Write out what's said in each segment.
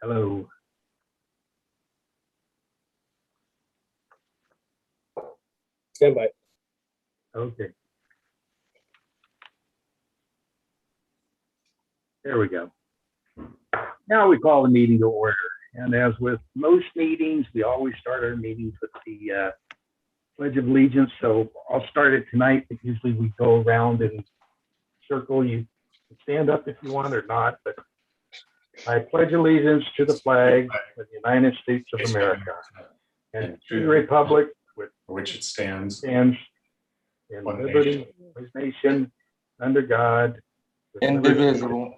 Hello. Stand by. Okay. There we go. Now we call the meeting to order. And as with most meetings, we always start our meetings with the Pledge of Allegiance. So I'll start it tonight, but usually we go around and circle. You can stand up if you want or not, but I pledge allegiance to the flag of the United States of America and to the republic for which it stands, in liberty, nation, under God, indivisible,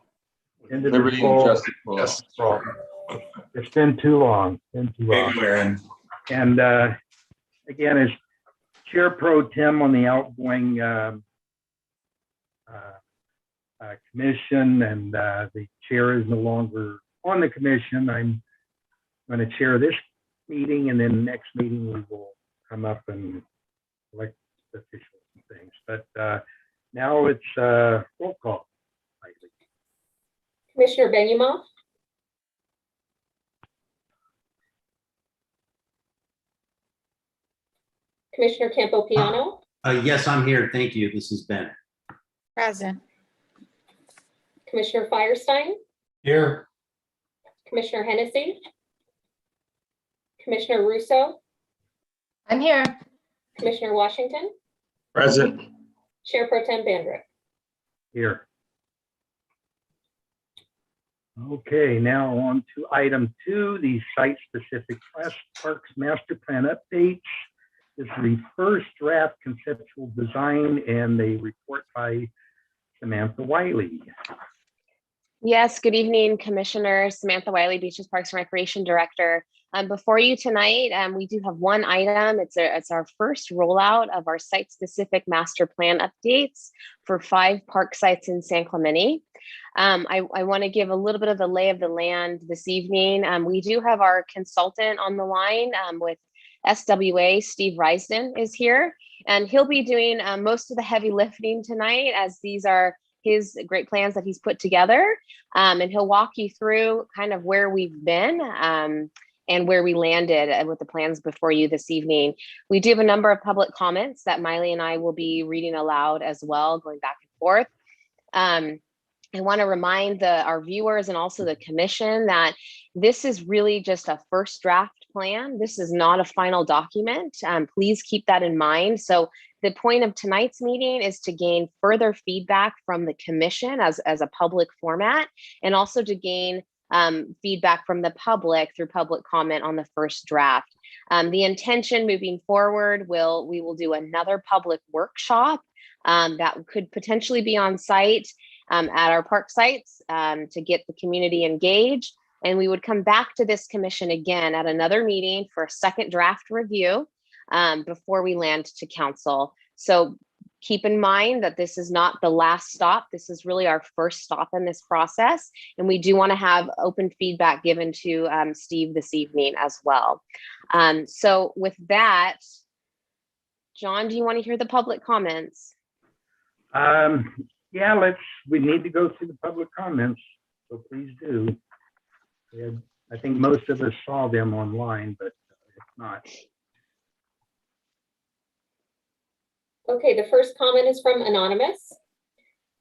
liberty and justice for all. It's been too long. And again, as Chair Pro Tem on the outgoing commission, and the chair is no longer on the commission, I'm going to chair this meeting, and then next meeting we will come up and elect officials and things. But now it's roll call. Commissioner Benumoff? Commissioner Campopiano? Yes, I'm here. Thank you. This is Ben. Present. Commissioner Firestein? Here. Commissioner Hennessy? Commissioner Russo? I'm here. Commissioner Washington? Present. Chair Pro Tem Bandrick? Here. Okay, now on to item 2, the site-specific parks master plan updates. This is the first draft conceptual design and a report by Samantha Wiley. Yes, good evening, Commissioner. Samantha Wiley, Beaches Parks and Recreation Director. Before you tonight, we do have one item. It's our first rollout of our site-specific master plan updates for 5 park sites in San Clemente. I want to give a little bit of the lay of the land this evening. We do have our consultant on the line with SWA, Steve Risden is here, and he'll be doing most of the heavy lifting tonight, as these are his great plans that he's put together. And he'll walk you through kind of where we've been and where we landed with the plans before you this evening. We do have a number of public comments that Miley and I will be reading aloud as well, going back and forth. I want to remind our viewers and also the commission that this is really just a first draft plan. This is not a final document. Please keep that in mind. So the point of tonight's meeting is to gain further feedback from the commission as a public format, and also to gain feedback from the public through public comment on the first draft. The intention moving forward, we will do another public workshop that could potentially be on site at our park sites to get the community engaged. And we would come back to this commission again at another meeting for a second draft review before we land to council. So keep in mind that this is not the last stop. This is really our first stop in this process. And we do want to have open feedback given to Steve this evening as well. So with that, John, do you want to hear the public comments? Yeah, we need to go through the public comments, so please do. I think most of us saw them online, but if not. Okay, the first comment is from Anonymous.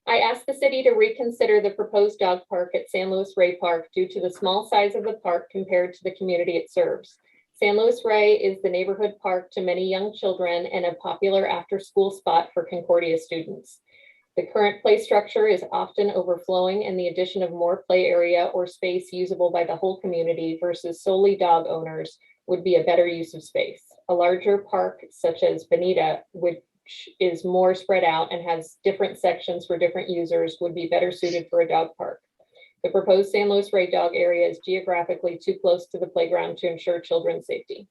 I asked the city to reconsider the proposed dog park at San Luis Rey Park due to the small size of the park compared to the community it serves. San Luis Rey is the neighborhood park to many young children and a popular after-school spot for Concordia students. The current play structure is often overflowing, and the addition of more play area or space usable by the whole community versus solely dog owners would be a better use of space. A larger park such as Bonita, which is more spread out and has different sections for different users, would be better suited for a dog park. The proposed San Luis Rey dog area is geographically too close to the playground to ensure children's safety.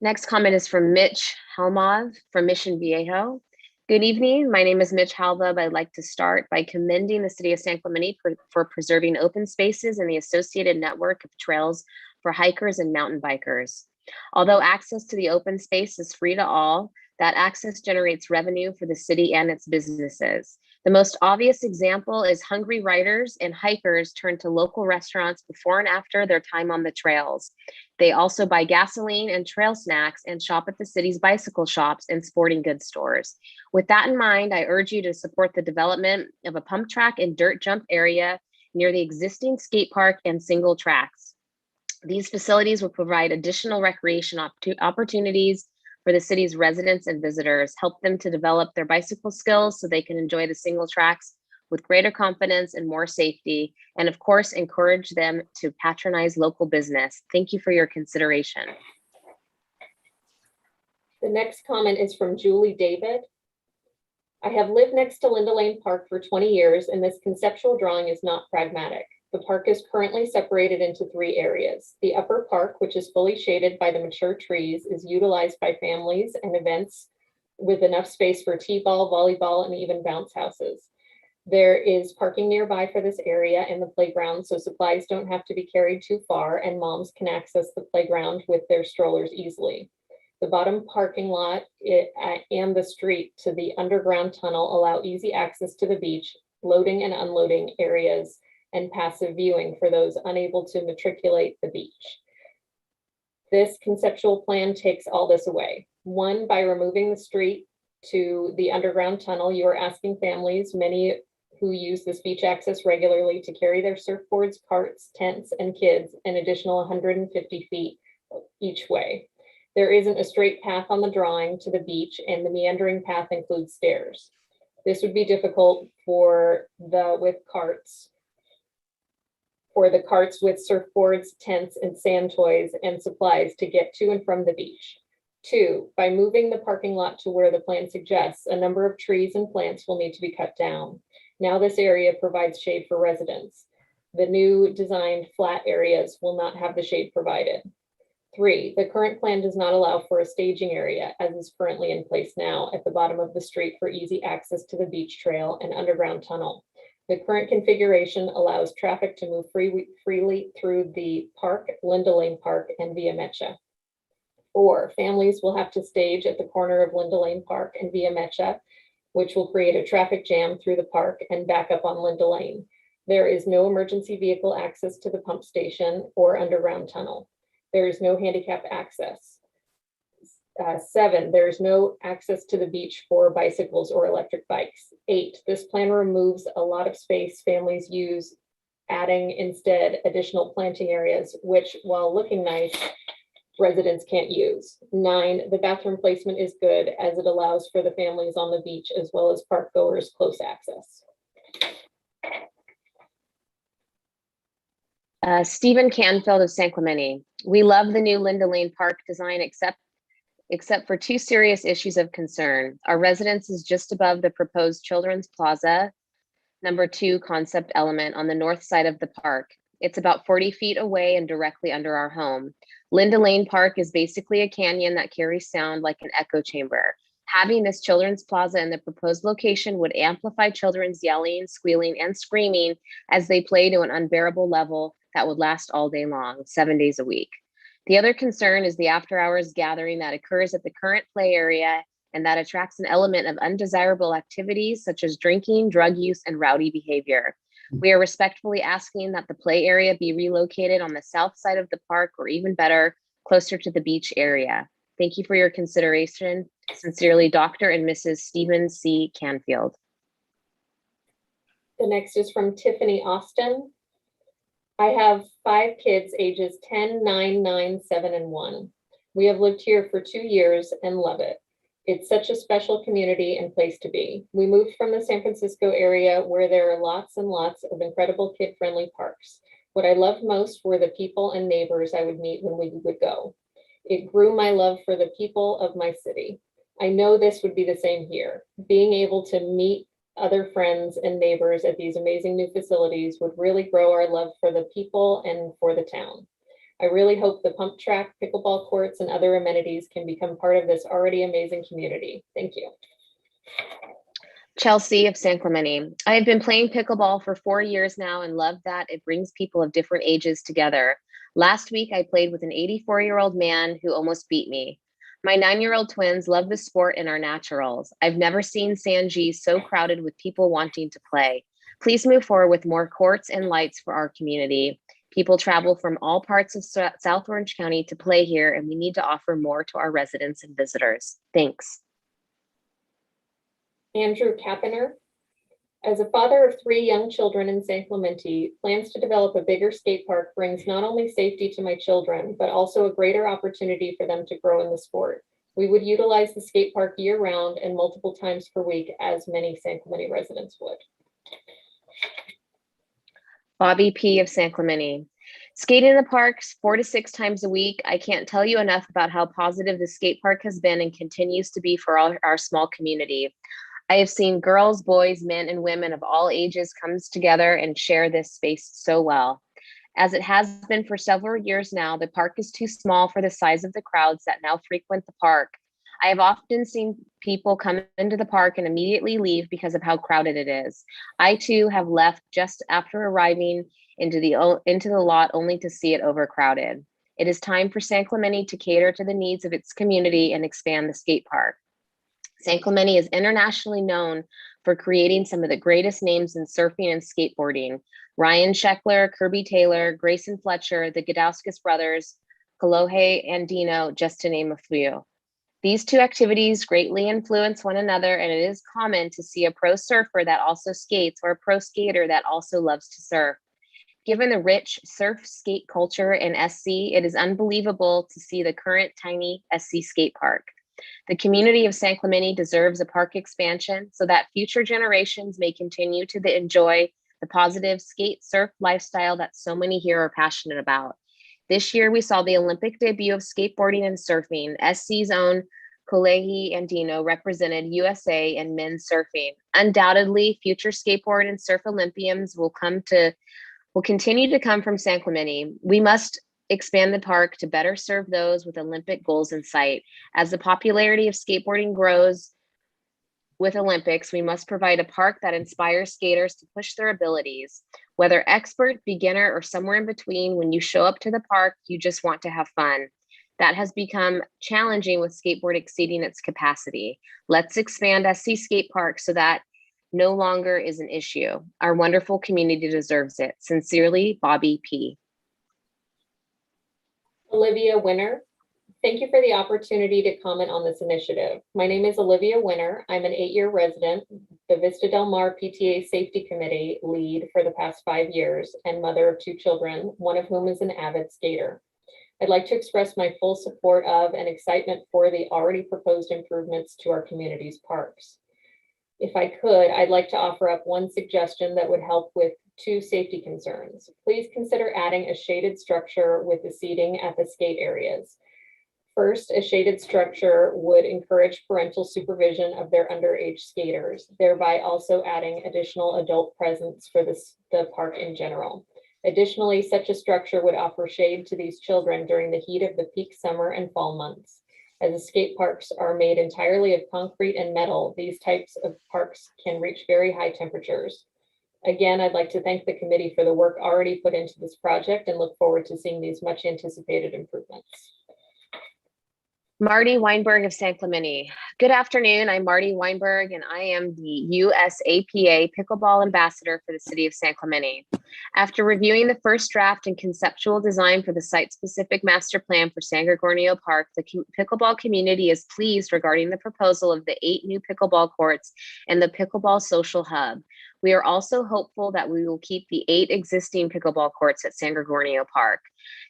Next comment is from Mitch Helmov from Mission Viejo. Good evening. My name is Mitch Halvub. I'd like to start by commending the city of San Clemente for preserving open spaces and the associated network of trails for hikers and mountain bikers. Although access to the open space is free to all, that access generates revenue for the city and its businesses. The most obvious example is hungry riders and hikers turn to local restaurants before and after their time on the trails. They also buy gasoline and trail snacks and shop at the city's bicycle shops and sporting goods stores. With that in mind, I urge you to support the development of a pump track and dirt jump area near the existing skate park and single tracks. These facilities will provide additional recreation opportunities for the city's residents and visitors, help them to develop their bicycle skills so they can enjoy the single tracks with greater confidence and more safety, and of course, encourage them to patronize local business. Thank you for your consideration. The next comment is from Julie David. I have lived next to Linda Lane Park for 20 years, and this conceptual drawing is not pragmatic. The park is currently separated into 3 areas. The upper park, which is fully shaded by the mature trees, is utilized by families and events with enough space for t-ball, volleyball, and even bounce houses. There is parking nearby for this area and the playground, so supplies don't have to be carried too far, and moms can access the playground with their strollers easily. The bottom parking lot and the street to the underground tunnel allow easy access to the beach, loading and unloading areas, and passive viewing for those unable to matriculate the beach. This conceptual plan takes all this away. 1, by removing the street to the underground tunnel, you are asking families, many who use this beach access regularly, to carry their surfboards, carts, tents, and kids an additional 150 feet each way. There isn't a straight path on the drawing to the beach, and the meandering path includes stairs. This would be difficult for the carts with surfboards, tents, and sand toys and supplies to get to and from the beach. 2, by moving the parking lot to where the plan suggests, a number of trees and plants will need to be cut down. Now this area provides shade for residents. The new designed flat areas will not have the shade provided. 3, the current plan does not allow for a staging area, as is currently in place now at the bottom of the street for easy access to the beach trail and underground tunnel. The current configuration allows traffic to move freely through the park, Linda Lane Park, and Via Mecha. 4, families will have to stage at the corner of Linda Lane Park and Via Mecha, which will create a traffic jam through the park and back up on Linda Lane. There is no emergency vehicle access to the pump station or underground tunnel. There is no handicap access. 7, there is no access to the beach for bicycles or electric bikes. 8, this plan removes a lot of space families use, adding instead additional planting areas, which, while looking nice, residents can't use. 9, the bathroom placement is good as it allows for the families on the beach as well as park goers close access. Stephen Canfield of San Clemente. We love the new Linda Lane Park design, except for 2 serious issues of concern. Our residence is just above the proposed Children's Plaza, number 2 concept element on the north side of the park. It's about 40 feet away and directly under our home. Linda Lane Park is basically a canyon that carries sound like an echo chamber. Having this Children's Plaza in the proposed location would amplify children's yelling, squealing, and screaming as they play to an unbearable level that would last all day long, 7 days a week. The other concern is the after-hours gathering that occurs at the current play area and that attracts an element of undesirable activities such as drinking, drug use, and rowdy behavior. We are respectfully asking that the play area be relocated on the south side of the park, or even better, closer to the beach area. Thank you for your consideration. Sincerely, Dr. and Mrs. Stephen C. Canfield. The next is from Tiffany Austin. I have 5 kids ages 10, 9, 9, 7, and 1. We have lived here for 2 years and love it. It's such a special community and place to be. We moved from the San Francisco area where there are lots and lots of incredible kid-friendly parks. What I loved most were the people and neighbors I would meet when we would go. It grew my love for the people of my city. I know this would be the same here. Being able to meet other friends and neighbors at these amazing new facilities would really grow our love for the people and for the town. I really hope the pump track, pickleball courts, and other amenities can become part of this already amazing community. Thank you. Chelsea of San Clemente. I have been playing pickleball for 4 years now and love that it brings people of different ages together. Last week, I played with an 84-year-old man who almost beat me. My 9-year-old twins love the sport and are naturals. I've never seen Sanji so crowded with people wanting to play. Please move forward with more courts and lights for our community. People travel from all parts of South Orange County to play here, and we need to offer more to our residents and visitors. Thanks. Andrew Kapaner. As a father of 3 young children in San Clemente, plans to develop a bigger skate park brings not only safety to my children, but also a greater opportunity for them to grow in the sport. We would utilize the skate park year-round and multiple times per week, as many San Clemente residents would. Bobby P. of San Clemente. Skate in the parks 4 to 6 times a week. I can't tell you enough about how positive the skate park has been and continues to be for all our small community. I have seen girls, boys, men, and women of all ages come together and share this space so well. As it has been for several years now, the park is too small for the size of the crowds that now frequent the park. I have often seen people come into the park and immediately leave because of how crowded it is. I too have left just after arriving into the lot only to see it overcrowded. It is time for San Clemente to cater to the needs of its community and expand the skate park. San Clemente is internationally known for creating some of the greatest names in surfing and skateboarding. Ryan Sheckler, Kirby Taylor, Grayson Fletcher, the Godowskis brothers, Kalohe Andino, just to name a few. These 2 activities greatly influence one another, and it is common to see a pro surfer that also skates or a pro skater that also loves to surf. Given the rich surf skate culture in SC, it is unbelievable to see the current tiny SC skate park. The community of San Clemente deserves a park expansion so that future generations may continue to enjoy the positive skate surf lifestyle that so many here are passionate about. This year, we saw the Olympic debut of skateboarding and surfing. SC's own Kalohe Andino represented USA in men's surfing. Undoubtedly, future skateboard and surf Olympians will continue to come from San Clemente. We must expand the park to better serve those with Olympic goals in sight. As the popularity of skateboarding grows with Olympics, we must provide a park that inspires skaters to push their abilities. Whether expert, beginner, or somewhere in between, when you show up to the park, you just want to have fun. That has become challenging with skateboard exceeding its capacity. Let's expand SC Skate Park so that no longer is an issue. Our wonderful community deserves it. Sincerely, Bobby P. Olivia Winner. Thank you for the opportunity to comment on this initiative. My name is Olivia Winner. I'm an 8-year resident, the Vista Del Mar PTA Safety Committee lead for the past 5 years, and mother of 2 children, one of whom is an avid skater. I'd like to express my full support of and excitement for the already proposed improvements to our community's parks. If I could, I'd like to offer up one suggestion that would help with 2 safety concerns. Please consider adding a shaded structure with the seating at the skate areas. First, a shaded structure would encourage parental supervision of their underage skaters, thereby also adding additional adult presence for the park in general. Additionally, such a structure would offer shade to these children during the heat of the peak summer and fall months. As the skate parks are made entirely of concrete and metal, these types of parks can reach very high temperatures. Again, I'd like to thank the committee for the work already put into this project and look forward to seeing these much anticipated improvements. Marty Weinberg of San Clemente. Good afternoon. I'm Marty Weinberg, and I am the USAPA Pickleball Ambassador for the City of San Clemente. After reviewing the first draft and conceptual design for the site-specific master plan for San Gorgonio Park, the pickleball community is pleased regarding the proposal of the 8 new pickleball courts and the Pickleball Social Hub. We are also hopeful that we will keep the 8 existing pickleball courts at San Gorgonio Park.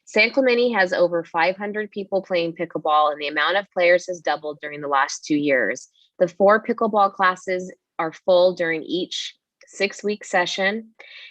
San Clemente has over 500 people playing pickleball, and the amount of players has doubled during the last 2 years. The 4 pickleball classes are full during each 6-week session,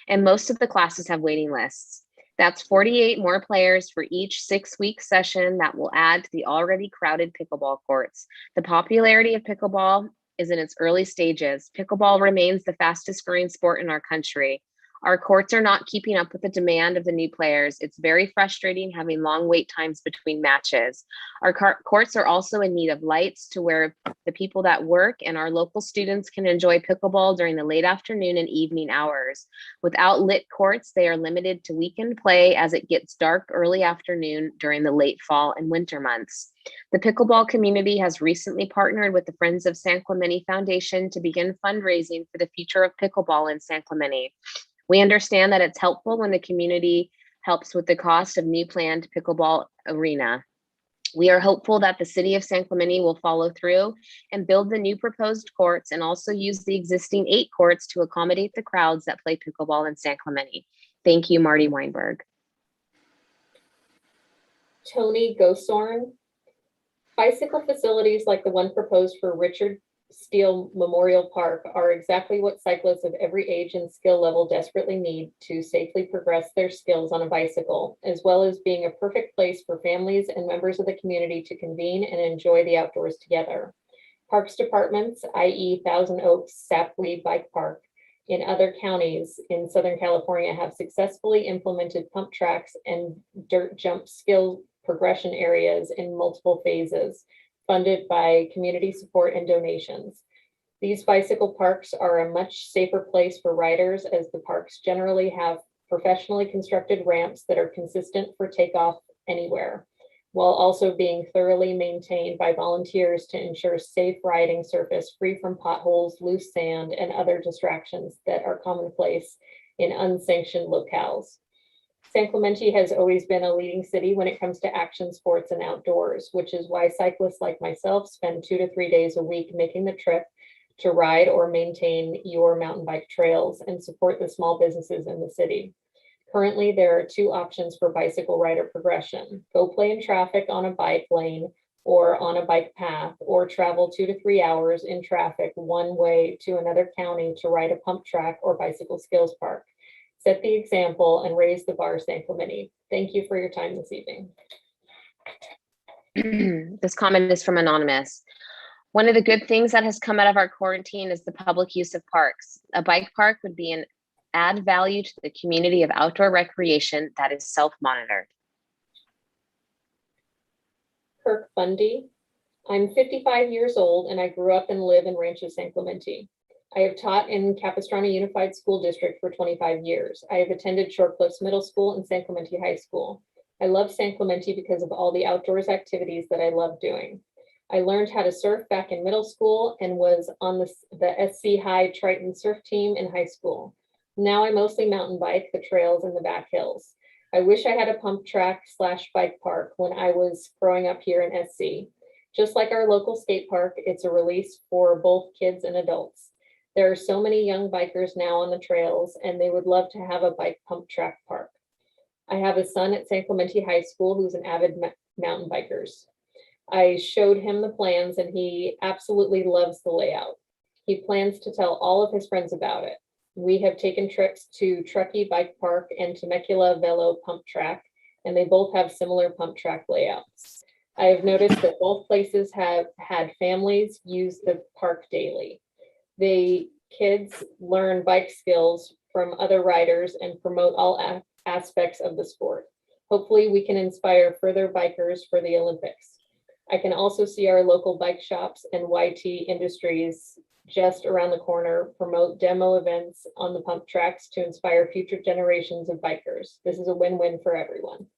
and most of the classes have waiting lists. That's 48 more players for each 6-week session that will add to the already crowded pickleball courts. The popularity of pickleball is in its early stages. Pickleball remains the fastest growing sport in our country. Our courts are not keeping up with the demand of the new players. It's very frustrating having long wait times between matches. Our courts are also in need of lights to where the people that work and our local students can enjoy pickleball during the late afternoon and evening hours. Without lit courts, they are limited to weekend play as it gets dark early afternoon during the late fall and winter months. The pickleball community has recently partnered with the Friends of San Clemente Foundation to begin fundraising for the future of pickleball in San Clemente. We understand that it's helpful when the community helps with the cost of new planned pickleball arena. We are hopeful that the city of San Clemente will follow through and build the new proposed courts and also use the existing 8 courts to accommodate the crowds that play pickleball in San Clemente. Thank you, Marty Weinberg. Tony Gosorn. Bicycle facilities like the one proposed for Richard Steele Memorial Park are exactly what cyclists of every age and skill level desperately need to safely progress their skills on a bicycle, as well as being a perfect place for families and members of the community to convene and enjoy the outdoors together. Parks departments, i.e. Thousand Oaks, Sapweed Bike Park, in other counties in Southern California have successfully implemented pump tracks and dirt jump skill progression areas in multiple phases, funded by community support and donations. These bicycle parks are a much safer place for riders as the parks generally have professionally constructed ramps that are consistent for takeoff anywhere, while also being thoroughly maintained by volunteers to ensure safe riding surface free from potholes, loose sand, and other distractions that are commonplace in unsanctioned locales. San Clemente has always been a leading city when it comes to action sports and outdoors, which is why cyclists like myself spend 2 to 3 days a week making the trip to ride or maintain your mountain bike trails and support the small businesses in the city. Currently, there are 2 options for bicycle rider progression: go play in traffic on a bike lane or on a bike path, or travel 2 to 3 hours in traffic one way to another county to ride a pump track or bicycle skills park. Set the example and raise the bar, San Clemente. Thank you for your time this evening. This comment is from Anonymous. One of the good things that has come out of our quarantine is the public use of parks. A bike park would be an add value to the community of outdoor recreation that is self-monitored. Kirk Bundy. I'm 55 years old and I grew up and live in Rancho San Clemente. I have taught in Capistrano Unified School District for 25 years. I have attended Short Cliffs Middle School and San Clemente High School. I love San Clemente because of all the outdoors activities that I love doing. I learned how to surf back in middle school and was on the SC High Triton surf team in high school. Now I mostly mountain bike the trails in the back hills. I wish I had a pump track / bike park when I was growing up here in SC. Just like our local skate park, it's a release for both kids and adults. There are so many young bikers now on the trails, and they would love to have a bike pump track park. I have a son at San Clemente High School who's an avid mountain biker. I showed him the plans, and he absolutely loves the layout. He plans to tell all of his friends about it. We have taken trips to Truckee Bike Park and Temecula Velo Pump Track, and they both have similar pump track layouts. I have noticed that both places have had families use the park daily. The kids learn bike skills from other riders and promote all aspects of the sport. Hopefully we can inspire further bikers for the Olympics. I can also see our local bike shops and YT Industries just around the corner promote demo events on the pump tracks to inspire future generations of bikers. This is a win-win for everyone.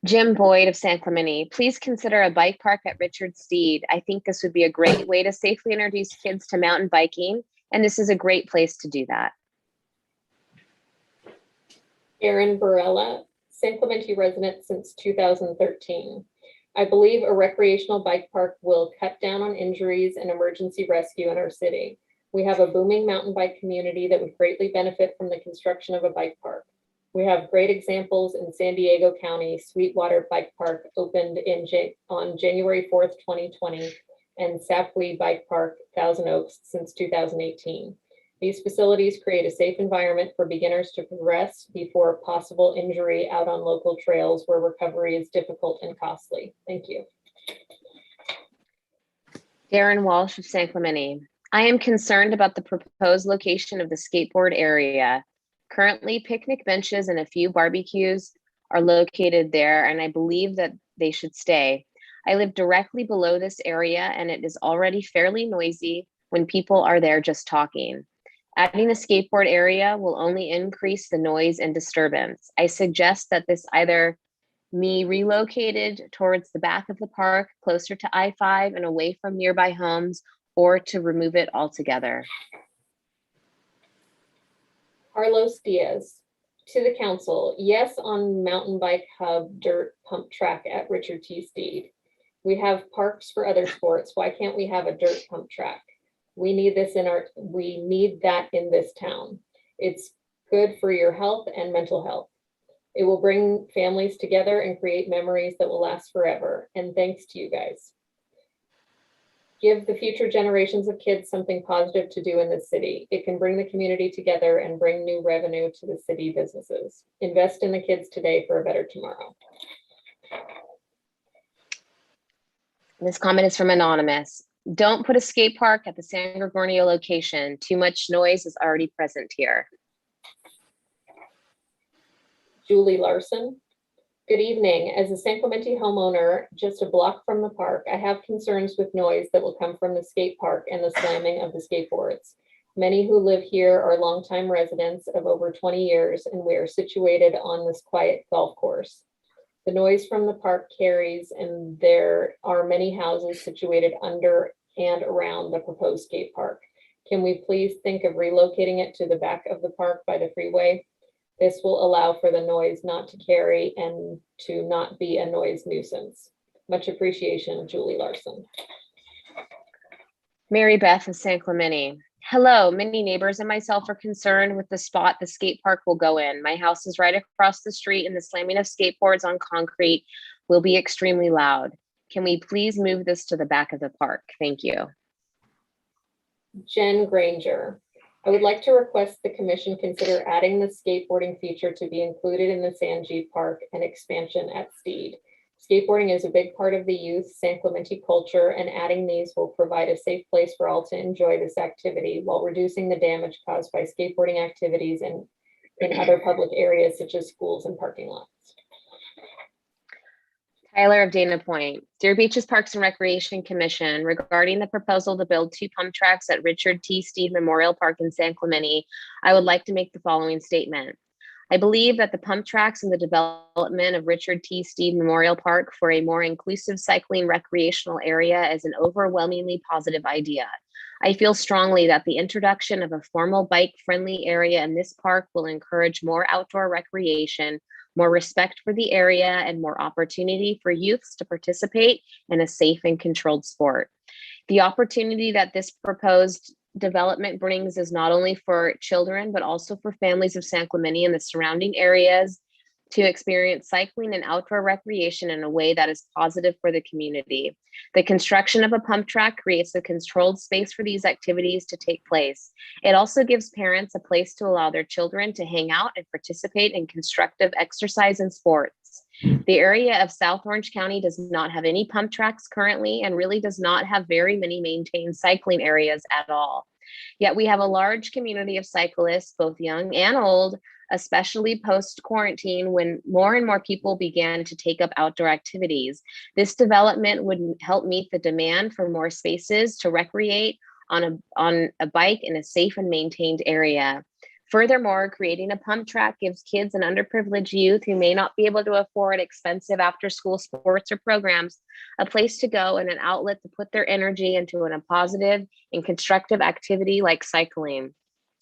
Jim Boyd of San Clemente, please consider a bike park at Richard Steed. I think this would be a great way to safely introduce kids to mountain biking, and this is a great place to do that. Aaron Barella, San Clemente resident since 2013. I believe a recreational bike park will cut down on injuries and emergency rescue in our city. We have a booming mountain bike community that would greatly benefit from the construction of a bike park. We have great examples in San Diego County. Sweetwater Bike Park opened on January 4th, 2020, and Sapweed Bike Park, Thousand Oaks, since 2018. These facilities create a safe environment for beginners to progress before possible injury out on local trails where recovery is difficult and costly. Thank you. Darren Walsh of San Clemente. I am concerned about the proposed location of the skateboard area. Currently, picnic benches and a few barbecues are located there, and I believe that they should stay. I live directly below this area, and it is already fairly noisy when people are there just talking. Adding the skateboard area will only increase the noise and disturbance. I suggest that this either be relocated towards the back of the park, closer to I-5 and away from nearby homes, or to remove it altogether. Carlos Diaz, to the council, yes on mountain bike hub dirt pump track at Richard T. Steed. We have parks for other sports. Why can't we have a dirt pump track? We need that in this town. It's good for your health and mental health. It will bring families together and create memories that will last forever. And thanks to you guys. Give the future generations of kids something positive to do in the city. It can bring the community together and bring new revenue to the city businesses. Invest in the kids today for a better tomorrow. This comment is from Anonymous. Don't put a skate park at the San Gorgonio location. Too much noise is already present here. Julie Larson. Good evening. As a San Clemente homeowner, just a block from the park, I have concerns with noise that will come from the skate park and the slamming of the skateboards. Many who live here are longtime residents of over 20 years, and we are situated on this quiet golf course. The noise from the park carries, and there are many houses situated under and around the proposed skate park. Can we please think of relocating it to the back of the park by the freeway? This will allow for the noise not to carry and to not be a noise nuisance. Much appreciation, Julie Larson. Mary Beth of San Clemente. Hello, many neighbors and myself are concerned with the spot the skate park will go in. My house is right across the street and the slamming of skateboards on concrete will be extremely loud. Can we please move this to the back of the park? Thank you. Jen Granger. I would like to request the commission consider adding the skateboarding feature to be included in the San G Park and expansion at Steed. Skateboarding is a big part of the youth San Clemente culture, and adding these will provide a safe place for all to enjoy this activity while reducing the damage caused by skateboarding activities in other public areas such as schools and parking lots. Tyler of Dana Point. Dear Beaches Parks and Recreation Commission, regarding the proposal to build 2 pump tracks at Richard T. Steed Memorial Park in San Clemente, I would like to make the following statement. I believe that the pump tracks and the development of Richard T. Steed Memorial Park for a more inclusive cycling recreational area is an overwhelmingly positive idea. I feel strongly that the introduction of a formal bike-friendly area in this park will encourage more outdoor recreation, more respect for the area, and more opportunity for youths to participate in a safe and controlled sport. The opportunity that this proposed development brings is not only for children, but also for families of San Clemente and the surrounding areas to experience cycling and outdoor recreation in a way that is positive for the community. The construction of a pump track creates a controlled space for these activities to take place. It also gives parents a place to allow their children to hang out and participate in constructive exercise and sports. The area of South Orange County does not have any pump tracks currently and really does not have very many maintained cycling areas at all. Yet we have a large community of cyclists, both young and old, especially post-quarantine when more and more people began to take up outdoor activities. This development would help meet the demand for more spaces to recreate on a bike in a safe and maintained area. Furthermore, creating a pump track gives kids and underprivileged youth who may not be able to afford expensive after-school sports or programs a place to go and an outlet to put their energy into a positive and constructive activity like cycling.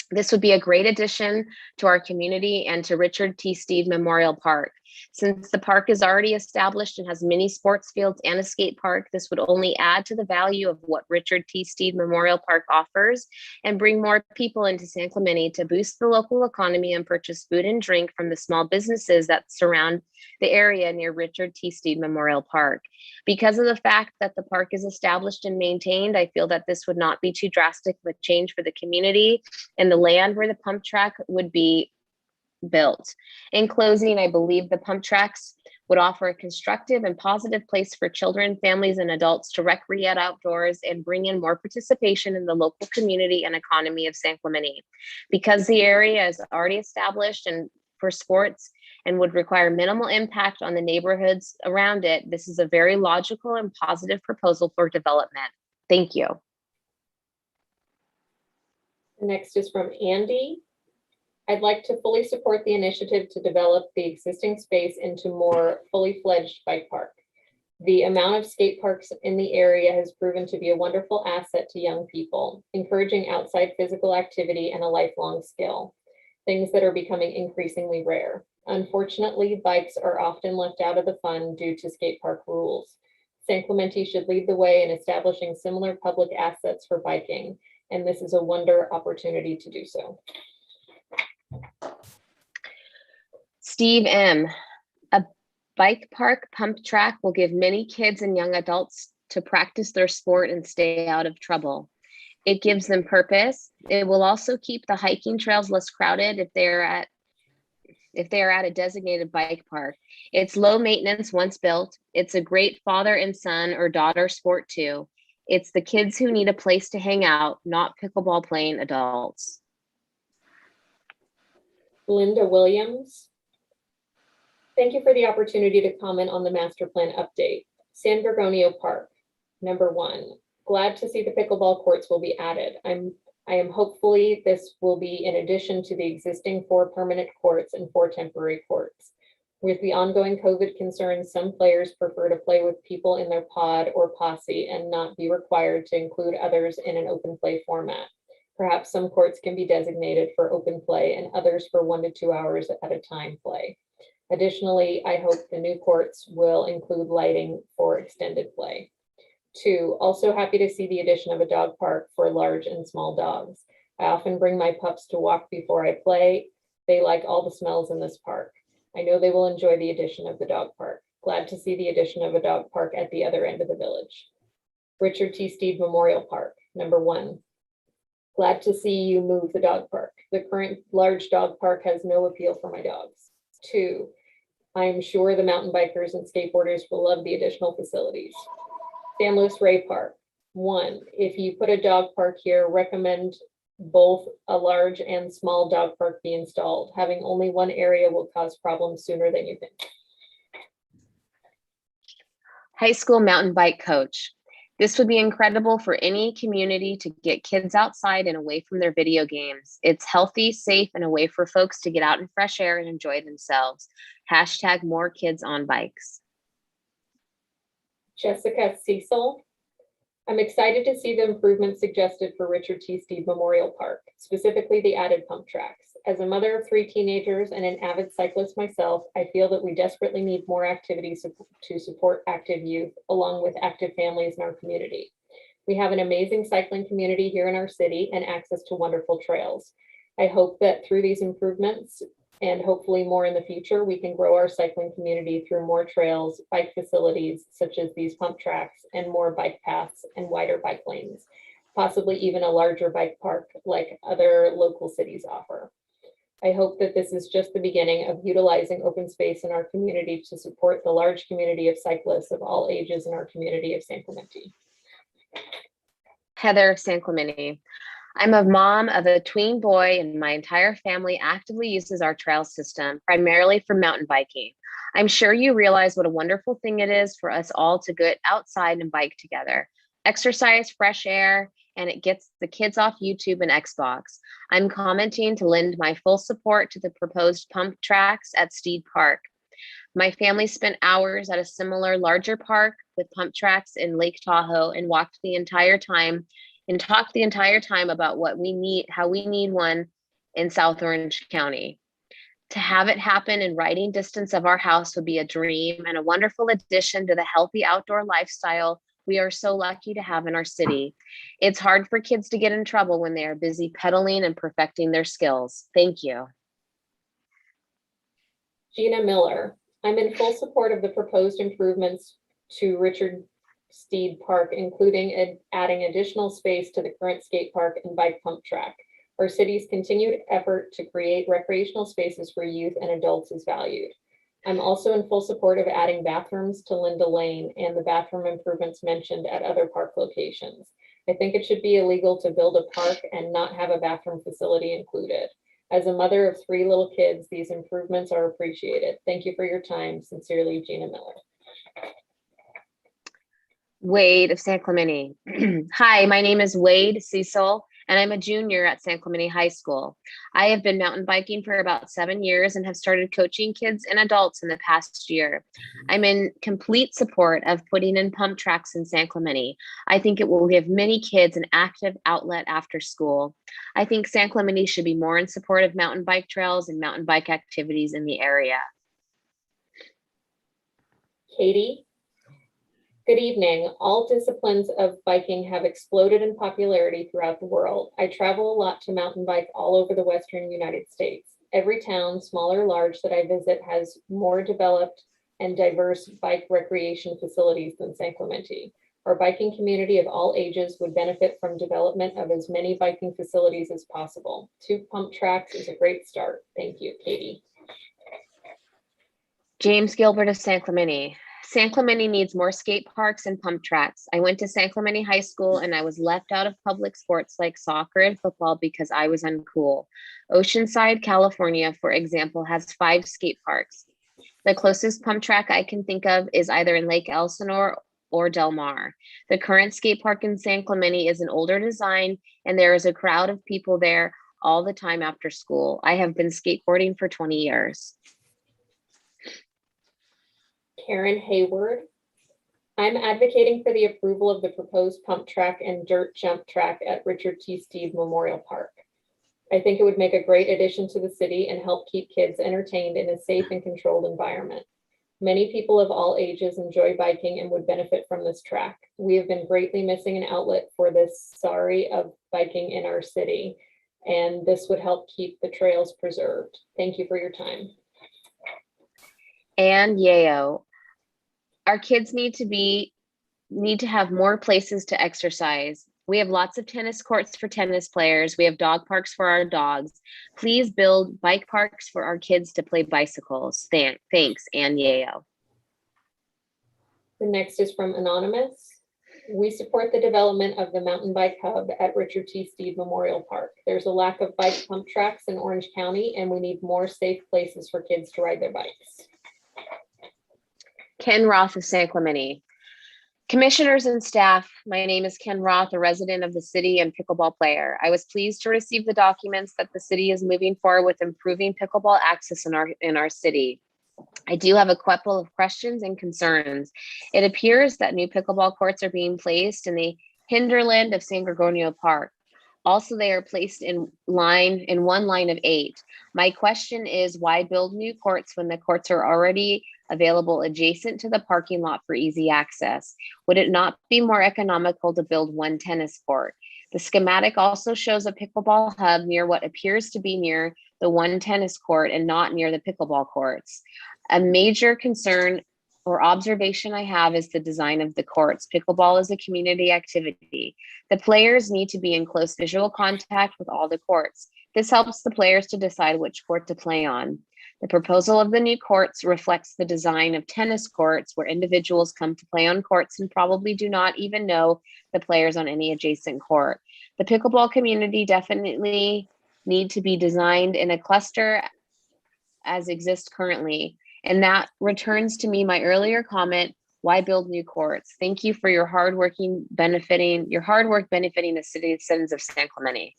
This would be a great addition to our community and to Richard T. Steed Memorial Park. Since the park is already established and has many sports fields and a skate park, this would only add to the value of what Richard T. Steed Memorial Park offers and bring more people into San Clemente to boost the local economy and purchase food and drink from the small businesses that surround the area near Richard T. Steed Memorial Park. Because of the fact that the park is established and maintained, I feel that this would not be too drastic of a change for the community, and the land where the pump track would be built. In closing, I believe the pump tracks would offer a constructive and positive place for children, families, and adults to recreate outdoors and bring in more participation in the local community and economy of San Clemente. Because the area is already established and for sports and would require minimal impact on the neighborhoods around it, this is a very logical and positive proposal for development. Thank you. Next is from Andy. I'd like to fully support the initiative to develop the existing space into more fully fledged bike park. The amount of skate parks in the area has proven to be a wonderful asset to young people, encouraging outside physical activity and a lifelong skill, things that are becoming increasingly rare. Unfortunately, bikes are often left out of the fun due to skate park rules. San Clemente should lead the way in establishing similar public assets for biking, and this is a wonder opportunity to do so. Steve M. A bike park pump track will give many kids and young adults to practice their sport and stay out of trouble. It gives them purpose. It will also keep the hiking trails less crowded if they are at a designated bike park. It's low maintenance once built. It's a great father and son or daughter sport too. It's the kids who need a place to hang out, not pickleball playing adults. Linda Williams. Thank you for the opportunity to comment on the master plan update. San Gorgonio Park, number 1. Glad to see the pickleball courts will be added. I am hopefully this will be in addition to the existing 4 permanent courts and 4 temporary courts. With the ongoing COVID concerns, some players prefer to play with people in their pod or posse and not be required to include others in an open play format. Perhaps some courts can be designated for open play and others for 1 to 2 hours at a time play. Additionally, I hope the new courts will include lighting for extended play. 2, also happy to see the addition of a dog park for large and small dogs. I often bring my pups to walk before I play. They like all the smells in this park. I know they will enjoy the addition of the dog park. Glad to see the addition of a dog park at the other end of the village. Richard T. Steed Memorial Park, number 1. Glad to see you move the dog park. The current large dog park has no appeal for my dogs. 2, I'm sure the mountain bikers and skateboarders will love the additional facilities. San Luis Rey Park. 1, if you put a dog park here, recommend both a large and small dog park be installed. Having only one area will cause problems sooner than you think. High school mountain bike coach. This would be incredible for any community to get kids outside and away from their video games. It's healthy, safe, and a way for folks to get out in fresh air and enjoy themselves. Hashtag more kids on bikes. Jessica Cecil. I'm excited to see the improvements suggested for Richard T. Steed Memorial Park, specifically the added pump tracks. As a mother of 3 teenagers and an avid cyclist myself, I feel that we desperately need more activities to support active youth, along with active families in our community. We have an amazing cycling community here in our city and access to wonderful trails. I hope that through these improvements, and hopefully more in the future, we can grow our cycling community through more trails, bike facilities, such as these pump tracks, and more bike paths and wider bike lanes, possibly even a larger bike park like other local cities offer. I hope that this is just the beginning of utilizing open space in our community to support the large community of cyclists of all ages in our community of San Clemente. Heather of San Clemente. I'm a mom of a tween boy, and my entire family actively uses our trail system, primarily for mountain biking. I'm sure you realize what a wonderful thing it is for us all to get outside and bike together, exercise, fresh air, and it gets the kids off YouTube and Xbox. I'm commenting to lend my full support to the proposed pump tracks at Steed Park. My family spent hours at a similar larger park with pump tracks in Lake Tahoe and talked the entire time about what we need, how we need one in South Orange County. To have it happen in riding distance of our house would be a dream and a wonderful addition to the healthy outdoor lifestyle we are so lucky to have in our city. It's hard for kids to get in trouble when they are busy pedaling and perfecting their skills. Thank you. Gina Miller. I'm in full support of the proposed improvements to Richard Steed Park, including adding additional space to the current skate park and bike pump track. Our city's continued effort to create recreational spaces for youth and adults is valued. I'm also in full support of adding bathrooms to Linda Lane and the bathroom improvements mentioned at other park locations. I think it should be illegal to build a park and not have a bathroom facility included. As a mother of 3 little kids, these improvements are appreciated. Thank you for your time. Sincerely, Gina Miller. Wade of San Clemente. Hi, my name is Wade Cecil, and I'm a junior at San Clemente High School. I have been mountain biking for about 7 years and have started coaching kids and adults in the past year. I'm in complete support of putting in pump tracks in San Clemente. I think it will give many kids an active outlet after school. I think San Clemente should be more in support of mountain bike trails and mountain bike activities in the area. Katie. Good evening. All disciplines of biking have exploded in popularity throughout the world. I travel a lot to mountain bike all over the Western United States. Every town, small or large, that I visit has more developed and diverse bike recreation facilities than San Clemente. Our biking community of all ages would benefit from development of as many biking facilities as possible. 2 pump tracks is a great start. Thank you, Katie. James Gilbert of San Clemente. San Clemente needs more skate parks and pump tracks. I went to San Clemente High School and I was left out of public sports like soccer and football because I was uncool. Oceanside, California, for example, has 5 skate parks. The closest pump track I can think of is either in Lake Elsinore or Del Mar. The current skate park in San Clemente is an older design and there is a crowd of people there all the time after school. I have been skateboarding for 20 years. Karen Hayward. I'm advocating for the approval of the proposed pump track and dirt jump track at Richard T. Steeve Memorial Park. I think it would make a great addition to the city and help keep kids entertained in a safe and controlled environment. Many people of all ages enjoy biking and would benefit from this track. We have been greatly missing an outlet for this sorry of biking in our city, and this would help keep the trails preserved. Thank you for your time. And Yayo. Our kids need to have more places to exercise. We have lots of tennis courts for tennis players. We have dog parks for our dogs. Please build bike parks for our kids to play bicycles. Thanks, Ann Yayo. The next is from Anonymous. We support the development of the mountain bike hub at Richard T. Steeve Memorial Park. There's a lack of bike pump tracks in Orange County, and we need more safe places for kids to ride their bikes. Ken Roth of San Clemente. Commissioners and staff, my name is Ken Roth, a resident of the city and pickleball player. I was pleased to receive the documents that the city is moving forward with improving pickleball access in our city. I do have a couple of questions and concerns. It appears that new pickleball courts are being placed in the hinterland of San Gorgonio Park. Also, they are placed in one line of 8. My question is, why build new courts when the courts are already available adjacent to the parking lot for easy access? Would it not be more economical to build 1 tennis court? The schematic also shows a pickleball hub near what appears to be near the 1 tennis court and not near the pickleball courts. A major concern or observation I have is the design of the courts. Pickleball is a community activity. The players need to be in close visual contact with all the courts. This helps the players to decide which court to play on. The proposal of the new courts reflects the design of tennis courts where individuals come to play on courts and probably do not even know the players on any adjacent court. The pickleball community definitely need to be designed in a cluster as exists currently. And that returns to me my earlier comment, why build new courts? Thank you for your hard work benefiting the citizens of San Clemente.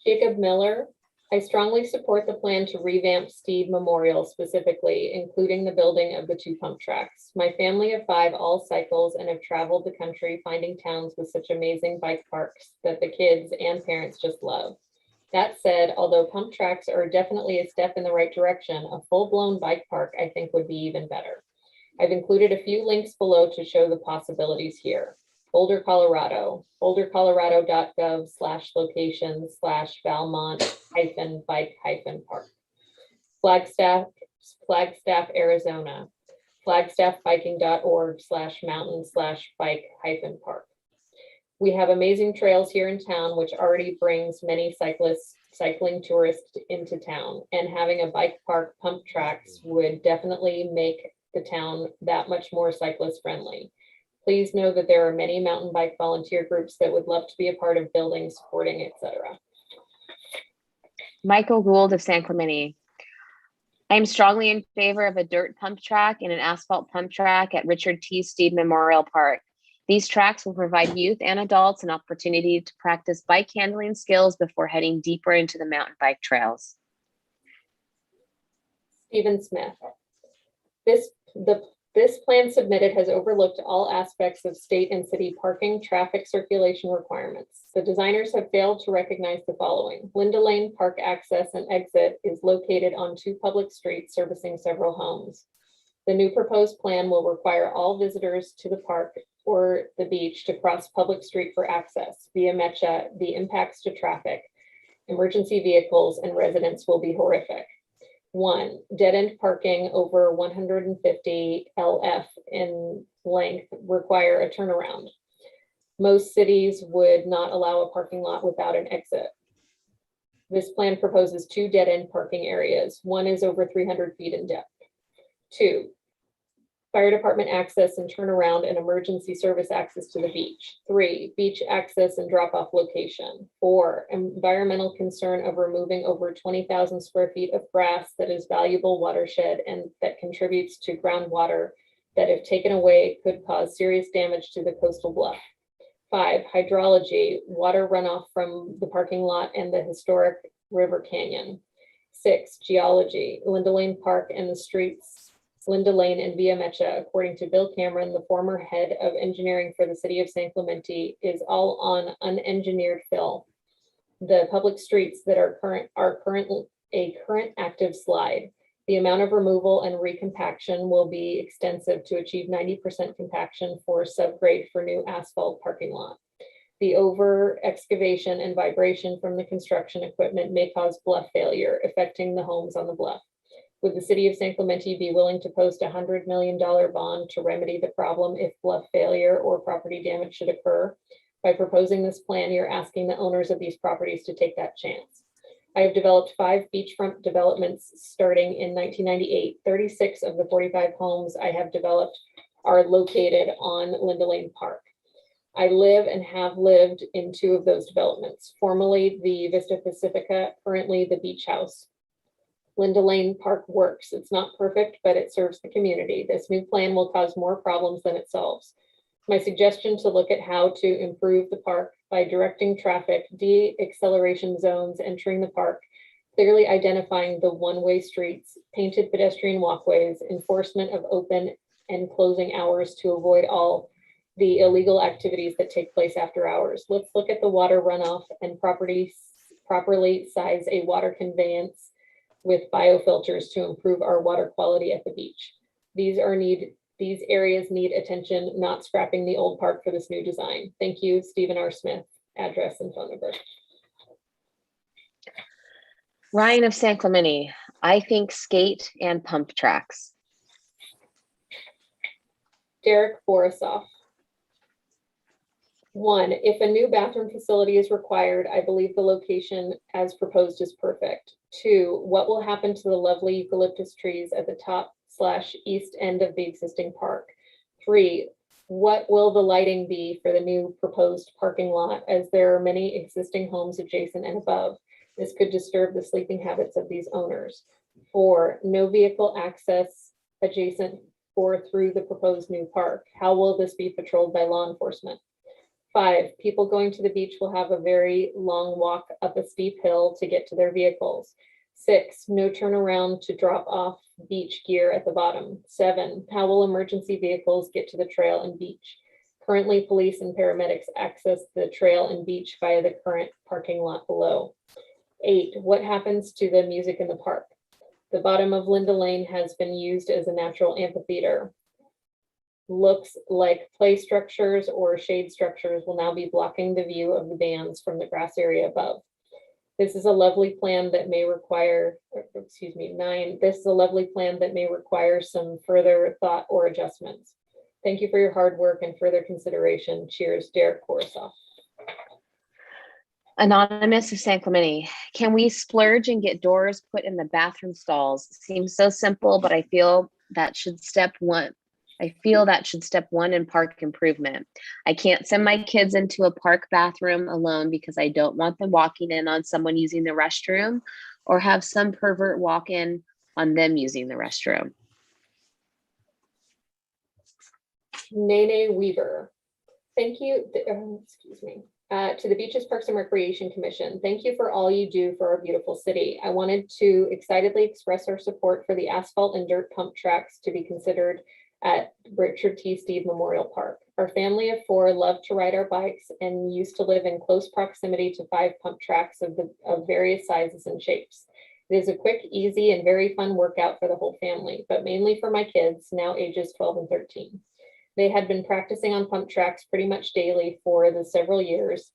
Jacob Miller. I strongly support the plan to revamp Steeve Memorial specifically, including the building of the 2 pump tracks. My family of 5 all cycles and have traveled the country finding towns with such amazing bike parks that the kids and parents just love. That said, although pump tracks are definitely a step in the right direction, a full-blown bike park I think would be even better. I've included a few links below to show the possibilities here. Boulder, Colorado, bouldercolorado.gov/location/Valmont-bike-park. Flagstaff, Arizona, flagstaffbiking.org/mountain/bike-park. We have amazing trails here in town, which already brings many cycling tourists into town, and having a bike park pump tracks would definitely make the town that much more cyclist friendly. Please know that there are many mountain bike volunteer groups that would love to be a part of building, supporting, etc. Michael Gould of San Clemente. I am strongly in favor of a dirt pump track and an asphalt pump track at Richard T. Steed Memorial Park. These tracks will provide youth and adults an opportunity to practice bike handling skills before heading deeper into the mountain bike trails. Stephen Smith. This plan submitted has overlooked all aspects of state and city parking traffic circulation requirements. The designers have failed to recognize the following. Linda Lane Park access and exit is located on 2 public streets servicing several homes. The new proposed plan will require all visitors to the park or the beach to cross public street for access. Via Mecha, the impacts to traffic, emergency vehicles, and residents will be horrific. 1, dead-end parking over 150 LF in length require a turnaround. Most cities would not allow a parking lot without an exit. This plan proposes 2 dead-end parking areas. 1 is over 300 feet in depth. 2, fire department access and turnaround and emergency service access to the beach. 3, beach access and drop-off location. 4, environmental concern of removing over 20,000 square feet of grass that is valuable watershed and that contributes to groundwater that if taken away could cause serious damage to the coastal bluff. 5, hydrology, water runoff from the parking lot and the historic river canyon. 6, geology, Linda Lane Park and the streets Linda Lane and Via Mecha, according to Bill Cameron, the former head of engineering for the city of San Clemente, is all on unengineered fill. The public streets that are currently a current active slide. The amount of removal and recompaction will be extensive to achieve 90% compaction for subgrade for new asphalt parking lot. The over excavation and vibration from the construction equipment may cause bluff failure, affecting the homes on the bluff. Would the city of San Clemente be willing to post a $100 million bond to remedy the problem if bluff failure or property damage should occur? By proposing this plan, you're asking the owners of these properties to take that chance. I have developed 5 beachfront developments starting in 1998. 36 of the 45 homes I have developed are located on Linda Lane Park. I live and have lived in 2 of those developments, formerly the Vista Pacifica, currently the Beach House. Linda Lane Park works. It's not perfect, but it serves the community. This new plan will cause more problems than it solves. My suggestion to look at how to improve the park by directing traffic, de-acceleration zones entering the park, clearly identifying the one-way streets, painted pedestrian walkways, enforcement of open and closing hours to avoid all the illegal activities that take place after hours. Let's look at the water runoff and properly size a water conveyance with biofilters to improve our water quality at the beach. These areas need attention, not scrapping the old park for this new design. Thank you, Stephen R. Smith. Address and phone number. Ryan of San Clemente. I think skate and pump tracks. Derek Borisoff. 1, if a new bathroom facility is required, I believe the location as proposed is perfect. 2, what will happen to the lovely eucalyptus trees at the top/east end of the existing park? 3, what will the lighting be for the new proposed parking lot, as there are many existing homes adjacent and above? This could disturb the sleeping habits of these owners. 4, no vehicle access adjacent or through the proposed new park. How will this be patrolled by law enforcement? 5, people going to the beach will have a very long walk up a steep hill to get to their vehicles. 6, no turnaround to drop off beach gear at the bottom. 7, how will emergency vehicles get to the trail and beach? Currently, police and paramedics access the trail and beach via the current parking lot below. 8, what happens to the music in the park? The bottom of Linda Lane has been used as a natural amphitheater. Looks like play structures or shade structures will now be blocking the view of the bands from the grass area above. This is a lovely plan that may require, 9, this is a lovely plan that may require some further thought or adjustments. Thank you for your hard work and further consideration. Cheers, Derek Borisoff. Anonymous of San Clemente. Can we splurge and get doors put in the bathroom stalls? Seems so simple, but I feel that should step one in park improvement. I can't send my kids into a park bathroom alone because I don't want them walking in on someone using the restroom or have some pervert walk in on them using the restroom. Nene Weaver. Thank you, excuse me, to the Beaches, Parks and Recreation Commission. Thank you for all you do for our beautiful city. I wanted to excitedly express our support for the asphalt and dirt pump tracks to be considered at Richard T. Steeve Memorial Park. Our family of 4 love to ride our bikes and used to live in close proximity to 5 pump tracks of various sizes and shapes. It is a quick, easy, and very fun workout for the whole family, but mainly for my kids, now ages 12 and 13. They had been practicing on pump tracks pretty much daily for the several years,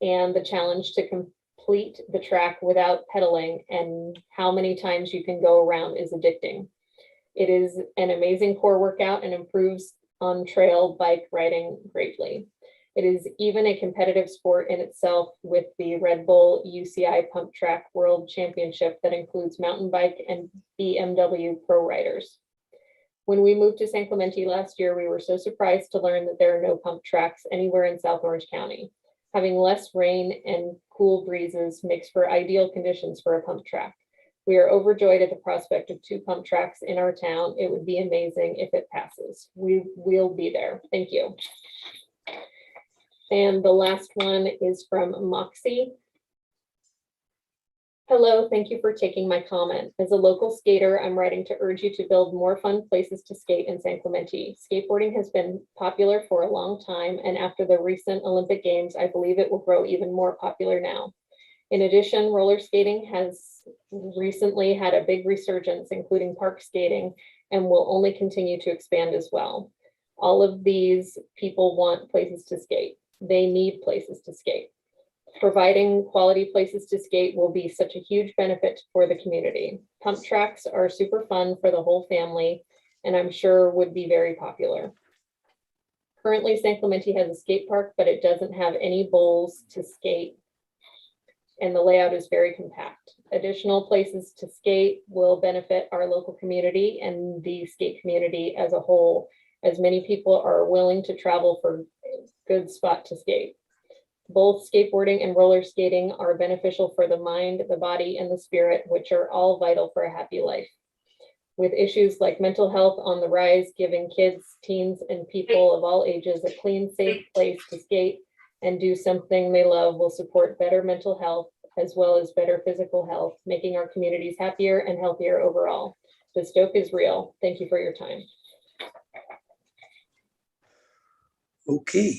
and the challenge to complete the track without pedaling and how many times you can go around is addicting. It is an amazing core workout and improves on trail bike riding greatly. It is even a competitive sport in itself with the Red Bull UCI Pump Track World Championship that includes mountain bike and BMW pro riders. When we moved to San Clemente last year, we were so surprised to learn that there are no pump tracks anywhere in South Orange County. Having less rain and cool breezes makes for ideal conditions for a pump track. We are overjoyed at the prospect of 2 pump tracks in our town. It would be amazing if it passes. We will be there. Thank you. And the last one is from Moxie. Hello, thank you for taking my comment. As a local skater, I'm writing to urge you to build more fun places to skate in San Clemente. Skateboarding has been popular for a long time, and after the recent Olympic Games, I believe it will grow even more popular now. In addition, roller skating has recently had a big resurgence, including park skating, and will only continue to expand as well. All of these people want places to skate. They need places to skate. Providing quality places to skate will be such a huge benefit for the community. Pump tracks are super fun for the whole family, and I'm sure would be very popular. Currently, San Clemente has a skate park, but it doesn't have any bowls to skate, and the layout is very compact. Additional places to skate will benefit our local community and the skate community as a whole, as many people are willing to travel for a good spot to skate. Both skateboarding and roller skating are beneficial for the mind, the body, and the spirit, which are all vital for a happy life. With issues like mental health on the rise, giving kids, teens, and people of all ages a clean, safe place to skate and do something they love will support better mental health as well as better physical health, making our communities happier and healthier overall. The Stoke is real. Thank you for your time. Okay.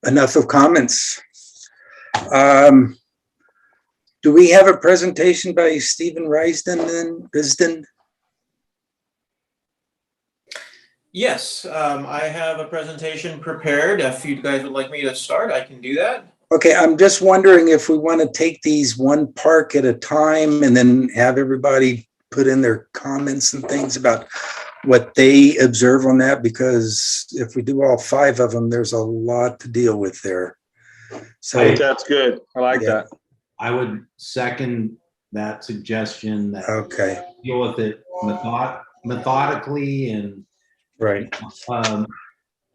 Enough of comments. Do we have a presentation by Stephen Risden? Yes, I have a presentation prepared. If you guys would like me to start, I can do that. Okay, I'm just wondering if we want to take these one park at a time and then have everybody put in their comments and things about what they observe on that, because if we do all 5 of them, there's a lot to deal with there. So I think that's good. I like that. I would second that suggestion that okay, deal with it methodically and right.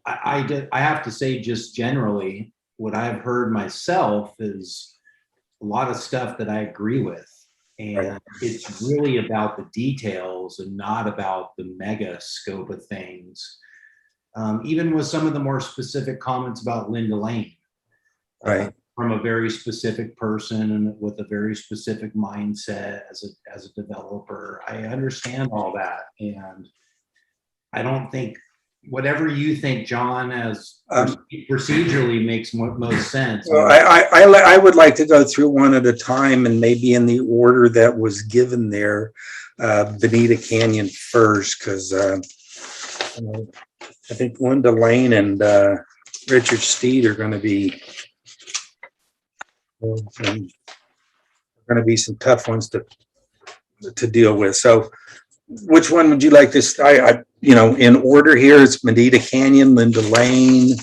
I have to say, just generally, what I've heard myself is a lot of stuff that I agree with. And it's really about the details and not about the mega scope of things. Even with some of the more specific comments about Linda Lane, from a very specific person and with a very specific mindset as a developer. I understand all that, and I don't think whatever you think, John, as procedurally makes most sense. Well, I would like to go through one at a time, and maybe in the order that was given there. Bonito Canyon first, because I think Linda Lane and Richard Steed are going to be some tough ones to deal with. So, which one would you like to? In order here, it's Bonito Canyon, Linda Lane,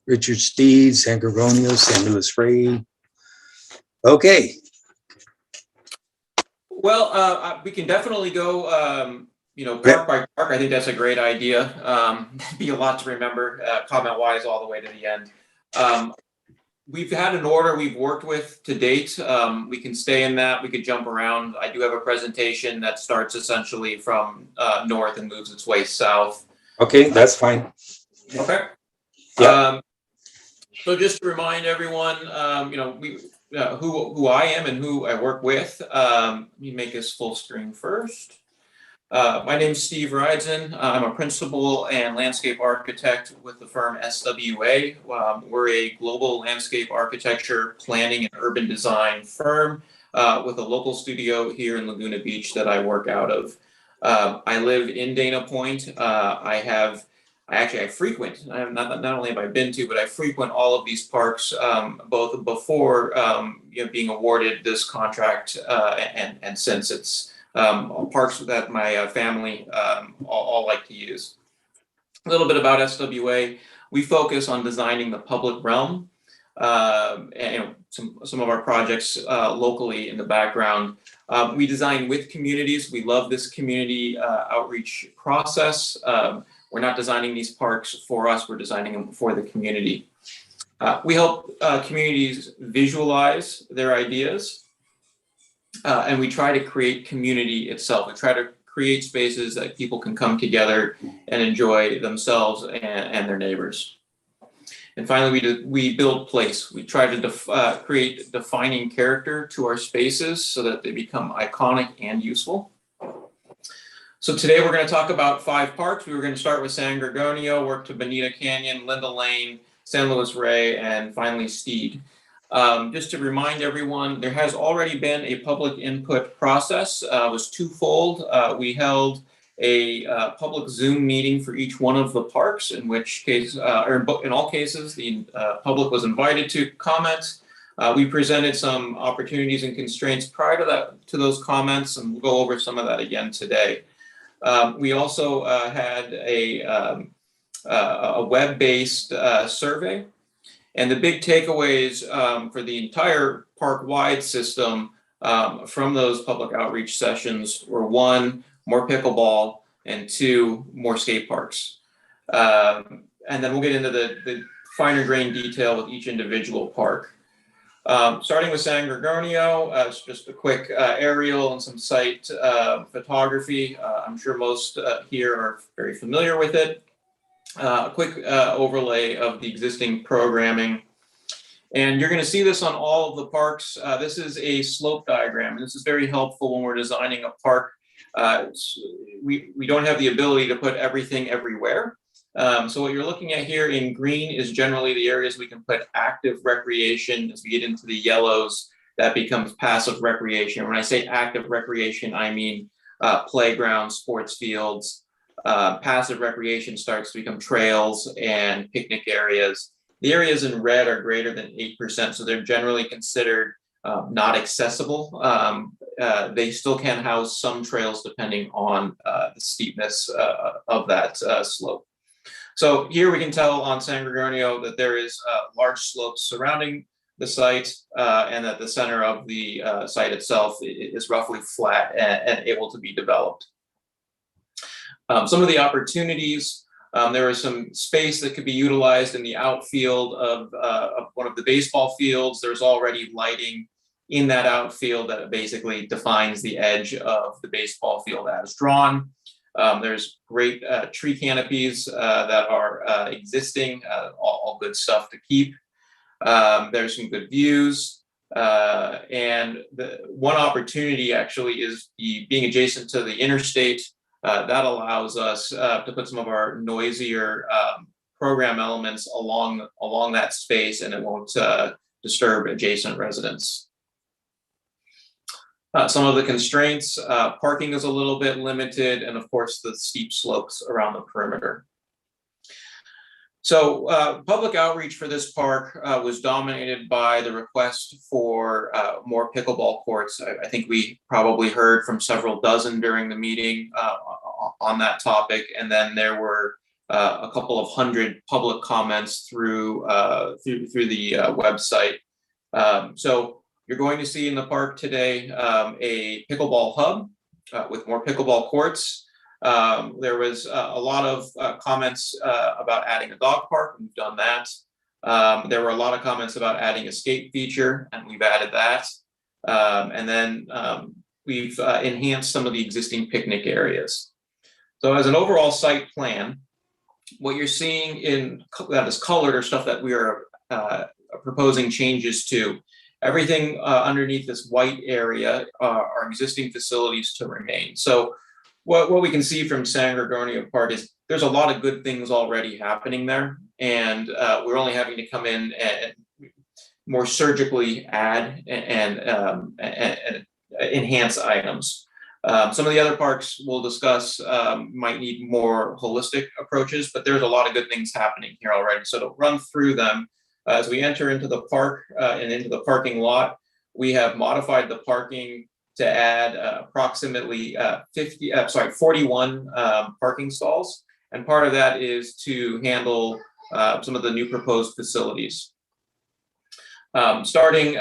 Richard Steed, San Gorgonio, San Luis Rey. Okay, Well, we can definitely go, park by park. I think that's a great idea. Be a lot to remember, comment-wise, all the way to the end. We've had an order we've worked with to date. We can stay in that. We could jump around. I do have a presentation that starts essentially from north and moves its way south. okay, that's fine. Okay. Yeah. So just to remind everyone, who I am and who I work with. Let me make this full screen first. My name is Steve Ridson. I'm a principal and landscape architect with the firm SWA. We're a global landscape architecture, planning, and urban design firm with a local studio here in Laguna Beach that I work out of. I live in Dana Point. I frequent, not only have I been to, but I frequent all of these parks, both before being awarded this contract and since. It's parks that my family all like to use. A little bit about SWA. We focus on designing the public realm, and some of our projects locally in the background. We design with communities. We love this community outreach process. We're not designing these parks for us, we're designing them for the community. We help communities visualize their ideas, and we try to create community itself. We try to create spaces that people can come together and enjoy themselves and their neighbors. And finally, we build place. We try to create defining character to our spaces so that they become iconic and useful. So today we're going to talk about 5 parks. We were going to start with San Gorgonio, work to Bonito Canyon, Linda Lane, San Luis Rey, and finally Steed. Just to remind everyone, there has already been a public input process. It was twofold. We held a public Zoom meeting for each one of the parks, in which case, or in all cases, the public was invited to comment. We presented some opportunities and constraints prior to those comments, and we'll go over some of that again today. We also had a web-based survey, and the big takeaways for the entire park-wide system from those public outreach sessions were 1, more pickleball, and 2, more skate parks. And then we'll get into the finer grain detail with each individual park. Starting with San Gorgonio, it's just a quick aerial and some site photography. I'm sure most here are very familiar with it. A quick overlay of the existing programming. And you're going to see this on all of the parks. This is a slope diagram, and this is very helpful when we're designing a park. We don't have the ability to put everything everywhere. So what you're looking at here in green is generally the areas we can put active recreation. As we get into the yellows, that becomes passive recreation. When I say active recreation, I mean playgrounds, sports fields. Passive recreation starts to become trails and picnic areas. The areas in red are greater than 8%, so they're generally considered not accessible. They still can house some trails depending on the steepness of that slope. So here we can tell on San Gorgonio that there is large slopes surrounding the site, and that the center of the site itself is roughly flat and able to be developed. Some of the opportunities, there is some space that could be utilized in the outfield of one of the baseball fields. There's already lighting in that outfield that basically defines the edge of the baseball field as drawn. There's great tree canopies that are existing, all good stuff to keep. There's some good views. And the one opportunity actually is being adjacent to the interstate. That allows us to put some of our noisier program elements along that space, and it won't disturb adjacent residents. Some of the constraints, parking is a little bit limited, and of course the steep slopes around the perimeter. So public outreach for this park was dominated by the request for more pickleball courts. I think we probably heard from several dozen during the meeting on that topic, and then there were a couple of hundred public comments through the website. So you're going to see in the park today a pickleball hub with more pickleball courts. There was a lot of comments about adding a dog park. We've done that. There were a lot of comments about adding a skate feature, and we've added that. And then we've enhanced some of the existing picnic areas. So as an overall site plan, what you're seeing in that is colored or stuff that we are proposing changes to. Everything underneath this white area are existing facilities to remain. So what we can see from San Gorgonio Park is there's a lot of good things already happening there, and we're only having to come in and more surgically add and enhance items. Some of the other parks we'll discuss might need more holistic approaches, but there's a lot of good things happening here already. So to run through them, as we enter into the park and into the parking lot, we have modified the parking to add approximately 41 parking stalls. And part of that is to handle some of the new proposed facilities. Starting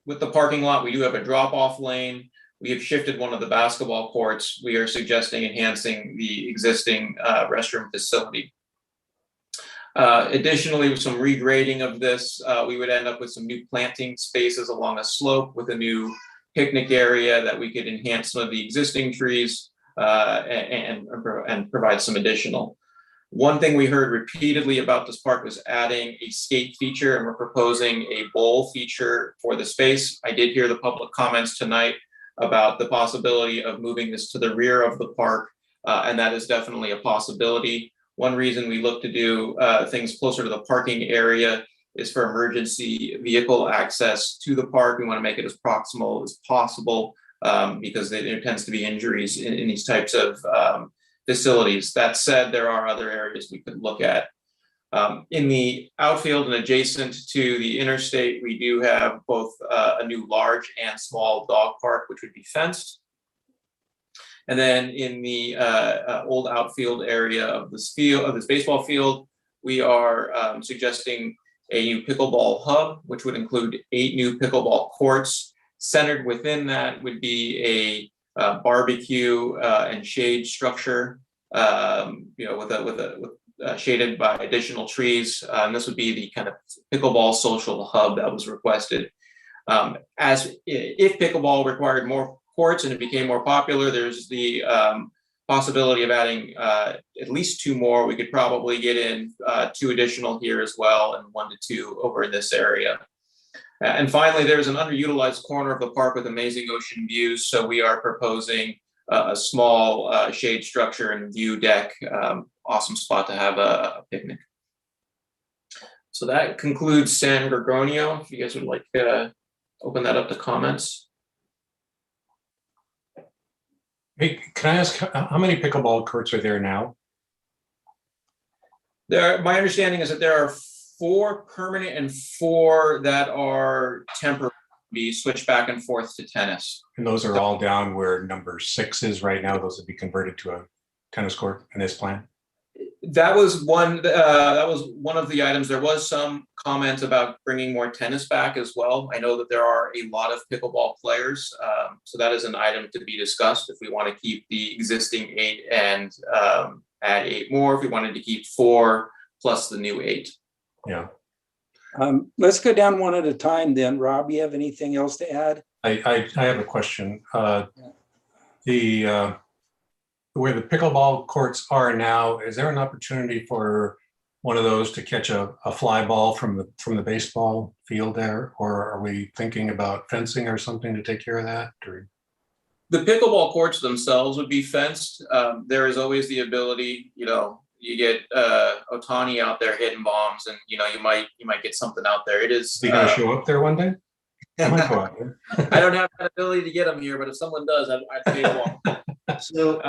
with the parking lot, we do have a drop-off lane. We have shifted one of the basketball courts. We are suggesting enhancing the existing restroom facility. Additionally, with some regrading of this, we would end up with some new planting spaces along a slope with a new picnic area that we could enhance some of the existing trees and provide some additional. One thing we heard repeatedly about this park was adding a skate feature, and we're proposing a bowl feature for the space. I did hear the public comments tonight about the possibility of moving this to the rear of the park, and that is definitely a possibility. One reason we look to do things closer to the parking area is for emergency vehicle access to the park. We want to make it as proximal as possible because there tends to be injuries in these types of facilities. That said, there are other areas we could look at. In the outfield and adjacent to the interstate, we do have both a new large and small dog park, which would be fenced. And then in the old outfield area of this baseball field, we are suggesting a new pickleball hub, which would include 8 new pickleball courts. Centered within that would be a barbecue and shade structure, shaded by additional trees. And this would be the kind of pickleball social hub that was requested. As if pickleball required more courts and it became more popular, there's the possibility of adding at least 2 more. We could probably get in 2 additional here as well, and 1 to 2 over in this area. And finally, there's an underutilized corner of the park with amazing ocean views. So we are proposing a small shade structure and view deck. Awesome spot to have a picnic. So that concludes San Gorgonio. If you guys would like to open that up to comments. Hey, can I ask how many pickleball courts are there now? My understanding is that there are 4 permanent and 4 that are temporary, be switched back and forth to tennis. And those are all down where number 6 is right now. Those would be converted to a tennis court in this plan. That was one. That was one of the items. There was some comments about bringing more tennis back as well. I know that there are a lot of pickleball players, so that is an item to be discussed. If we want to keep the existing 8 and add 8 more, if we wanted to keep 4 plus the new 8. Yeah. Let's go down one at a time then. Rob, you have anything else to add? I have a question. Where the pickleball courts are now, is there an opportunity for one of those to catch a fly ball from the baseball field there? Or are we thinking about fencing or something to take care of that? Or? The pickleball courts themselves would be fenced. There is always the ability, you get Otani out there hitting bombs, and you might get something out there. It is. Are you going to show up there one day? I might go out there. I don't have that ability to get them here, but if someone does, I'd pay along. So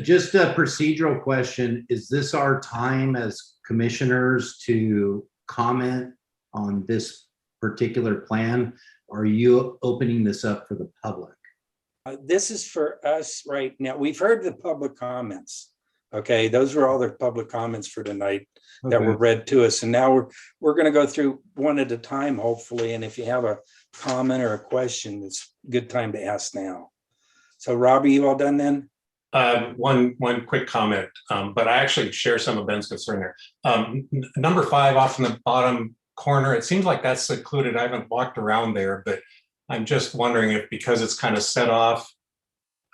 just a procedural question, is this our time as commissioners to comment on this particular plan? Or are you opening this up for the public? This is for us right now. We've heard the public comments. Okay, those were all the public comments for tonight that Okay. were read to us. And now we're going to go through one at a time, hopefully. And if you have a comment or a question, it's a good time to ask now. So Robbie, you all done then? One quick comment, but I actually share some of Ben's concern there. Number 5 off in the bottom corner, it seems like that's secluded. I haven't walked around there, but I'm just wondering if because it's kind of set off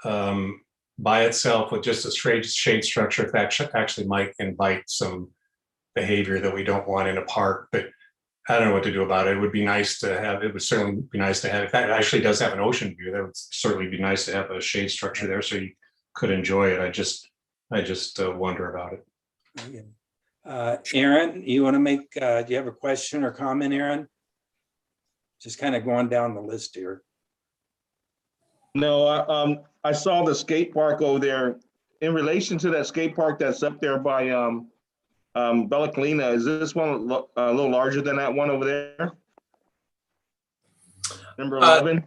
by itself with just a straight shade structure, if that actually might invite some behavior that we don't want in a park. But I don't know what to do about it. It would be nice to have, it would certainly be nice to have, if that actually does have an ocean view, that would certainly be nice to have a shade structure there so you could enjoy it. I just wonder about it. Aaron, you want to make, do you have a question or comment, Aaron? Just kind of going down the list here. No, I saw the skate park over there. In relation to that skate park that's up there by Bella Colina, is this one a little larger than that one over there? Number 11?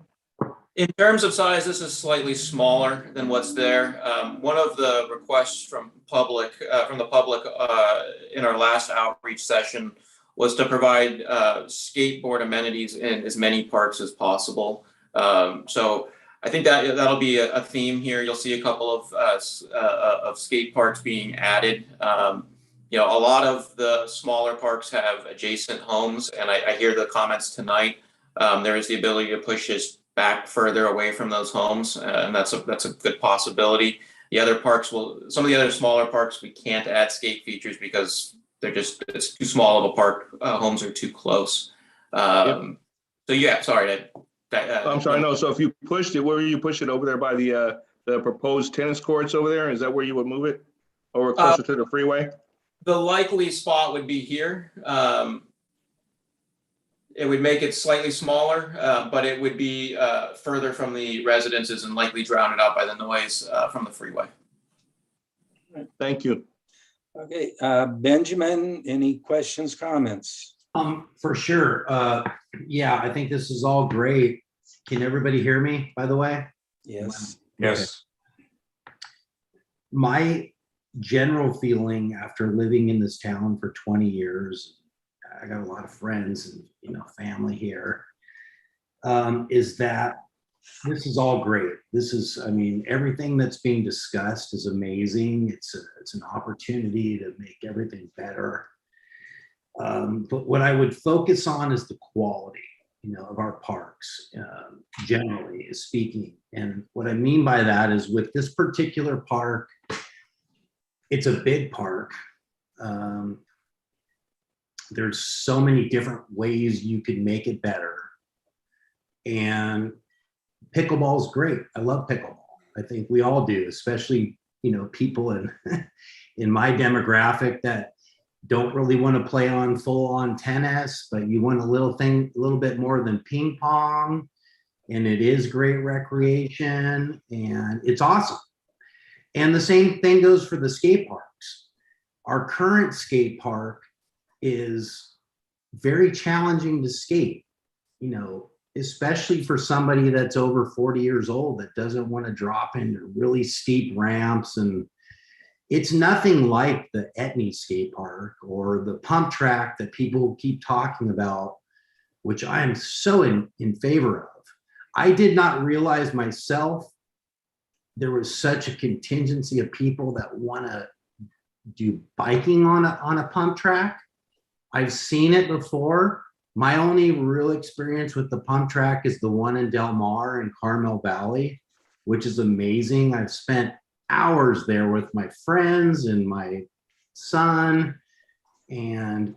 In terms of size, this is slightly smaller than what's there. One of the requests from the public in our last outreach session was to provide skateboard amenities in as many parks as possible. So I think that'll be a theme here. You'll see a couple of skate parks being added. A lot of the smaller parks have adjacent homes, and I hear the comments tonight. There is the ability to push this back further away from those homes, and that's a good possibility. The other parks some of the other smaller parks, we can't add skate features because it's too small of a park. Homes are too close. So yeah, sorry. I'm sorry, no. So if you pushed it, where would you push it over there by the proposed tennis courts over there? Is that where you would move it? Over closer to the freeway? The likely spot would be here. It would make it slightly smaller, but it would be further from the residences and likely drown it out by the noise from the freeway. Thank you. Okay, Benjamin, any questions, comments? For sure. Yeah, I think this is all great. Can everybody hear me, by the way? Yes. Yes. My general feeling after living in this town for 20 years, I got a lot of friends and family here, is that this is all great. This is, everything that's being discussed is amazing. It's an opportunity to make everything better. But what I would focus on is the quality, of our parks, generally speaking. And what I mean by that is with this particular park, it's a big park. There's so many different ways you could make it better. And pickleball is great. I love pickleball. I think we all do, especially, people in my demographic that don't really want to play on full-on tennis, but you want a little bit more than ping pong. And it is great recreation and it's awesome. And the same thing goes for the skate parks. Our current skate park is very challenging to skate, especially for somebody that's over 40 years old that doesn't want to drop into really steep ramps. And it's nothing like the Etney skate park or the pump track that people keep talking about, which I am so in favor of. I did not realize myself there was such a contingency of people that want to do biking on a pump track. I've seen it before. My only real experience with the pump track is the one in Del Mar in Carmel Valley, which is amazing. I've spent hours there with my friends and my son, and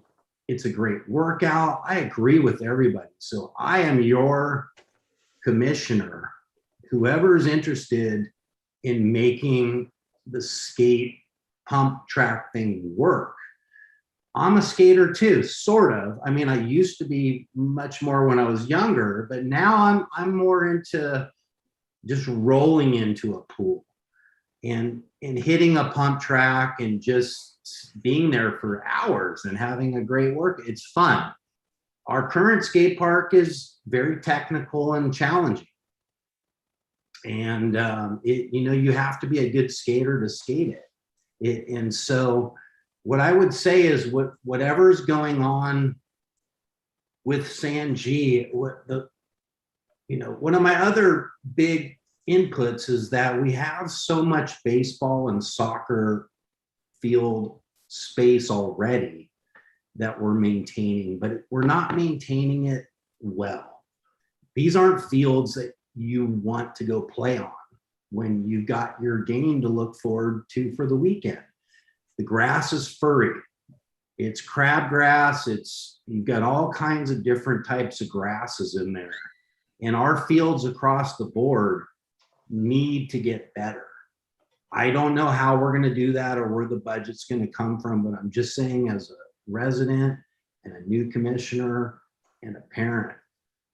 it's a great workout. I agree with everybody. So I am your commissioner, whoever's interested in making the skate pump track thing work. I'm a skater too, sort of. I used to be much more when I was younger, but now I'm more into just rolling into a pool and hitting a pump track and just being there for hours and having a great work. It's fun. Our current skate park is very technical and challenging. And you have to be a good skater to skate it. And so what I would say is whatever's going on with Sanji, one of my other big inputs is that we have so much baseball and soccer field space already that we're maintaining, but we're not maintaining it well. These aren't fields that you want to go play on when you got your game to look forward to for the weekend. The grass is furry. It's crabgrass. You've got all kinds of different types of grasses in there. And our fields across the board need to get better. I don't know how we're going to do that or where the budget's going to come from, but I'm just saying, as a resident and a new commissioner and a parent,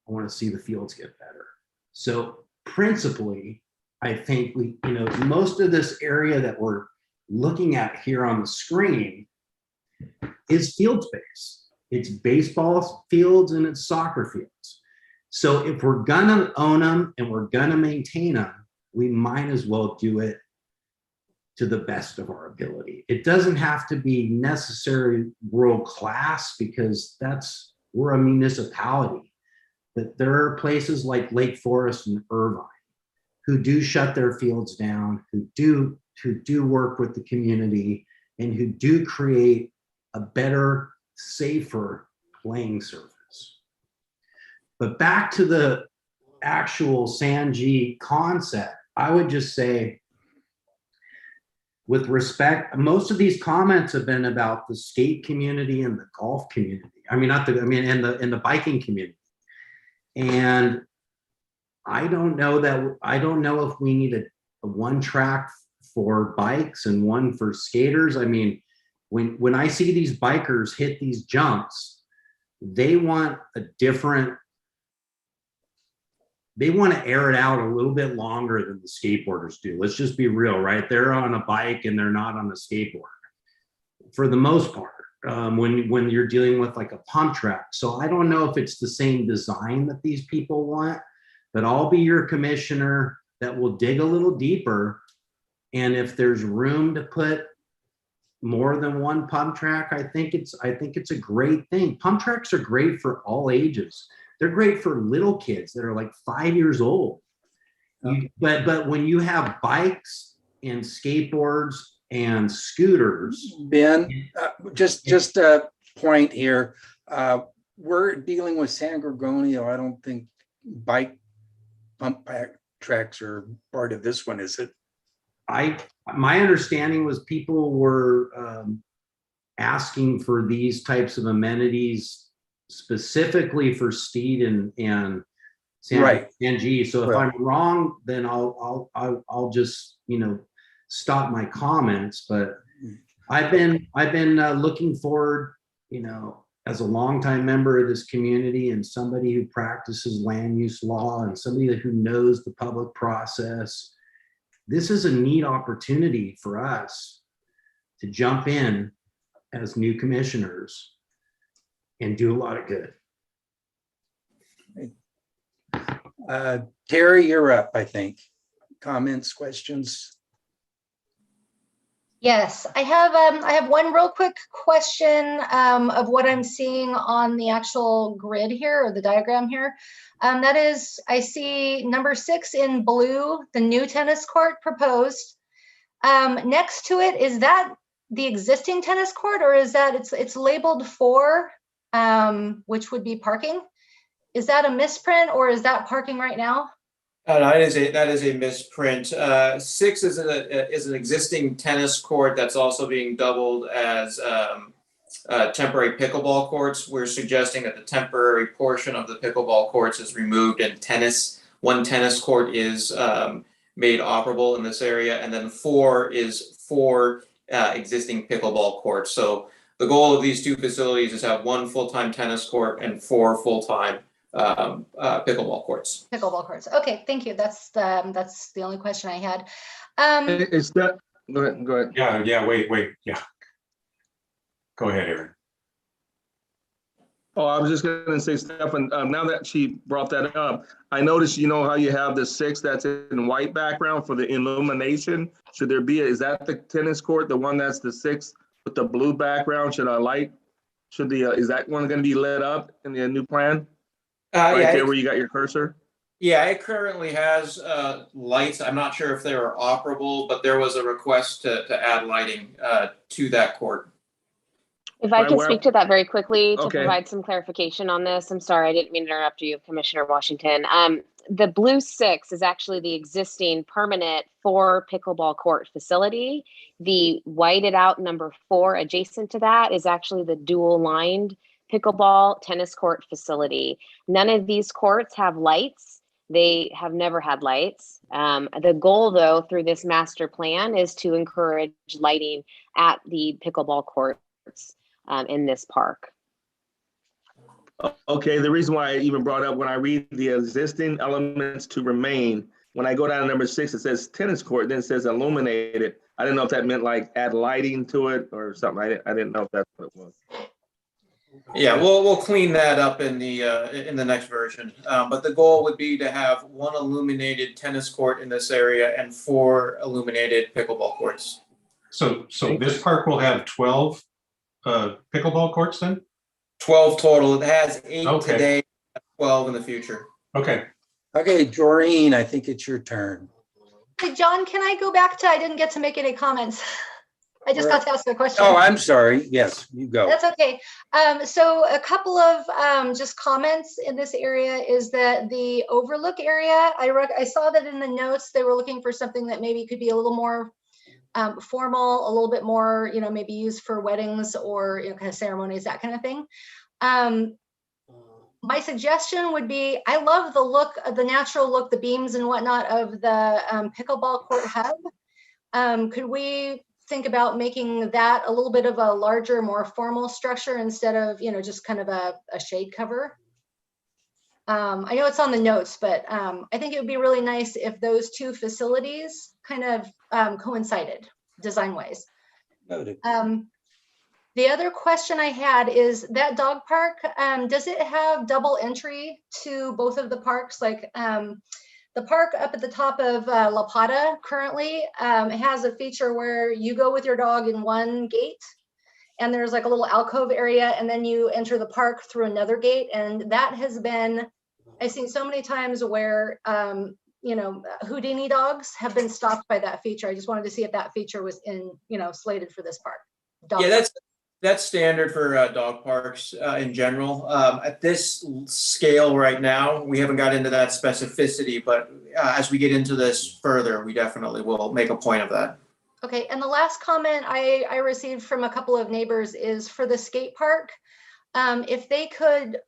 I want to see the fields get better. So principally, I think most of this area that we're looking at here on the screen is field space. It's baseball fields and it's soccer fields. So if we're gonna own them and we're gonna maintain them, we might as well do it to the best of our ability. It doesn't have to be necessarily world class because we're a municipality, but there are places like Lake Forest and Irvine who do shut their fields down, who do work with the community, and who do create a better, safer playing surface. But back to the actual Sanji concept, I would just say, with respect, most of these comments have been about the skate community and the golf community. And the biking community. And I don't know if we need a one track for bikes and one for skaters. I mean, when I see these bikers hit these jumps, they want to air it out a little bit longer than the skateboarders do. Let's just be real, right? They're on a bike and they're not on a skateboard for the most part. When you're dealing with like a pump track. So I don't know if it's the same design that these people want, but I'll be your commissioner that will dig a little deeper. And if there's room to put more than one pump track, I think it's a great thing. Pump tracks are great for all ages. They're great for little kids that are like 5 years old. But when you have bikes and skateboards and scooters. Ben, just a point here. We're dealing with San Gorgonio. I don't think bike pump tracks are part of this one, is it? My understanding was people were asking for these types of amenities specifically for Steed and Sanji. So if I'm wrong, then I'll just stop my comments. But I've been looking forward, as a longtime member of this community and somebody who practices land use law and somebody who knows the public process. This is a neat opportunity for us to jump in as new commissioners and do a lot of good. Terry, you're up, I think. Comments, questions? Yes, I have one real quick question of what I'm seeing on the actual grid here, or the diagram here. That is, I see number 6 in blue, the new tennis court proposed. Next to it, is that the existing tennis court, or is that it's labeled 4, which would be parking? Is that a misprint, or is that parking right now? No, that is a misprint. 6 is an existing tennis court that's also being doubled as temporary pickleball courts. We're suggesting that the temporary portion of the pickleball courts is removed and one tennis court is made operable in this area, and then 4 is 4 existing pickleball courts. So the goal of these two facilities is to have 1 full-time tennis court and 4 full-time pickleball courts. Pickleball courts. Okay, thank you. That's the only question I had. Is that, go ahead. Yeah, wait. Yeah. Go ahead, Aaron. Oh, I was just gonna say, Stefan, now that she brought that up, I noticed, you know how you have the 6 that's in white background for the illumination? Should there be, is that the tennis court, the one that's the 6 with the blue background? Should is that one gonna be lit up in the new plan? Right Yeah, there where you got your cursor? yeah, it currently has lights. I'm not sure if they were operable, but there was a request to add lighting to that court. If I Right, can well- speak to that very quickly to Okay. provide some clarification on this. I'm sorry, I didn't mean to interrupt you, Commissioner Washington. The blue 6 is actually the existing permanent 4 pickleball court facility. The whited out number 4 adjacent to that is actually the dual lined pickleball tennis court facility. None of these courts have lights. They have never had lights. The goal, though, through this master plan is to encourage lighting at the pickleball courts in this park. Okay, the reason why I even brought up, when I read the existing elements to remain, when I go down to number 6, it says tennis court, then it says illuminated. I didn't know if that meant like add lighting to it or something. I didn't know if that's what it was. Yeah, we'll clean that up in the next version. But the goal would be to have 1 illuminated tennis court in this area and 4 illuminated pickleball courts. So this park will have 12 pickleball courts then? 12 total. It has 8 Okay. today, 12 in the future. Okay. Okay, Doreen, I think it's your turn. Hey, John, can I go back to, I didn't get to make any comments. I just got to ask a question. Oh, I'm sorry. Yes, you go. That's okay. So a couple of just comments in this area is that the overlook area, I saw that in the notes, they were looking for something that maybe could be a little more formal, a little bit more, maybe used for weddings or, kind of ceremonies, that kind of thing. My suggestion would be, I love the look, the natural look, the beams and whatnot of the pickleball court hub. Could we think about making that a little bit of a larger, more formal structure instead of, just kind of a shade cover? I know it's on the notes, but I think it would be really nice if those 2 facilities kind of coincided design-wise. Noted. The other question I had is that dog park, does it have double entry to both of the parks? Like the park up at the top of La Pata currently has a feature where you go with your dog in one gate and there's like a little alcove area and then you enter the park through another gate. And that has been, I've seen so many times where, Houdini dogs have been stopped by that feature. I just wanted to see if that feature was slated for this park. Yeah, that's standard for dog parks in general. At this scale right now, we haven't got into that specificity, but as we get into this further, we definitely will make a point of that. Okay, and the last comment I received from a couple of neighbors is for the skate park. If they could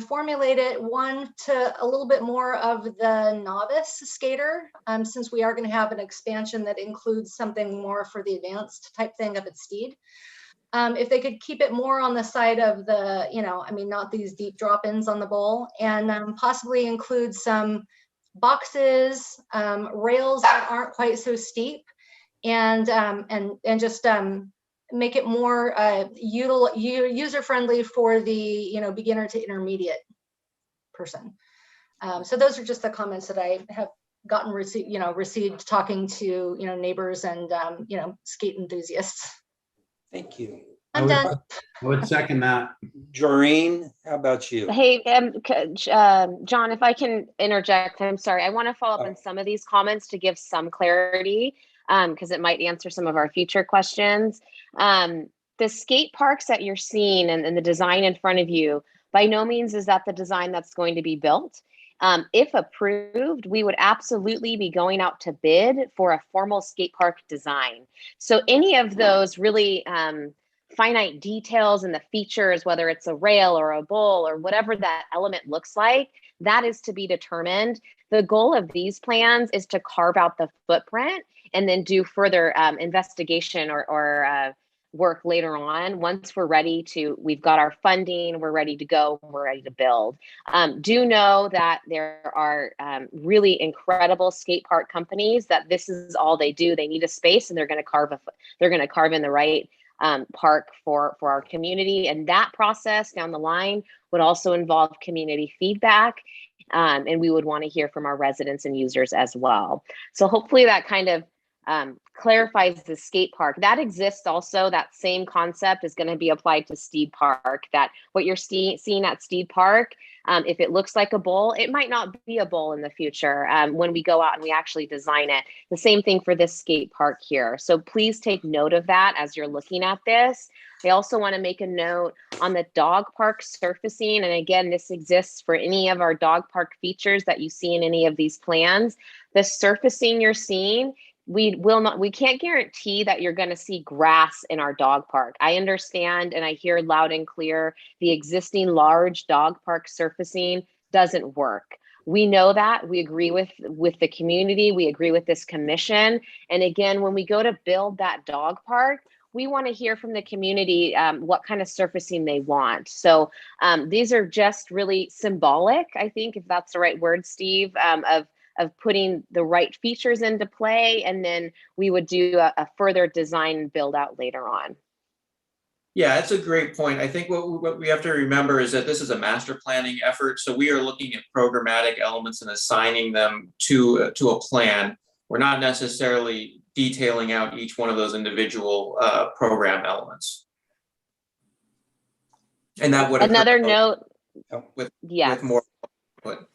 formulate it to a little bit more of the novice skater, since we are going to have an expansion that includes something more for the advanced type thing up at Steed. If they could keep it more on the side of the, not these deep drop-ins on the bowl, and possibly include some boxes, rails that aren't quite so steep, and just make it more user-friendly for the beginner to intermediate person. So those are just the comments that I have gotten received talking to neighbors and skate enthusiasts. Thank you. I'm done. I would second that. Doreen, how about you? Hey, John, if I can interject, I'm sorry. I want to follow up on some of these comments to give some clarity because it might answer some of our future questions. The skate parks that you're seeing and the design in front of you, by no means is that the design that's going to be built. If approved, we would absolutely be going out to bid for a formal skate park design. So any of those really finite details and the features, whether it's a rail or a bowl or whatever that element looks like, that is to be determined. The goal of these plans is to carve out the footprint and then do further investigation or work later on. Once we've got our funding, we're ready to go, we're ready to build. Do know that there are really incredible skate park companies that this is all they do. They need a space and they're going to carve in the right park for our community. And that process down the line would also involve community feedback. And we would want to hear from our residents and users as well. So hopefully that kind of clarifies the skate park. That exists also. That same concept is going to be applied to Steed Park. That what you're seeing at Steed Park, if it looks like a bowl, it might not be a bowl in the future when we go out and we actually design it. The same thing for this skate park here. So please take note of that as you're looking at this. I also want to make a note on the dog park surfacing. And again, this exists for any of our dog park features that you see in any of these plans. The surfacing you're seeing, we can't guarantee that you're going to see grass in our dog park. I understand and I hear loud and clear the existing large dog park surfacing doesn't work. We know that. We agree with the community. We agree with this commission. And again, when we go to build that dog park, we want to hear from the community what kind of surfacing they want. So these are just really symbolic, I think, if that's the right word, Steve, of putting the right features into play. And then we would do a further design and build out later on. Yeah, that's a great point. I think what we have to remember is that this is a master planning effort. So we are looking at programmatic elements and assigning them to a plan. We're not necessarily detailing out each one of those individual program elements. And that would another note with yes. more input.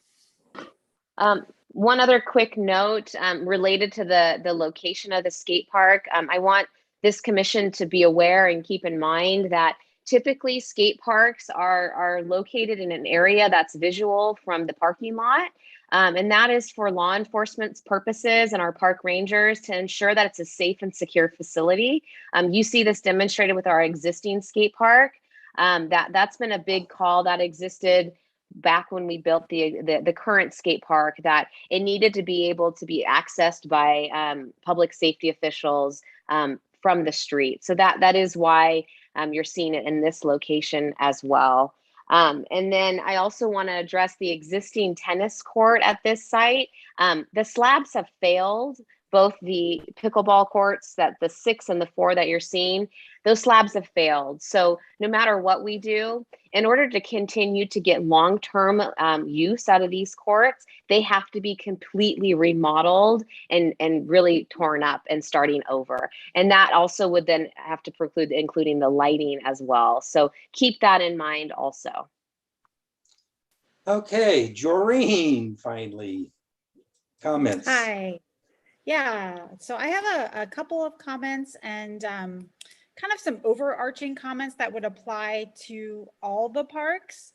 One other quick note related to the location of the skate park. I want this commission to be aware and keep in mind that typically skate parks are located in an area that's visual from the parking lot. And that is for law enforcement's purposes and our park rangers to ensure that it's a safe and secure facility. You see this demonstrated with our existing skate park. That's been a big call that existed back when we built the current skate park, that it needed to be able to be accessed by public safety officials from the street. So that is why you're seeing it in this location as well. And then I also want to address the existing tennis court at this site. The slabs have failed, both the pickleball courts, that the 6 and the 4 that you're seeing, those slabs have failed. So no matter what we do, in order to continue to get long-term use out of these courts, they have to be completely remodeled and really torn up and starting over. And that also would then have to preclude including the lighting as well. So keep that in mind also. Okay, Joreen, finally, comments. Hi. Yeah, so I have a couple of comments and kind of some overarching comments that would apply to all the parks.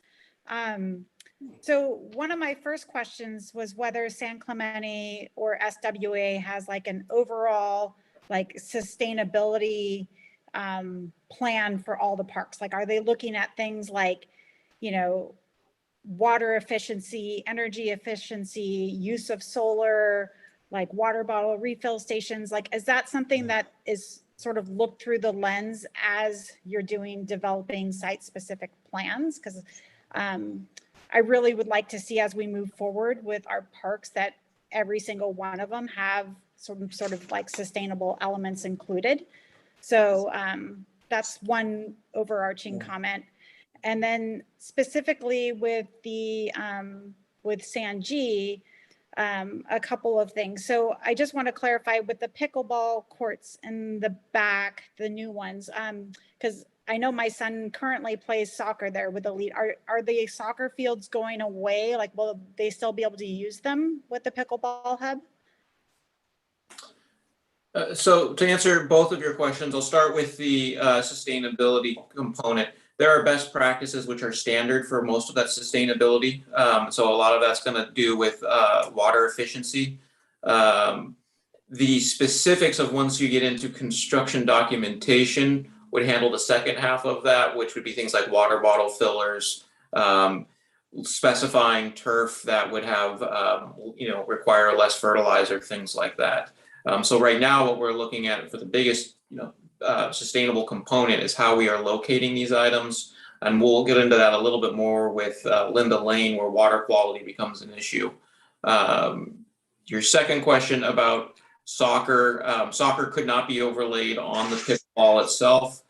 So one of my first questions was whether San Clemente or SWA has like an overall like sustainability plan for all the parks. Like, are they looking at things like, you know, water efficiency, energy efficiency, use of solar, like water bottle refill stations? Like, is that something that is sort of looked through the lens as you're developing site-specific plans? Because I really would like to see, as we move forward with our parks, that every single one of them have some sort of like sustainable elements included. So that's one overarching comment. And then specifically with the with Sanji, a couple of things. So I just want to clarify with the pickleball courts in the back, the new ones, because I know my son currently plays soccer there with the lead. Are the soccer fields going away? Like, will they still be able to use them with the Pickleball Hub? So to answer both of your questions, I'll start with the sustainability component. There are best practices which are standard for most of that sustainability. So a lot of that's going to do with water efficiency. The specifics of once you get into construction documentation would handle the second half of that, which would be things like water bottle fillers, specifying turf that would have, require less fertilizer, things like that. So right now, what we're looking at for the biggest, sustainable component is how we are locating these items. And we'll get into that a little bit more with Linda Lane, where water quality becomes an issue. Your second question about soccer, soccer could not be overlaid on the pickleball itself.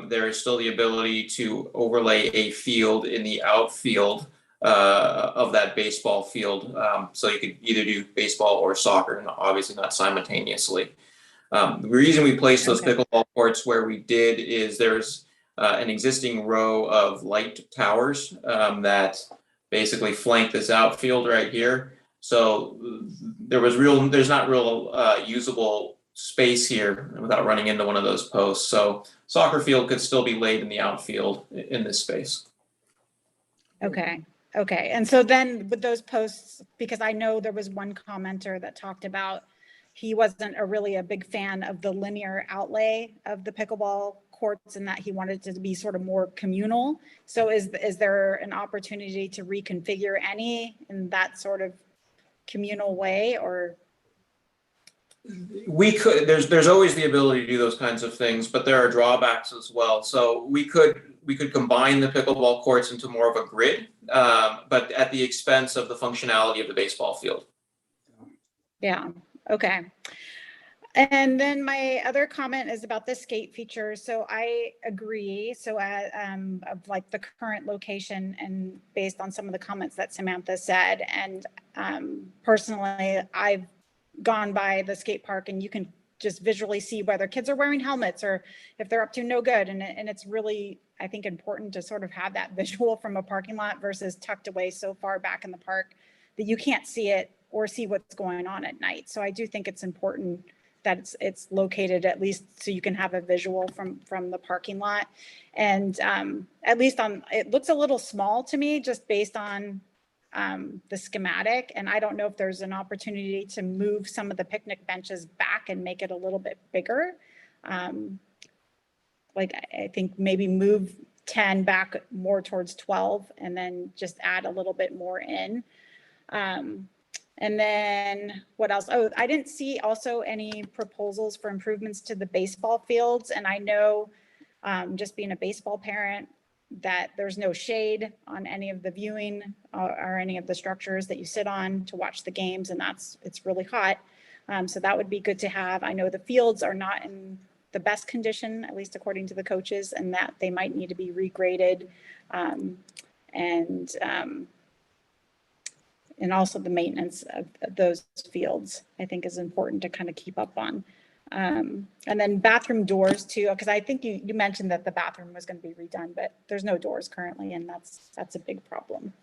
there is still the ability to overlay a field in the outfield of that baseball field. So you could either do baseball or soccer, and obviously not simultaneously. The reason we placed those pickleball courts where we did is there's an existing row of light towers that basically flank this outfield right here. So there's not real usable space here without running into one of those posts. So soccer field could still be laid in the outfield in this space. Okay. Okay. And so then with those posts, because I know there was one commenter that talked about he wasn't really a big fan of the linear outlay of the pickleball courts and that he wanted it to be sort of more communal. So is there an opportunity to reconfigure any in that sort of communal way, or? We could, there's always the ability to do those kinds of things, but there are drawbacks as well. So we could combine the pickleball courts into more of a grid, but at the expense of the functionality of the baseball field. Yeah, okay. And then my other comment is about the skate feature. So I agree. So of like the current location and based on some of the comments that Samantha said, and personally, I've gone by the skate park and you can just visually see whether kids are wearing helmets or if they're up to no good. And it's really, I think, important to sort of have that visual from a parking lot versus tucked away so far back in the park that you can't see it or see what's going on at night. So I do think it's important that it's located at least so you can have a visual from the parking lot. And at least it looks a little small to me just based on the schematic. And I don't know if there's an opportunity to move some of the picnic benches back and make it a little bit bigger. Like I think maybe move 10 back more towards 12 and then just add a little bit more in. And then what else? Oh, I didn't see also any proposals for improvements to the baseball fields. And I know just being a baseball parent that there's no shade on any of the viewing or any of the structures that you sit on to watch the games. And it's really hot. So that would be good to have. I know the fields are not in the best condition, at least according to the coaches, and that they might need to be regraded. And also the maintenance of those fields, I think, is important to kind of keep up on. And then bathroom doors too, because I think you mentioned that the bathroom was going to be redone, but there's no doors currently, and that's a big problem.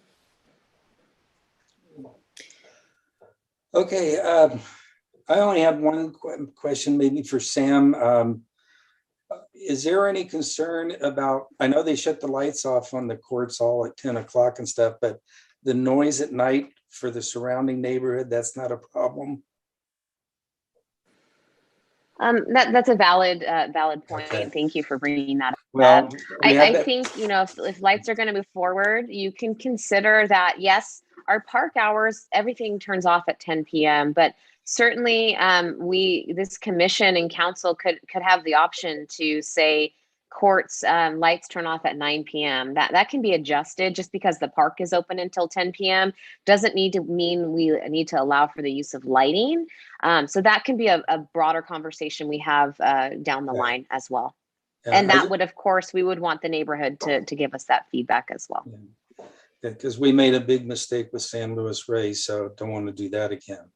Okay, I only have one question maybe for Sam. Is there any concern about, I know they shut the lights off on the courts all at 10 o'clock and stuff, but the noise at night for the surrounding neighborhood, that's not a problem? That's a valid point. Okay. Thank you for bringing that up. Well, I think, if lights are going to move forward, you can consider that, yes, our park hours, everything turns off at 10 p.m. But certainly this commission and council could have the option to say courts lights turn off at 9 p.m. That can be adjusted. Just because the park is open until 10 p.m. doesn't need to mean we need to allow for the use of lighting. So that can be a broader conversation we have down the line as well. And that would, of course, we would want the neighborhood to give us that feedback as well. Because we made a big mistake with San Luis Rey, so don't want to do that again.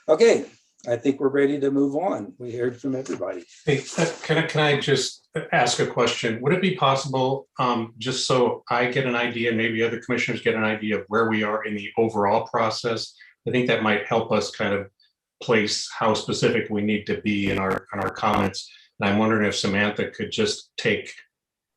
Okay, I think we're ready to move on. We heard from everybody. Hey, can I just ask a question? Would it be possible, just so I get an idea, maybe other commissioners get an idea of where we are in the overall process? I think that might help us kind of place how specific we need to be in our comments. And I'm wondering if Samantha could just take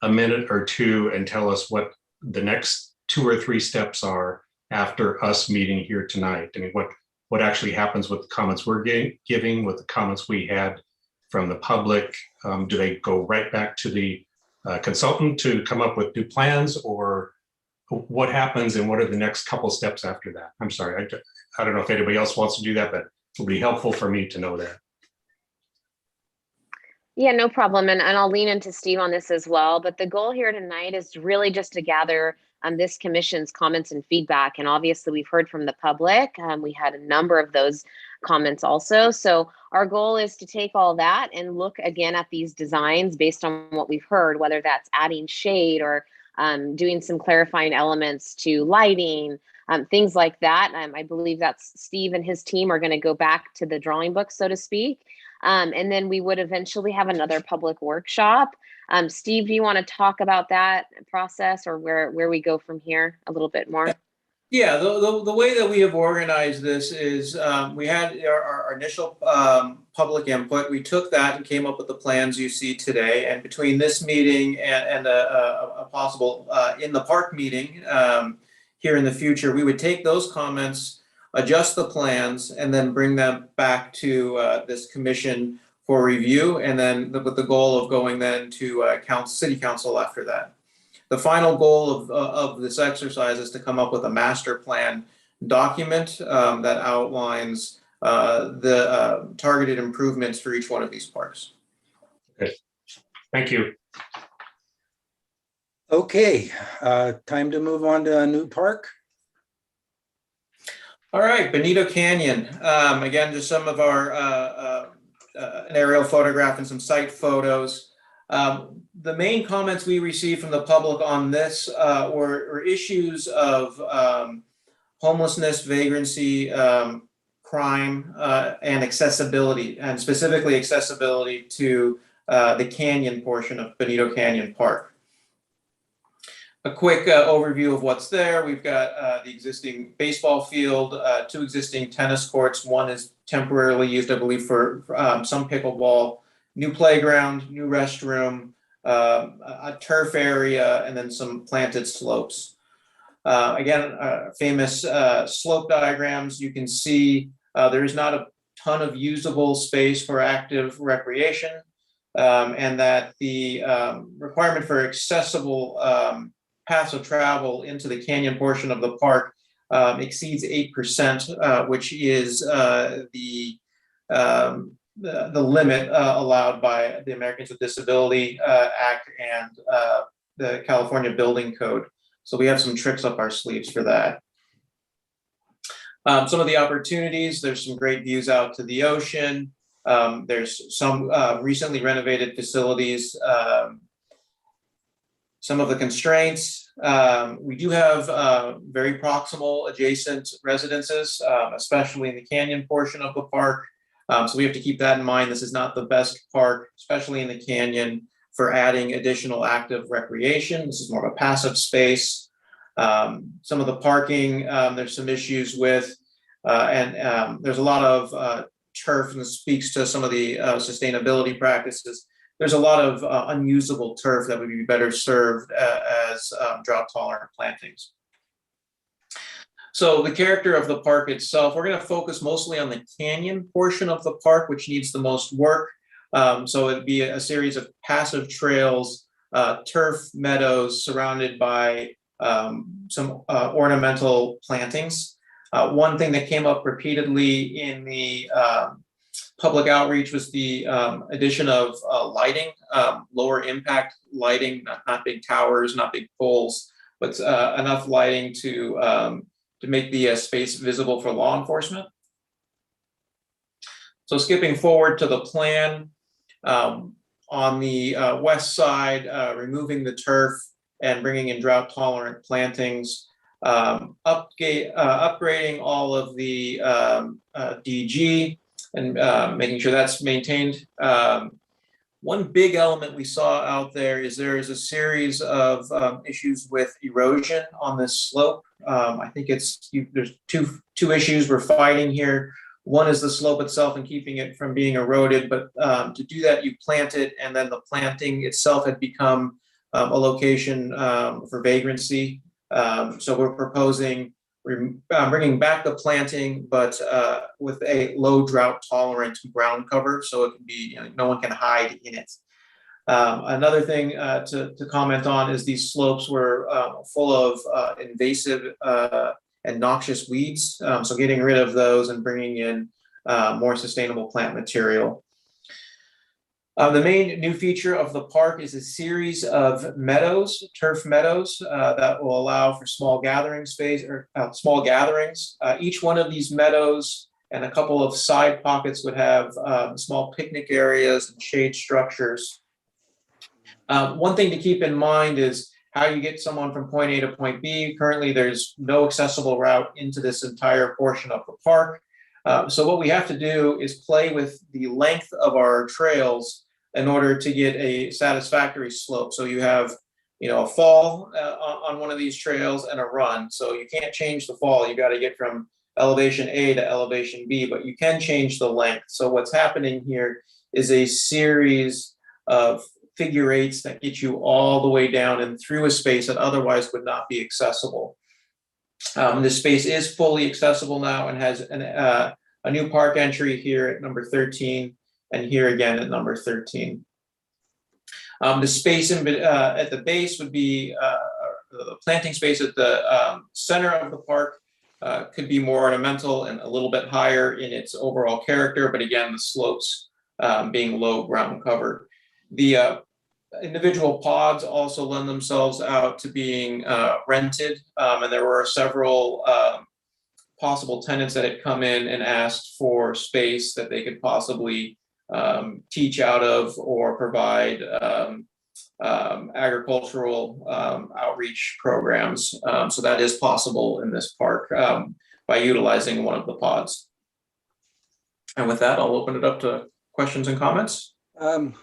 a minute or two and tell us what the next 2 or 3 steps are after us meeting here tonight. I mean, what actually happens with the comments we're giving, with the comments we had from the public? Do they go right back to the consultant to come up with new plans, or what happens and what are the next couple steps after that? I'm sorry, I don't know if anybody else wants to do that, but it would be helpful for me to know that. Yeah, no problem. And I'll lean into Steve on this as well. But the goal here tonight is really just to gather this commission's comments and feedback. And obviously we've heard from the public. We had a number of those comments also. So our goal is to take all that and look again at these designs based on what we've heard, whether that's adding shade or doing some clarifying elements to lighting, things like that. I believe that's Steve and his team are going to go back to the drawing book, so to speak. And then we would eventually have another public workshop. Steve, do you want to talk about that process or where we go from here a little bit more? Yeah, the way that we have organized this is we had our initial public input. We took that and came up with the plans you see today. And between this meeting and a possible in the park meeting here in the future, we would take those comments, adjust the plans, and then bring them back to this commission for review. And then with the goal of going then to city council after that. The final goal of this exercise is to come up with a master plan document that outlines the targeted improvements for each one of these parks. Okay, thank you. Okay, time to move on to a new park. All right, Bonito Canyon. Again, just some of our an aerial photograph and some site photos. The main comments we received from the public on this were issues of homelessness, vagrancy, crime, and accessibility, and specifically accessibility to the canyon portion of Bonito Canyon Park. A quick overview of what's there. We've got the existing baseball field, 2 existing tennis courts. One is temporarily used, I believe, for some pickleball. New playground, new restroom, a turf area, and then some planted slopes. Again, famous slope diagrams. You can see there is not a ton of usable space for active recreation, and that the requirement for accessible paths of travel into the canyon portion of the park exceeds 8%, which is the limit allowed by the Americans with Disability Act and the California Building Code. So we have some tricks up our sleeves for that. Some of the opportunities, there's some great views out to the ocean. There's some recently renovated facilities. Some of the constraints, we do have very proximal adjacent residences, especially in the canyon portion of the park. So we have to keep that in mind. This is not the best park, especially in the canyon, for adding additional active recreation. This is more of a passive space. Some of the parking, there's some issues with, and there's a lot of turf, and this speaks to some of the sustainability practices. There's a lot of unusable turf that would be better served as drought-tolerant plantings. So the character of the park itself, we're going to focus mostly on the canyon portion of the park, which needs the most work. So it'd be a series of passive trails, turf meadows surrounded by some ornamental plantings. One thing that came up repeatedly in the public outreach was the addition of lighting, lower impact lighting, not big towers, not big poles, but enough lighting to make the space visible for law enforcement. So skipping forward to the plan, on the west side, removing the turf and bringing in drought-tolerant plantings, upgrading all of the DG and making sure that's maintained. One big element we saw out there is a series of issues with erosion on this slope. I think there's two issues we're fighting here. One is the slope itself and keeping it from being eroded, but to do that, you plant it, and then the planting itself had become a location for vagrancy. So we're proposing bringing back the planting, but with a low drought tolerant ground cover, so it can be, no one can hide in it. Another thing to comment on is these slopes were full of invasive and noxious weeds. So getting rid of those and bringing in more sustainable plant material. The main new feature of the park is a series of meadows, turf meadows, that will allow for small gathering space or small gatherings. Each one of these meadows and a couple of side pockets would have small picnic areas and shade structures. One thing to keep in mind is how you get someone from point A to point B. Currently, there's no accessible route into this entire portion of the park. So what we have to do is play with the length of our trails in order to get a satisfactory slope. So you have, a fall on one of these trails and a run. So you can't change the fall. You got to get from elevation A to elevation B, but you can change the length. So what's happening here is a series of figure eights that get you all the way down and through a space that otherwise would not be accessible. This space is fully accessible now and has a new park entry here at number 13 and here again at number 13. The space at the base would be the planting space at the center of the park. Could be more ornamental and a little bit higher in its overall character, but again, the slopes being low ground cover. The individual pods also lend themselves out to being rented, and there were several possible tenants that had come in and asked for space that they could possibly teach out of or provide agricultural outreach programs. So that is possible in this park by utilizing one of the pods. And with that, I'll open it up to questions and comments.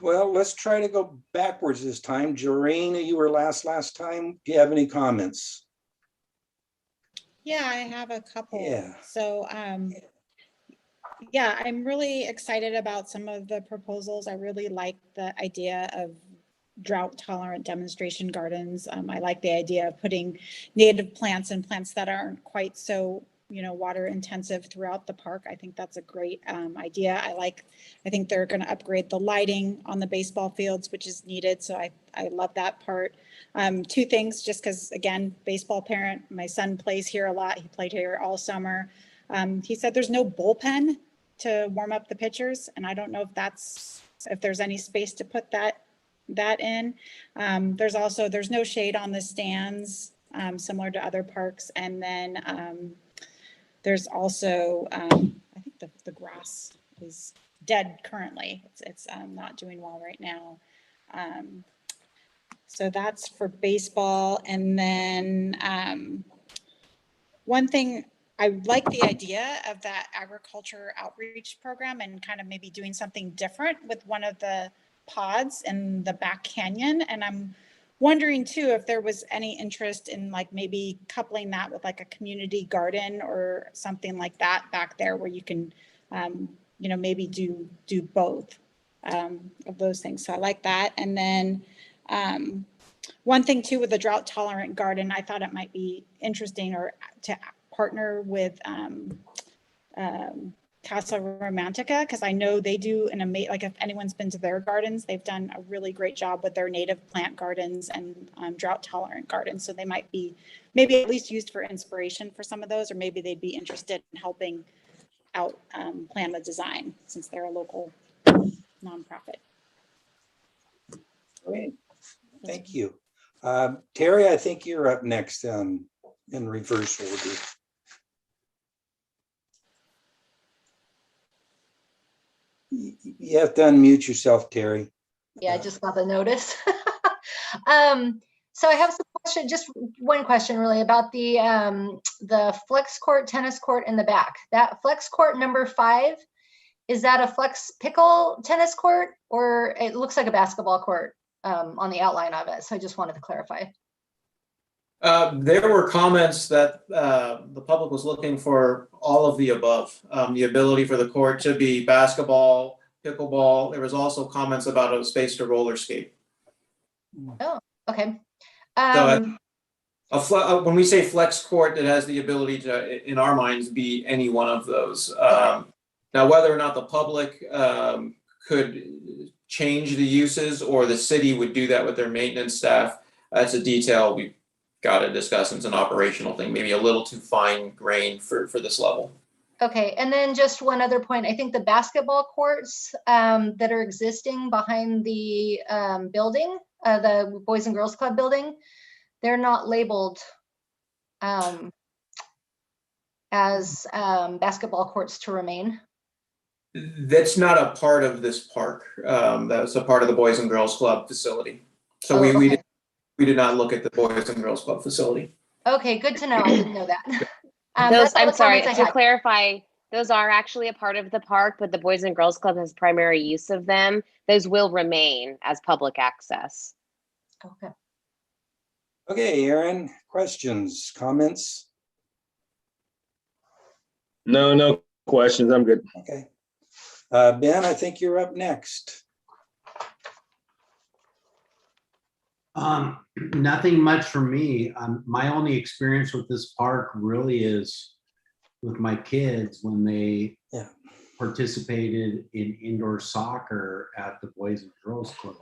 Well, let's try to go backwards this time. Joreen, you were last time. Do you have any comments? Yeah, I have a couple. Yeah. So, yeah, I'm really excited about some of the proposals. I really like the idea of drought tolerant demonstration gardens. I like the idea of putting native plants and plants that aren't quite so, water intensive throughout the park. I think that's a great idea. I think they're going to upgrade the lighting on the baseball fields, which is needed. So I love that part. Two things, just because, again, baseball parent, my son plays here a lot. He played here all summer. He said there's no bullpen to warm up the pitchers. And I don't know if there's any space to put that in. There's no shade on the stands, similar to other parks. And then there's also, I think the grass is dead currently. It's not doing well right now. So that's for baseball. And then one thing, I like the idea of that agriculture outreach program and kind of maybe doing something different with one of the pods in the back canyon. And I'm wondering too, if there was any interest in like maybe coupling that with like a community garden or something like that back there where you can, maybe do both of those things. So I like that. And then one thing too, with the drought tolerant garden, I thought it might be interesting or to partner with Casa Romantica, because I know they do an amazing, like if anyone's been to their gardens, they've done a really great job with their native plant gardens and drought tolerant gardens. So they might be maybe at least used for inspiration for some of those, or maybe they'd be interested in helping out plan the design since they're a local nonprofit. Great. Thank you. Terry, I think you're up next in reverse order. You have to unmute yourself, Terry. Yeah, I just got the notice. So I have some question, just one question really about the flex court, tennis court in the back. That flex court number 5, is that a flex pickle tennis court, or it looks like a basketball court on the outline of it? So I just wanted to clarify. There were comments that the public was looking for all of the above, the ability for the court to be basketball, pickleball. There was also comments about a space to roller skate. Oh, okay. So when we say flex court, it has the ability to, in our minds, be any one of those. Now, whether or not the public could change the uses or the city would do that with their maintenance staff, that's a detail we've got to discuss. It's an operational thing, maybe a little too fine grained for this level. Okay, and then just one other point. I think the basketball courts that are existing behind the building, the Boys and Girls Club building, they're not labeled as basketball courts to remain. That's not a part of this park. That's a part of the Boys and Girls Club facility. So Oh, we okay. did not look at the Boys and Girls Club facility. Okay, good to know. I didn't know that. Those, That's all I'm the sorry, comments I to had. clarify, those are actually a part of the park, but the Boys and Girls Club has primary use of them. Those will remain as public access. Okay. Okay, Aaron, questions, comments? No questions. I'm good. Okay. Ben, I think you're up next. Nothing much for me. My only experience with this park really is with my kids when they participated in indoor soccer at the Boys and Girls Club.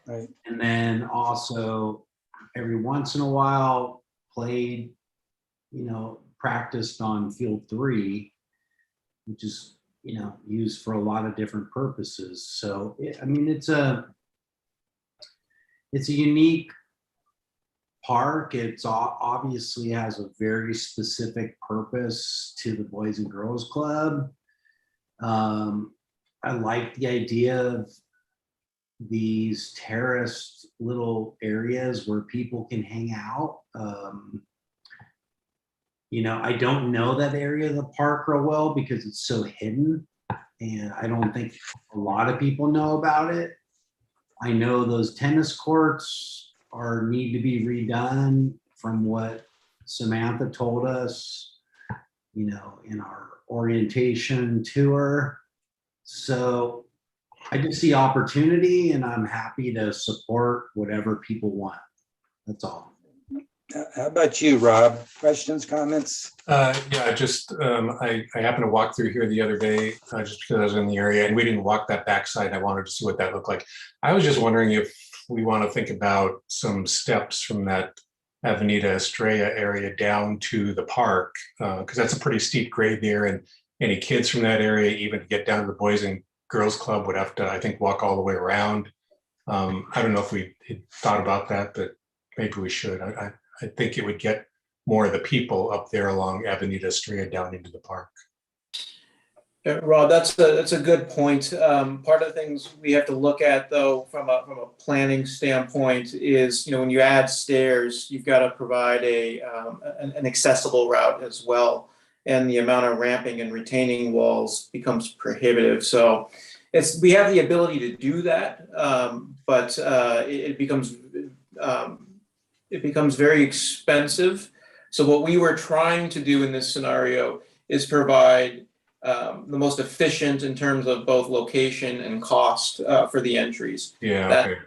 Right. And then also every once in a while played, practiced on field 3, which is, used for a lot of different purposes. So, it's a unique park. It's obviously has a very specific purpose to the Boys and Girls Club. I like the idea of these terraced little areas where people can hang out. I don't know that area of the park real well because it's so hidden, and I don't think a lot of people know about it. I know those tennis courts need to be redone from what Samantha told us, in our orientation tour. So I just see opportunity, and I'm happy to support whatever people want. That's all. How about you, Rob? Questions, comments? Yeah, just I happened to walk through here the other day just because I was in the area, and we didn't walk that backside. I wanted to see what that looked like. I was just wondering if we want to think about some steps from that Avenida Estrella area down to the park, because that's a pretty steep grade there, and any kids from that area, even to get down to the Boys and Girls Club, would have to, I think, walk all the way around. I don't know if we had thought about that, but maybe we should. I think it would get more of the people up there along Avenida Estrella down into the park. Rob, that's a good point. Part of the things we have to look at, though, from a planning standpoint, is when you add stairs, you've got to provide an accessible route as well, and the amount of ramping and retaining walls becomes prohibitive. So we have the ability to do that, but it becomes very expensive. So what we were trying to do in this scenario is provide the most efficient in terms of both location and cost for the entries. Yeah, that okay.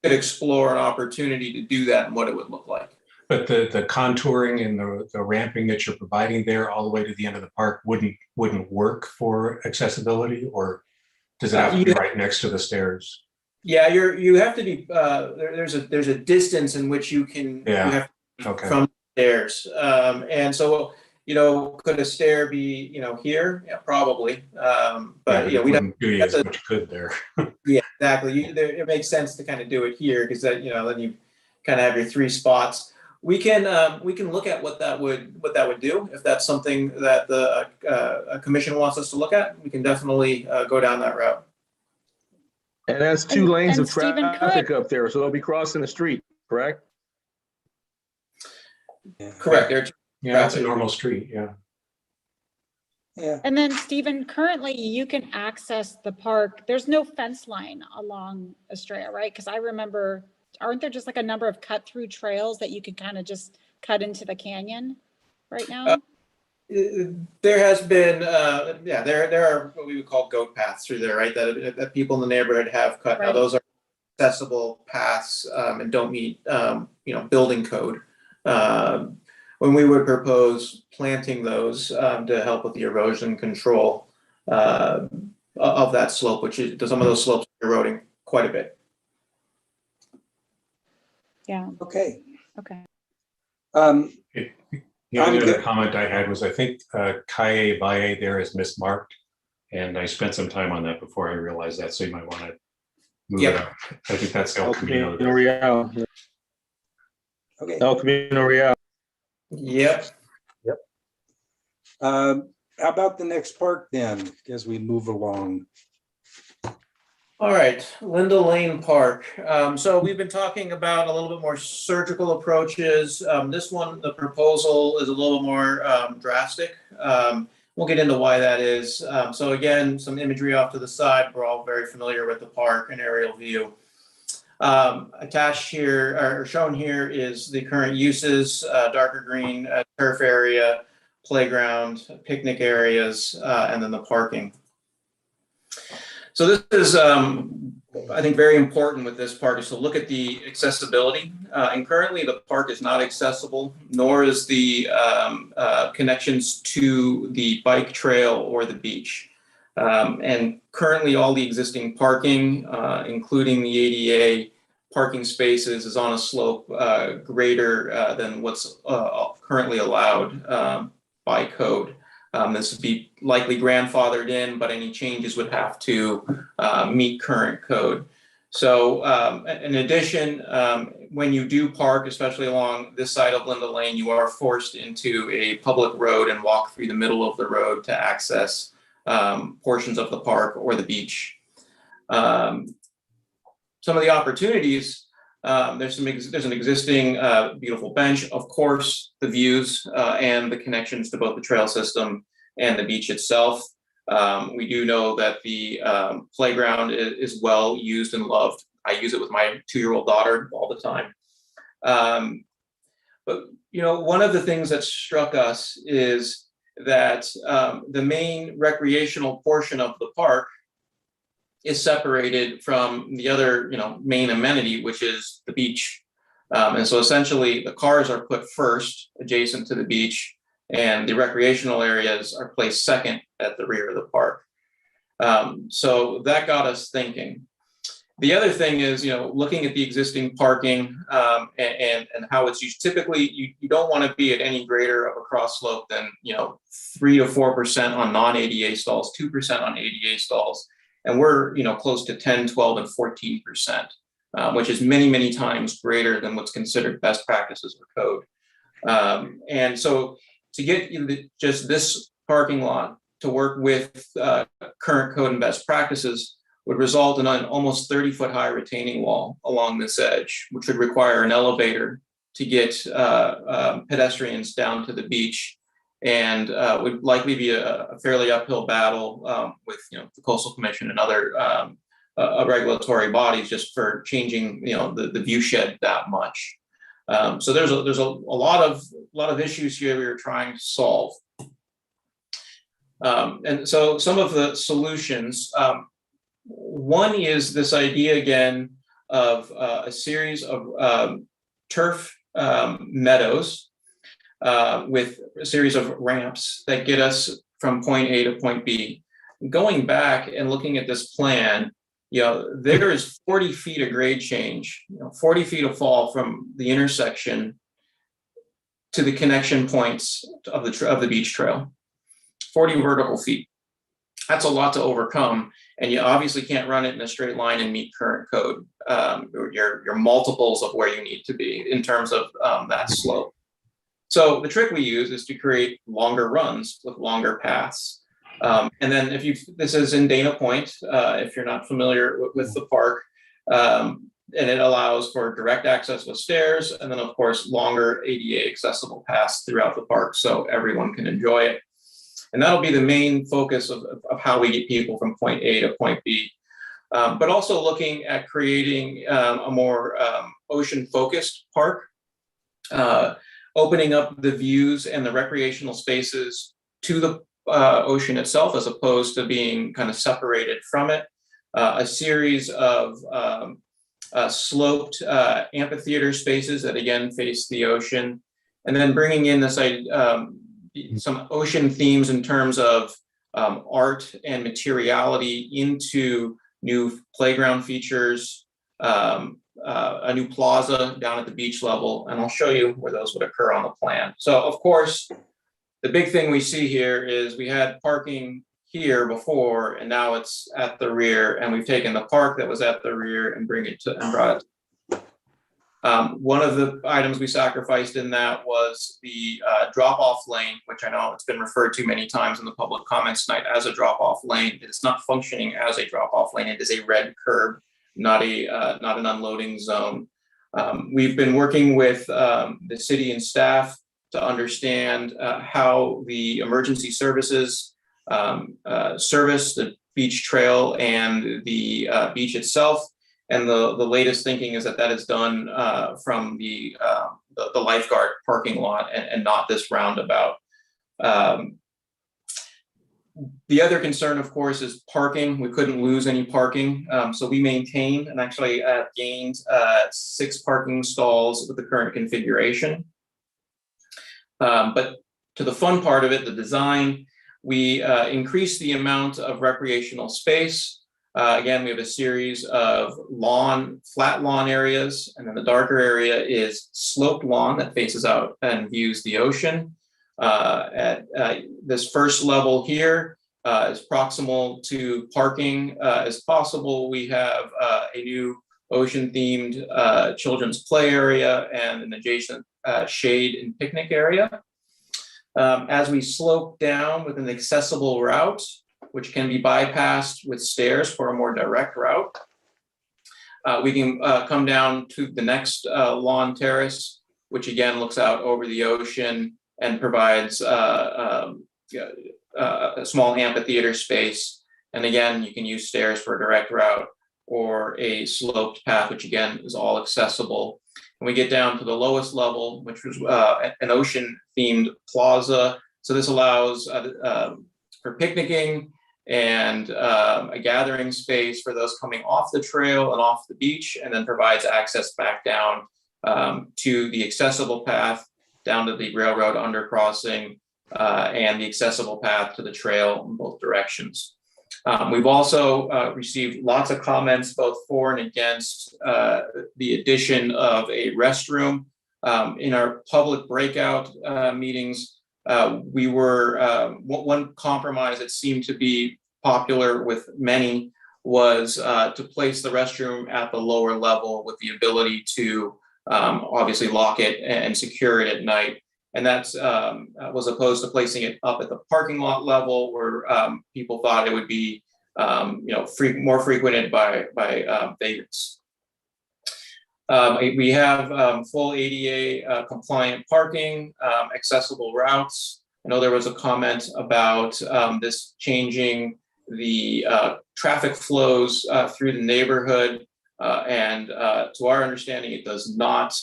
Could explore an opportunity to do that and what it would look like. But the contouring and the ramping that you're providing there all the way to the end of the park wouldn't work for accessibility, or does it have to be right next to the stairs? Yeah, you have to be there's a distance in which you can you have to be from the stairs, and so could a stair be here? Yeah, probably, but we wouldn't do as much good there. Yeah, exactly. It makes sense to kind of do it here because then you kind of have your 3 spots. We can look at what that would do. If that's something that the commission wants us to look at, we can definitely go down that route. And that's 2 lanes and of Stephen, traffic up there, so they'll be crossing the street, correct? Yeah. Correct. Yeah, it's a normal street. Yeah. Yeah. And then Stephen, currently you can access the park. There's no fence line along Estrella, right? Because I remember, aren't there just like a number of cut through trails that you can kind of just cut into the canyon right now? There has been, there are what we would call goat paths through there, right? That people in the neighborhood have cut. Right. Now those are accessible paths and don't meet, building code. When we would propose planting those to help with the erosion control of that slope, which is some of those slopes are eroding quite a bit. Yeah. Okay. Okay. The only I'm other good. comment I had was I think Kaye Baye there is mismarked. And I spent some time on that before I realized that, so you might want to move it up. I think that's El Camino. Camino Real. Okay. El Camino Real. Yep. How about the next park then, as we move along? All right, Linda Lane Park. So we've been talking about a little bit more surgical approaches. This one, the proposal is a little more drastic. We'll get into why that is. So again, some imagery off to the side. We're all very familiar with the park and aerial view. Attached here, or shown here, is the current uses, darker green turf area, playground, picnic areas, and then the parking. So this is, I think, very important with this park is to look at the accessibility. And currently the park is not accessible, nor is the connections to the bike trail or the beach. And currently all the existing parking, including the ADA parking spaces, is on a slope greater than what's currently allowed by code. This would be likely grandfathered in, but any changes would have to meet current code. So in addition, when you do park, especially along this side of Linda Lane, you are forced into a public road and walk through the middle of the road to access portions of the park or the beach. Some of the opportunities, there's an existing beautiful bench, of course, the views and the connections to both the trail system and the beach itself. We do know that the playground is well used and loved. I use it with my 2-year-old daughter all the time. But you know, one of the things that struck us is that the main recreational portion of the park is separated from the other, main amenity, which is the beach. And so essentially the cars are put first adjacent to the beach, and the recreational areas are placed second at the rear of the park. So that got us thinking. The other thing is, looking at the existing parking and how it's used. Typically, you don't want to be at any greater of a cross slope than 3 to 4% on non-ADA stalls, 2% on ADA stalls, and we're close to 10, 12, and 14%, which is many, many times greater than what's considered best practices or code. And so to get just this parking lot to work with current code and best practices would result in an almost 30-foot high retaining wall along this edge, which would require an elevator to get pedestrians down to the beach, and would likely be a fairly uphill battle with the Coastal Commission and other regulatory bodies just for changing the view shed that much. So there's a lot of issues here we were trying to solve. And so some of the solutions. One is this idea again of a series of turf meadows with a series of ramps that get us from point A to point B. Going back and looking at this plan, there is 40 feet of grade change, 40 feet of fall from the intersection to the connection points of the beach trail, 40 vertical feet. That's a lot to overcome, and you obviously can't run it in a straight line and meet current code. You're multiples of where you need to be in terms of that slope. So the trick we use is to create longer runs with longer paths. And then this is in Dana Point, if you're not familiar with the park, and it allows for direct access with stairs, and then of course longer ADA accessible paths throughout the park so everyone can enjoy it. And that'll be the main focus of how we get people from point A to point B. But also looking at creating a more ocean-focused park, opening up the views and the recreational spaces to the ocean itself, as opposed to being kind of separated from it. A series of sloped amphitheater spaces that again face the ocean, and then bringing in this some ocean themes in terms of art and materiality into new playground features, a new plaza down at the beach level, and I'll show you where those would occur on the plan. So of course, the big thing we see here is we had parking here before, and now it's at the rear, and we've taken the park that was at the rear and brought it to. One of the items we sacrificed in that was the drop-off lane, which I know it's been referred to many times in the public comments tonight as a drop-off lane. It's not functioning as a drop-off lane. It is a red curb, not an unloading zone. We've been working with the city and staff to understand how the emergency services service the beach trail and the beach itself. And the latest thinking is that is done from the lifeguard parking lot and not this roundabout. The other concern, of course, is parking. We couldn't lose any parking. So we maintained and actually gained 6 parking stalls with the current configuration. But to the fun part of it, the design, we increased the amount of recreational space. Again, we have a series of flat lawn areas, and then the darker area is sloped lawn that faces out and views the ocean. At this first level here, as proximal to parking as possible, we have a new ocean-themed children's play area and an adjacent shade and picnic area. As we slope down with an accessible route, which can be bypassed with stairs for a more direct route, we can come down to the next lawn terrace, which again looks out over the ocean and provides a small amphitheater space. And again, you can use stairs for a direct route or a sloped path, which again is all accessible. And we get down to the lowest level, which was an ocean-themed plaza. So this allows for picnicking and a gathering space for those coming off the trail and off the beach, and then provides access back down to the accessible path, down to the railroad undercrossing, and the accessible path to the trail in both directions. We've also received lots of comments, both for and against the addition of a restroom. In our public breakout meetings, we were, one compromise that seemed to be popular with many was to place the restroom at the lower level with the ability to obviously lock it and secure it at night. And that's was opposed to placing it up at the parking lot level where people thought it would be more frequented by vagrants. We have full ADA compliant parking, accessible routes. I know there was a comment about this changing the traffic flows through the neighborhood, and to our understanding, it does not.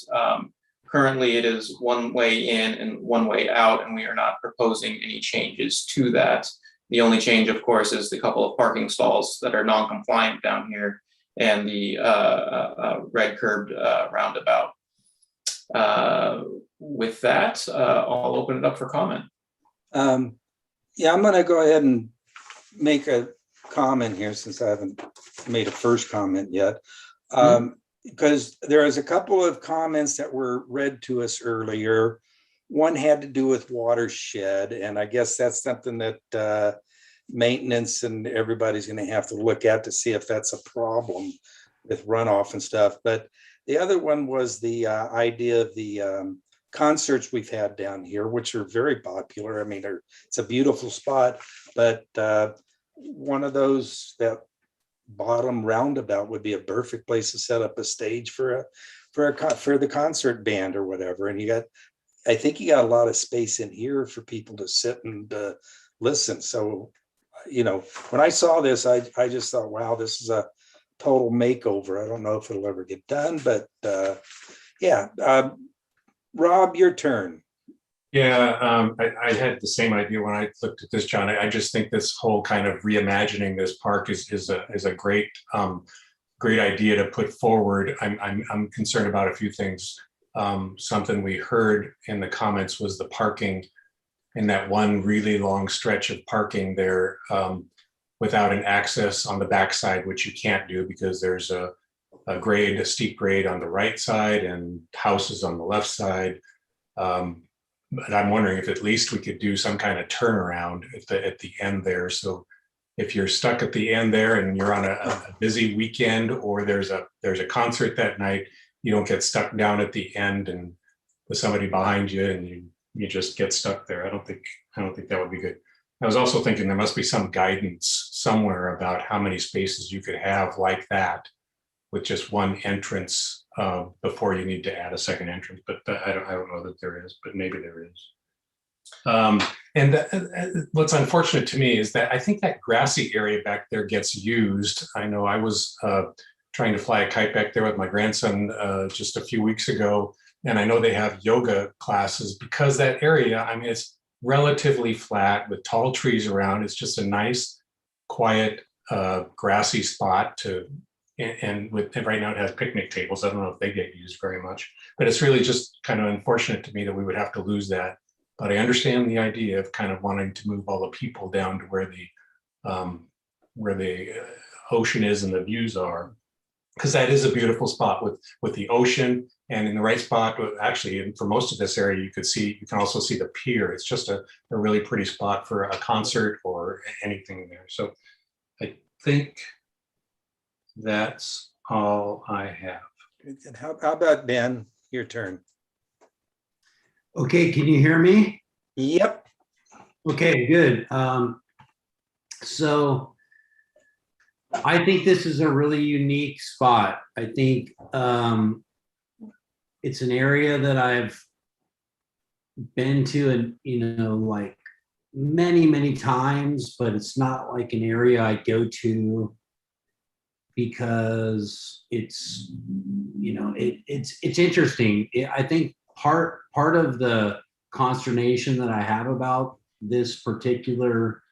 Currently, it is one way in and one way out, and we are not proposing any changes to that. The only change, of course, is the couple of parking stalls that are non-compliant down here and the red curbed roundabout. With that, I'll open it up for comment. Yeah, I'm gonna go ahead and make a comment here since I haven't made a first comment yet. Because there is a couple of comments that were read to us earlier. One had to do with watershed, and I guess that's something that maintenance and everybody's going to have to look at to see if that's a problem with runoff and stuff. But the other one was the idea of the concerts we've had down here, which are very popular. I mean, it's a beautiful spot, but one of those, that bottom roundabout would be a perfect place to set up a stage for the concert band or whatever. And I think you got a lot of space in here for people to sit and listen. So, when I saw this, I just thought, wow, this is a total makeover. I don't know if it'll ever get done, but yeah. Rob, your turn. Yeah, I had the same idea when I looked at this, John. I just think this whole kind of reimagining this park is a great idea to put forward. I'm concerned about a few things. Something we heard in the comments was the parking in that one really long stretch of parking there without an access on the backside, which you can't do because there's a a steep grade on the right side and houses on the left side. But I'm wondering if at least we could do some kind of turnaround at the end there. So if you're stuck at the end there and you're on a busy weekend, or there's a concert that night, you don't get stuck down at the end and with somebody behind you and you just get stuck there. I don't think that would be good. I was also thinking there must be some guidance somewhere about how many spaces you could have like that with just one entrance before you need to add a second entrance. But I don't know that there is, but maybe there is. What's unfortunate to me is that I think that grassy area back there gets used. I know I was trying to fly a kite back there with my grandson just a few weeks ago, and I know they have yoga classes because that area, I mean, it's relatively flat with tall trees around. It's just a nice, quiet, grassy spot and right now it has picnic tables. I don't know if they get used very much, but it's really just kind of unfortunate to me that we would have to lose that. But I understand the idea of kind of wanting to move all the people down to where the ocean is and the views are, because that is a beautiful spot with the ocean, and in the right spot. Actually, for most of this area, you can also see the pier. It's just a really pretty spot for a concert or anything there. So I think that's all I have. And how about Ben? Your turn. Okay, can you hear me? Yep. Okay, good. So I think this is a really unique spot. I think it's an area that I've been to, and like many times, but it's not like an area I go to because it's interesting. I think part of the consternation that I have about this particular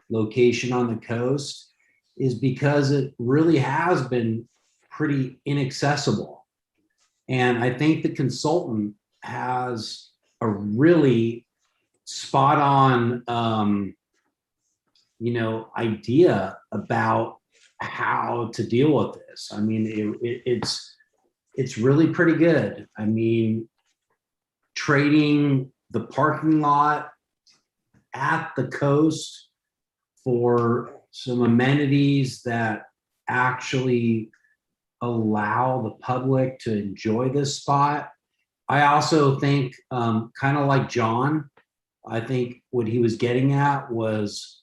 location on the coast is because it really has been pretty inaccessible. And I think the consultant has a really spot on, idea about how to deal with this. I mean, it's really pretty good. I mean, trading the parking lot at the coast for some amenities that actually allow the public to enjoy this spot. I also think, kind of like John, I think what he was getting at was,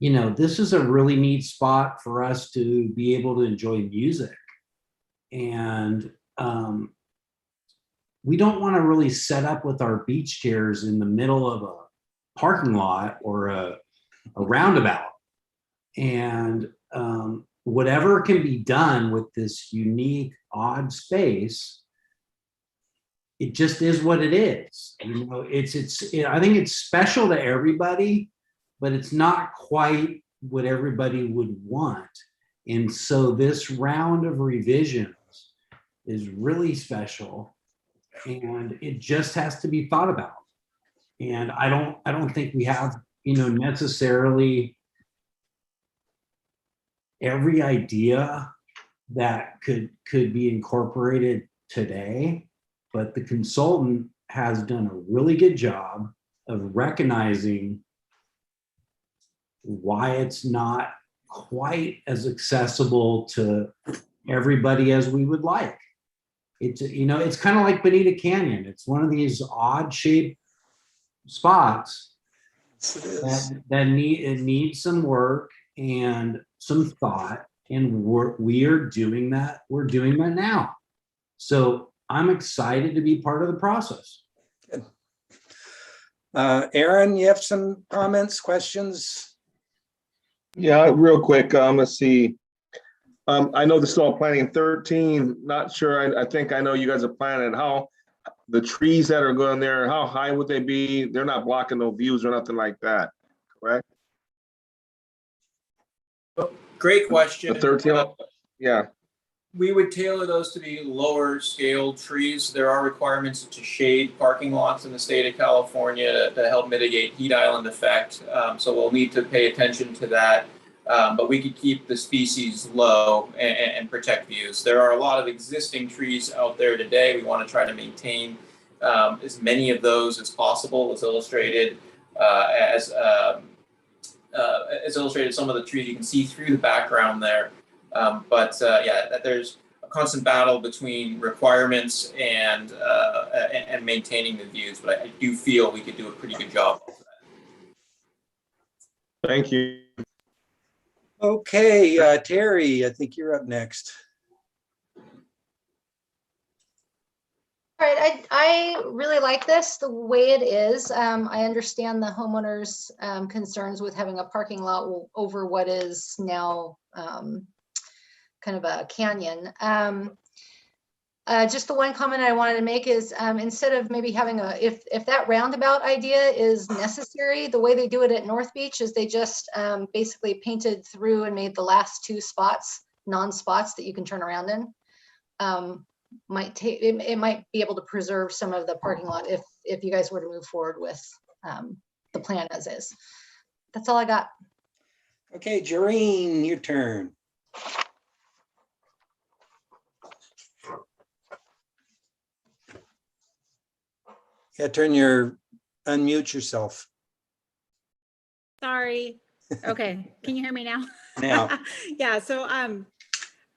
this is a really neat spot for us to be able to enjoy music. And we don't want to really set up with our beach chairs in the middle of a parking lot or a roundabout. And whatever can be done with this unique, odd space, it just is what it is. I think it's special to everybody, but it's not quite what everybody would want. And so this round of revisions is really special, and it just has to be thought about. And I don't think we have, necessarily every idea that could be incorporated today, but the consultant has done a really good job of recognizing why it's not quite as accessible to everybody as we would like. It's kind of like Bonito Canyon. It's one of these odd shaped spots that needs some work and some thought, and we are doing that. We're doing that now. So I'm excited to be part of the process. Good. Aaron, you have some comments, questions? Yeah, real quick. Let's see. I know this is all planning in 13. Not sure. I think I know you guys are planning how the trees that are going there, how high would they be? They're not blocking no views or nothing like that, correct? Great question. The 13, yeah. We would tailor those to be lower scaled trees. There are requirements to shade parking lots in the state of California to help mitigate heat island effect. So we'll need to pay attention to that. but we could keep the species low and protect views. There are a lot of existing trees out there today. We want to try to maintain as many of those as possible, as illustrated as illustrated some of the trees. You can see through the background there. Yeah, there's a constant battle between requirements and maintaining the views, but I do feel we could do a pretty good job. Thank you. Okay, Terry, I think you're up next. All right, I really like this the way it is. I understand the homeowners' concerns with having a parking lot over what is now kind of a canyon. Just the one comment I wanted to make is instead of maybe having if that roundabout idea is necessary, the way they do it at North Beach is they just basically painted through and made the last 2 spots non-spots that you can turn around in. It might be able to preserve some of the parking lot if you guys were to move forward with the plan as is. That's all I got. Okay, Jareen, your turn. Yeah, unmute yourself. Sorry. Okay, can you hear me now? Now. Yeah, so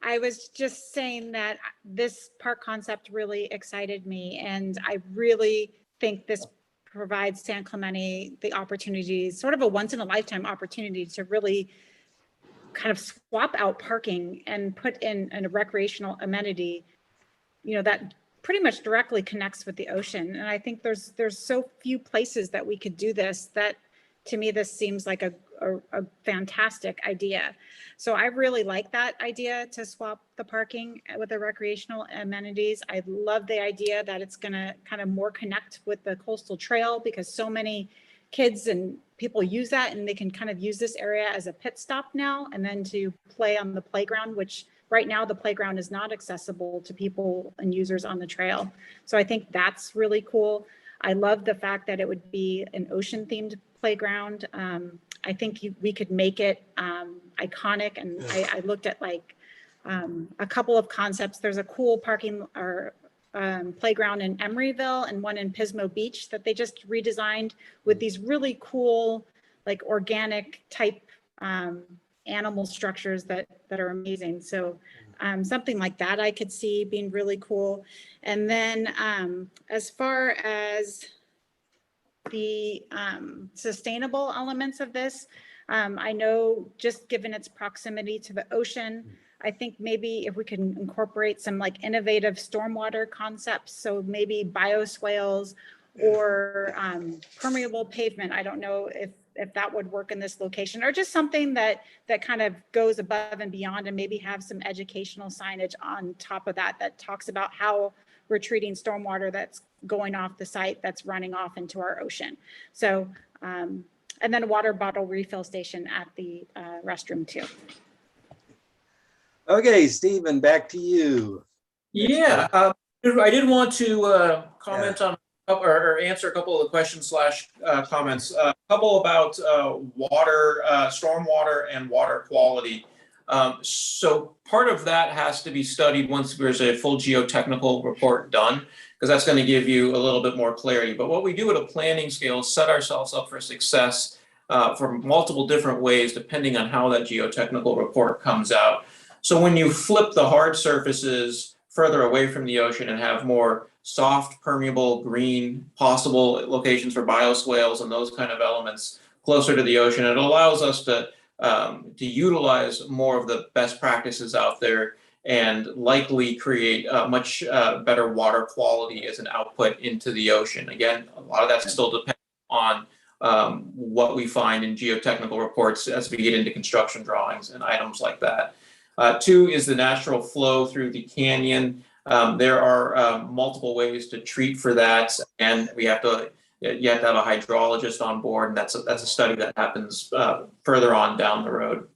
I was just saying that this park concept really excited me, and I really think this provides San Clemente the opportunity, sort of a once in a lifetime opportunity to really kind of swap out parking and put in a recreational amenity, that pretty much directly connects with the ocean. And I think there's so few places that we could do this that, to me, this seems like a fantastic idea. So I really like that idea to swap the parking with the recreational amenities. I love the idea that it's going to kind of more connect with the coastal trail, because so many kids and people use that, and they can kind of use this area as a pit stop now, and then to play on the playground, which right now the playground is not accessible to people and users on the trail. So I think that's really cool. I love the fact that it would be an ocean themed playground. I think we could make it iconic. And I looked at a couple of concepts. There's a cool parking or playground in Emeryville and one in Pismo Beach that they just redesigned with these really cool, organic type animal structures that are amazing. So something like that I could see being really cool. And then as far as the sustainable elements of this, I know just given its proximity to the ocean, I think maybe if we can incorporate some innovative stormwater concepts, so maybe bioswales or permeable pavement. I don't know if that would work in this location, or just something that kind of goes above and beyond, and maybe have some educational signage on top of that talks about how we're treating stormwater that's going off the site, that's running off into our ocean. So, and then a water bottle refill station at the restroom too. Okay, Stephen, back to you. Yeah, I did want to comment on or answer a couple of the questions / comments. A couple about water, stormwater, and water quality. So part of that has to be studied once there's a full geotechnical report done, because that's going to give you a little bit more clarity. But what we do at a planning scale is set ourselves up for success from multiple different ways, depending on how that geotechnical report comes out. So when you flip the hard surfaces further away from the ocean and have more soft, permeable, green, possible locations for bioswales and those kind of elements closer to the ocean, it allows us to utilize more of the best practices out there and likely create much better water quality as an output into the ocean. Again, a lot of that still depends on what we find in geotechnical reports as we get into construction drawings and items like that. 2 is the natural flow through the canyon. There are multiple ways to treat for that, and you have to have a hydrologist on board, and that's a study that happens further on down the road.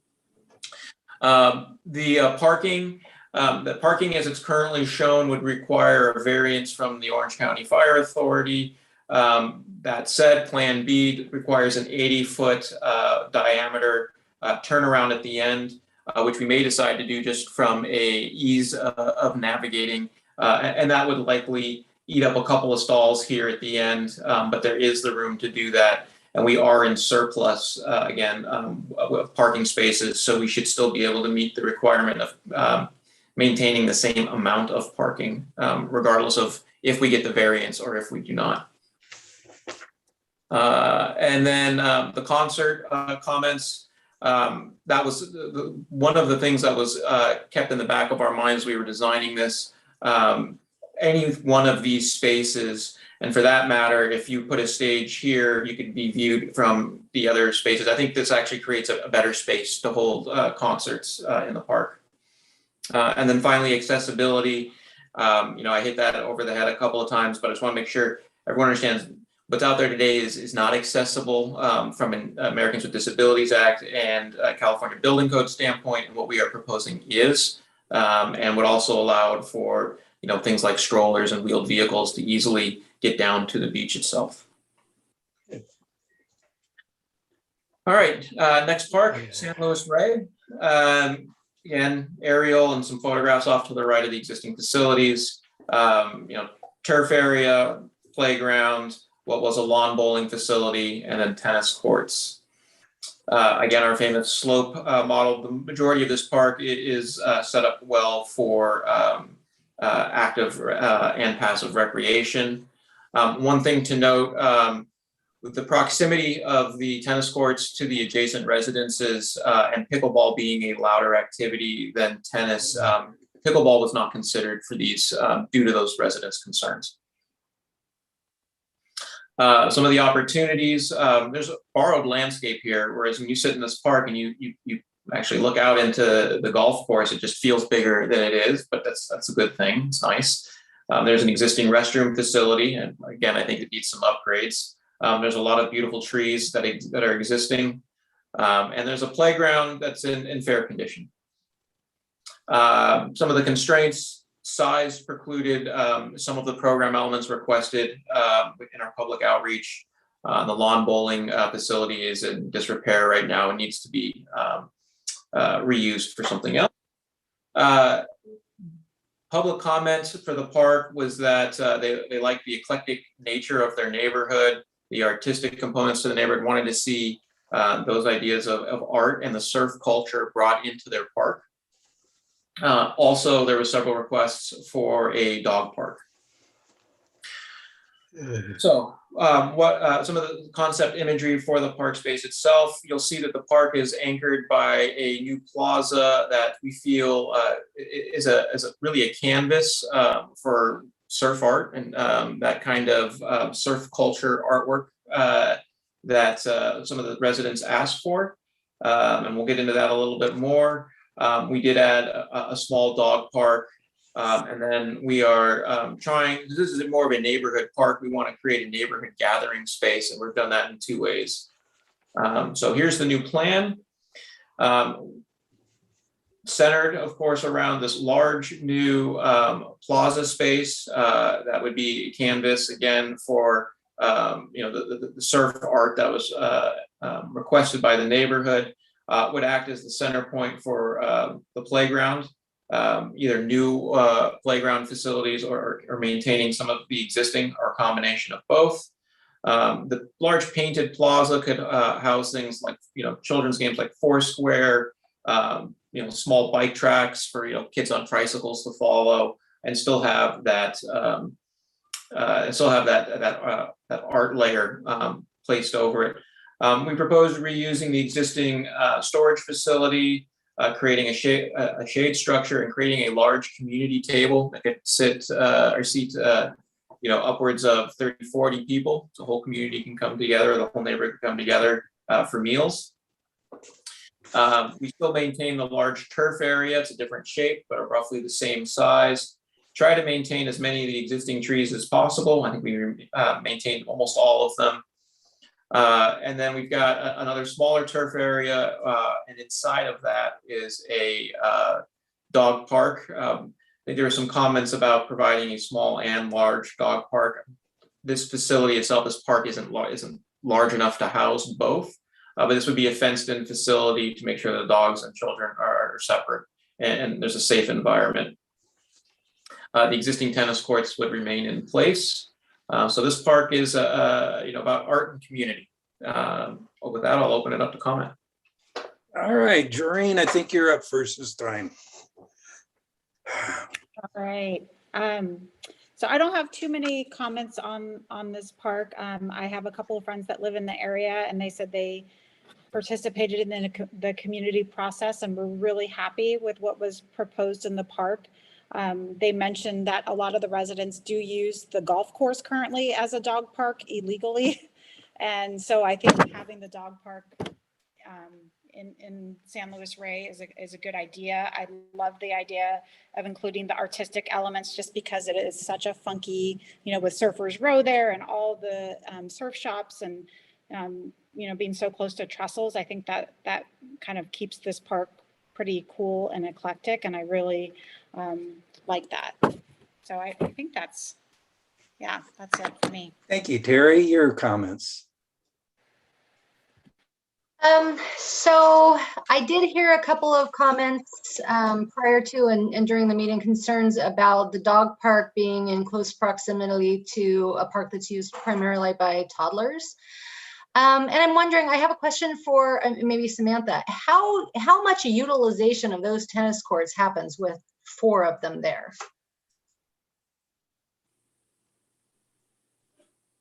The parking as it's currently shown would require a variance from the Orange County Fire Authority. That said, Plan B requires an 80-foot diameter turnaround at the end, which we may decide to do just from a ease of navigating. And that would likely eat up a couple of stalls here at the end, but there is the room to do that. And we are in surplus, again, of parking spaces, so we should still be able to meet the requirement of maintaining the same amount of parking, regardless of if we get the variance or if we do not. And then the concert comments, that was one of the things that was kept in the back of our minds. We were designing this. Any one of these spaces, and for that matter, if you put a stage here, you could be viewed from the other spaces. I think this actually creates a better space to hold concerts in the park. And then finally, accessibility. I hit that over the head a couple of times, but I just want to make sure everyone understands what's out there today is not accessible from an Americans with Disabilities Act and California Building Code standpoint, and what we are proposing is, and would also allow for things like strollers and wheeled vehicles to easily get down to the beach itself. All right, next park, San Luis Rey. Again, aerial and some photographs off to the right of the existing facilities. Turf area, playground, what was a lawn bowling facility, and then tennis courts. Again, our famous slope model. The majority of this park is set up well for active and passive recreation. One thing to note, with the proximity of the tennis courts to the adjacent residences and pickleball being a louder activity than tennis, pickleball was not considered for these due to those residents' concerns. Some of the opportunities, there's a borrowed landscape here, whereas when you sit in this park and you actually look out into the golf course, it just feels bigger than it is, but that's a good thing. It's nice. There's an existing restroom facility, and again, I think it needs some upgrades. There's a lot of beautiful trees that are existing, and there's a playground that's in fair condition. Some of the constraints, size precluded some of the program elements requested in our public outreach. The lawn bowling facility is in disrepair right now and needs to be reused for something else. Public comments for the park was that they like the eclectic nature of their neighborhood, the artistic components to the neighborhood, wanted to see those ideas of art and the surf culture brought into their park. Also, there were several requests for a dog park. So some of the concept imagery for the park space itself, you'll see that the park is anchored by a new plaza that we feel is really a canvas for surf art and that kind of surf culture artwork that some of the residents asked for. And we'll get into that a little bit more. We did add a small dog park. And then we are trying, this is more of a neighborhood park. We want to create a neighborhood gathering space, and we've done that in 2 ways. So here's the new plan. Centered, of course, around this large new plaza space that would be canvas again for the surf art that was requested by the neighborhood. Would act as the center point for the playground. Either new playground facilities or maintaining some of the existing, or a combination of both. The large painted plaza could house things like children's games like Foursquare, small bike tracks for kids on tricycles to follow, and still have that that art layer placed over it. We proposed reusing the existing storage facility, creating a shade structure, and creating a large community table that could sit or seat upwards of 30, 40 people. So the whole community can come together, the whole neighborhood can come together for meals. We still maintain the large turf area. It's a different shape, but roughly the same size. Try to maintain as many of the existing trees as possible. I think we maintained almost all of them. And then we've got another smaller turf area, and inside of that is a dog park. I think there were some comments about providing a small and large dog park. This facility itself, this park isn't large enough to house both. But this would be a fenced-in facility to make sure the dogs and children are separate and there's a safe environment. The existing tennis courts would remain in place. So this park is, about art and community. With that, I'll open it up to comment. All right, Joreen, I think you're up first this time. All right. So I don't have too many comments on this park. I have a couple of friends that live in the area, and they said they participated in the community process and were really happy with what was proposed in the park. They mentioned that a lot of the residents do use the golf course currently as a dog park illegally. And so I think having the dog park in San Luis Rey is a good idea. I love the idea of including the artistic elements just because it is such a funky, with Surfers Row there and all the surf shops and, being so close to trestles. I think that kind of keeps this park pretty cool and eclectic. And I really like that. So I think that's it for me. Thank you, Terry. Your comments. So I did hear a couple of comments prior to and during the meeting, concerns about the dog park being in close proximity to a park that's used primarily by toddlers. And I'm wondering, I have a question for maybe Samantha. How much utilization of those tennis courts happens with 4 of them there?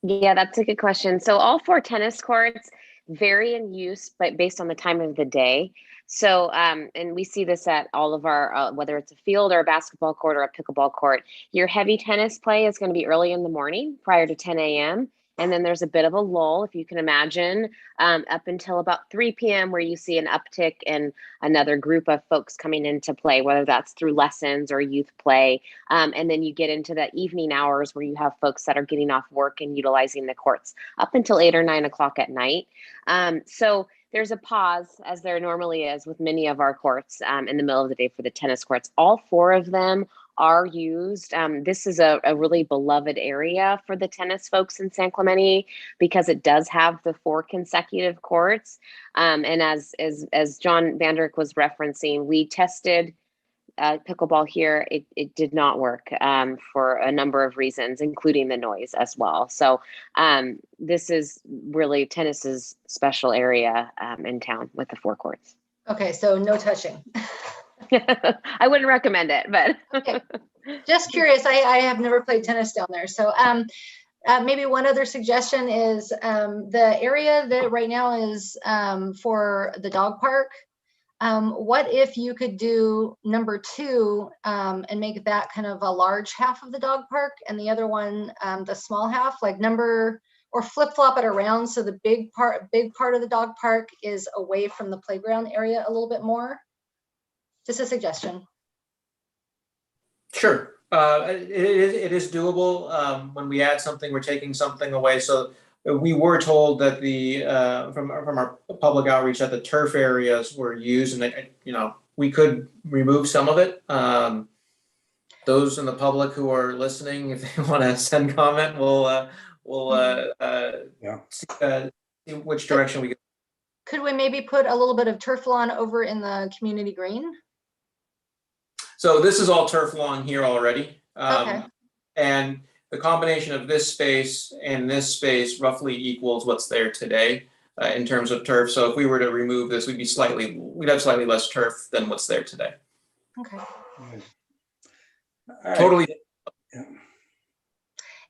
Yeah, that's a good question. So all 4 tennis courts vary in use, but based on the time of the day. So, and we see this at all of our, whether it's a field or a basketball court or a pickleball court, your heavy tennis play is going to be early in the morning prior to 10 a.m. And then there's a bit of a lull, if you can imagine, up until about 3 p.m. where you see an uptick in another group of folks coming into play, whether that's through lessons or youth play. And then you get into the evening hours where you have folks that are getting off work and utilizing the courts up until 8 or 9 o'clock at night. So there's a pause, as there normally is with many of our courts in the middle of the day for the tennis courts. All 4 of them are used. This is a really beloved area for the tennis folks in San Clemente because it does have the 4 consecutive courts. And as John Vanderick was referencing, we tested pickleball here. It did not work for a number of reasons, including the noise as well. So this is really tennis's special area in town with the 4 courts. Okay, so no touching. I wouldn't recommend it, but okay. Just curious. I have never played tennis down there. So maybe one other suggestion is the area that right now is for the dog park. What if you could do number 2 and make that kind of a large half of the dog park and the other one the small half, like or flip-flop it around so the big part of the dog park is away from the playground area a little bit more? Just a suggestion. Sure. It is doable. When we add something, we're taking something away. So we were told that from our public outreach that the turf areas were used, and we could remove some of it. Those in the public who are listening, if they want to send comment, we'll see which direction we go. Could we maybe put a little bit of turf lawn over in the community green? So this is all turf lawn here already. Okay. And the combination of this space and this space roughly equals what's there today in terms of turf. So if we were to remove this, we'd have slightly less turf than what's there today. Okay. Right. Totally.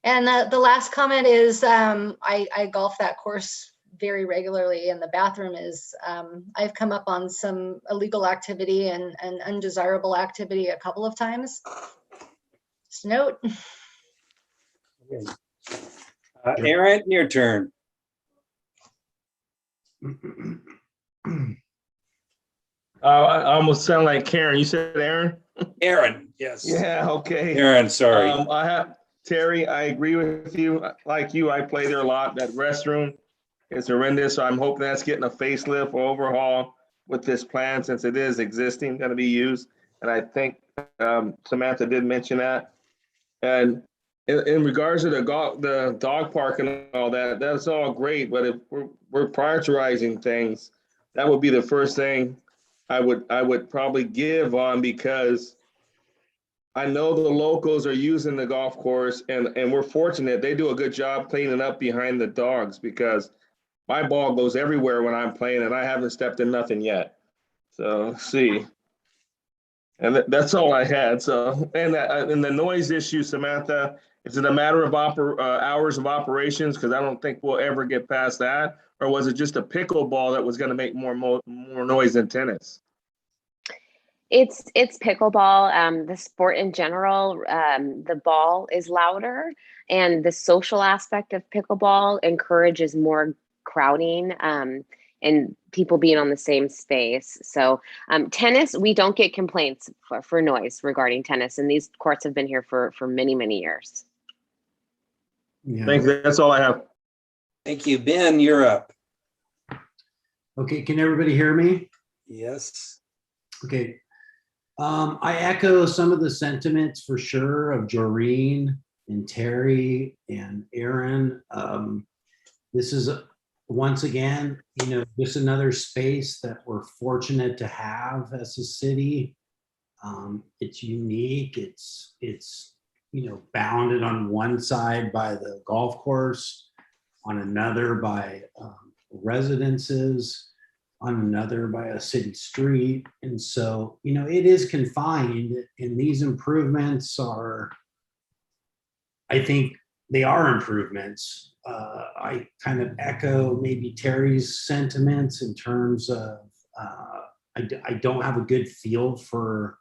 And the last comment is I golf that course very regularly, and the bathroom is I've come up on some illegal activity and undesirable activity a couple of times. Just note. Aaron, your turn. I almost sound like Karen. You said Aaron? Aaron, yes. Yeah, okay. Aaron, sorry. Terry, I agree with you. Like you, I play there a lot. That restroom is horrendous. So I'm hoping that's getting a facelift or overhaul with this plan, since it is existing, going to be used. And I think Samantha did mention that. And in regards to the dog park and all that, that's all great, but if we're prioritizing things, that would be the first thing I would probably give on, because I know the locals are using the golf course, and we're fortunate. They do a good job cleaning up behind the dogs, because my ball goes everywhere when I'm playing and I haven't stepped in nothing yet. So let's see. And that's all I had. So, and the noise issue, Samantha, is it a matter of hours of operations? Because I don't think we'll ever get past that. Or was it just a pickleball that was going to make more noise than tennis? It's pickleball. The sport in general, the ball is louder, and the social aspect of pickleball encourages more crowding and people being on the same space. So tennis, we don't get complaints for noise regarding tennis, and these courts have been here for many, many years. Yeah. Thank you. That's all I have. Thank you. Ben, you're up. Okay, can everybody hear me? Yes. Okay. I echo some of the sentiments for sure of Joreen and Terry and Aaron. This is once again, just another space that we're fortunate to have as a city. It's unique. It's bounded on one side by the golf course, on another by residences, on another by a city street. And so, it is confined, and these improvements are, I think they are improvements. I kind of echo maybe Terry's sentiments in terms of, I don't have a good feel for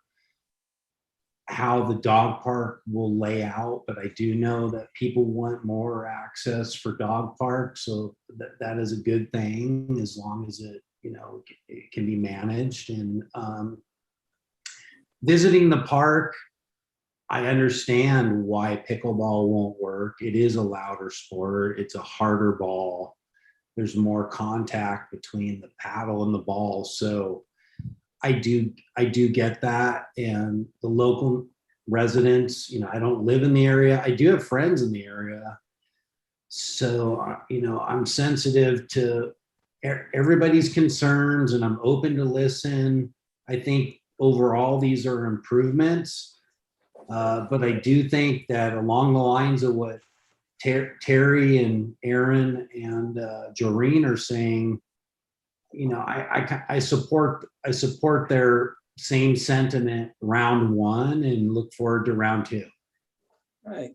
how the dog park will lay out, but I do know that people want more access for dog parks. So that is a good thing, as long as it can be managed. And visiting the park, I understand why pickleball won't work. It is a louder sport. It's a harder ball. There's more contact between the paddle and the ball. So I do get that. And the local residents, I don't live in the area. I do have friends in the area. So, I'm sensitive to everybody's concerns, and I'm open to listen. I think overall these are improvements. But I do think that along the lines of what Terry and Aaron and Joreen are saying, I support their same sentiment round one, and look forward to round two. All right.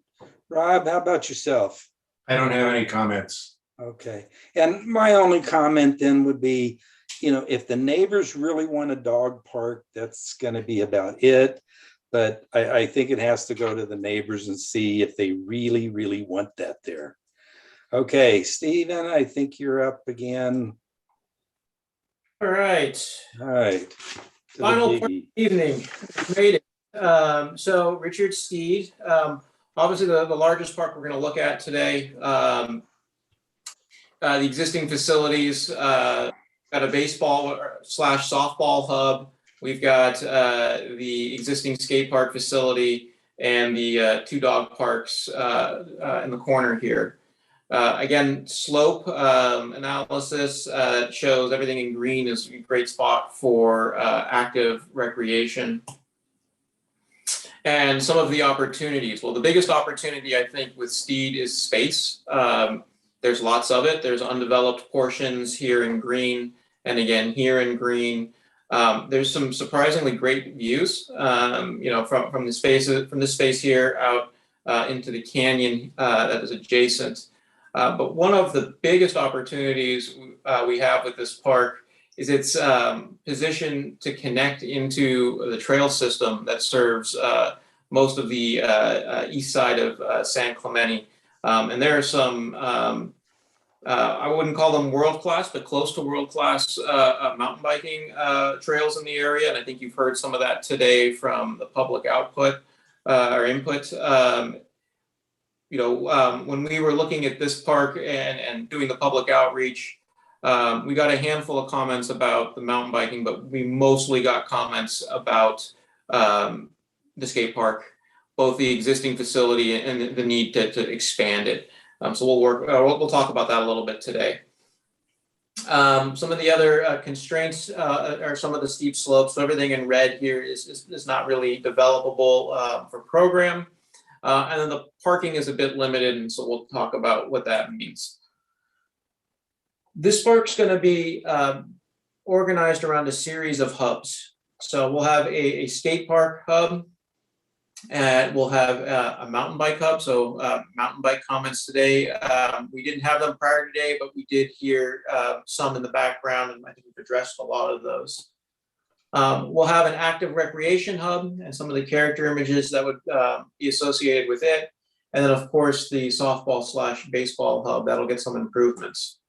Rob, how about yourself? I don't have any comments. Okay. And my only comment then would be, if the neighbors really want a dog park, that's going to be about it. But I think it has to go to the neighbors and see if they really, really want that there. Okay, Stephen, I think you're up again. All right. All right. Final evening. We made it. So Richard Steed, obviously the largest park we're going to look at today. The existing facilities, got a baseball / softball hub. We've got the existing skate park facility and the 2 dog parks in the corner here. Again, slope analysis shows everything in green is a great spot for active recreation. And some of the opportunities. Well, the biggest opportunity, I think, with Steed is space. There's lots of it. There's undeveloped portions here in green, and again here in green. There's some surprisingly great views, from the space here out into the canyon that is adjacent. But one of the biggest opportunities we have with this park is its position to connect into the trail system that serves most of the east side of San Clemente. And there are some I wouldn't call them world-class, but close to world-class mountain biking trails in the area. And I think you've heard some of that today from the public output or input. When we were looking at this park and doing the public outreach, we got a handful of comments about the mountain biking, but we mostly got comments about the skate park. both the existing facility and the need to expand it. So we'll talk about that a little bit today. Some of the other constraints are some of the steep slopes. So everything in red here is not really developable for program. And then the parking is a bit limited, and so we'll talk about what that means. This park's going to be organized around a series of hubs. So we'll have a skate park hub, and we'll have a mountain bike hub. So mountain bike comments today. We didn't have them prior today, but we did hear some in the background, and I think we've addressed a lot of those. We'll have an active recreation hub and some of the character images that would be associated with it. And then of course the softball/baseball hub, that'll get some improvements.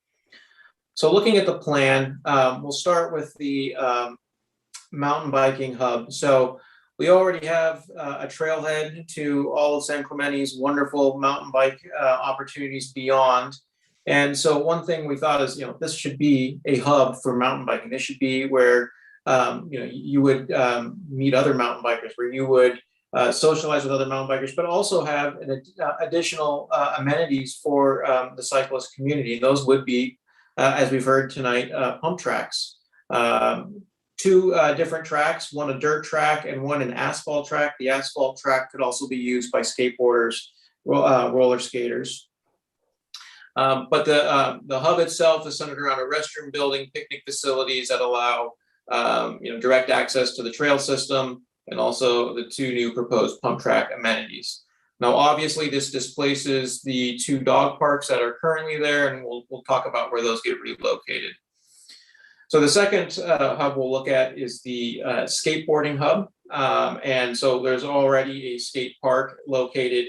So looking at the plan, we'll start with the mountain biking hub. So we already have a trailhead to all of San Clemente's wonderful mountain bike opportunities beyond. And so one thing we thought is, this should be a hub for mountain biking. This should be where you would meet other mountain bikers, where you would socialize with other mountain bikers, but also have additional amenities for the cyclist community. And those would be, as we've heard tonight, pump tracks. Two different tracks, one a dirt track and one an asphalt track. The asphalt track could also be used by skateboarders, roller skaters. But the hub itself is centered around a restroom building, picnic facilities that allow direct access to the trail system, and also the two new proposed pump track amenities. Now, obviously, this displaces the two dog parks that are currently there, and we'll talk about where those get relocated. So the second hub we'll look at is the skateboarding hub. And so there's already a skate park located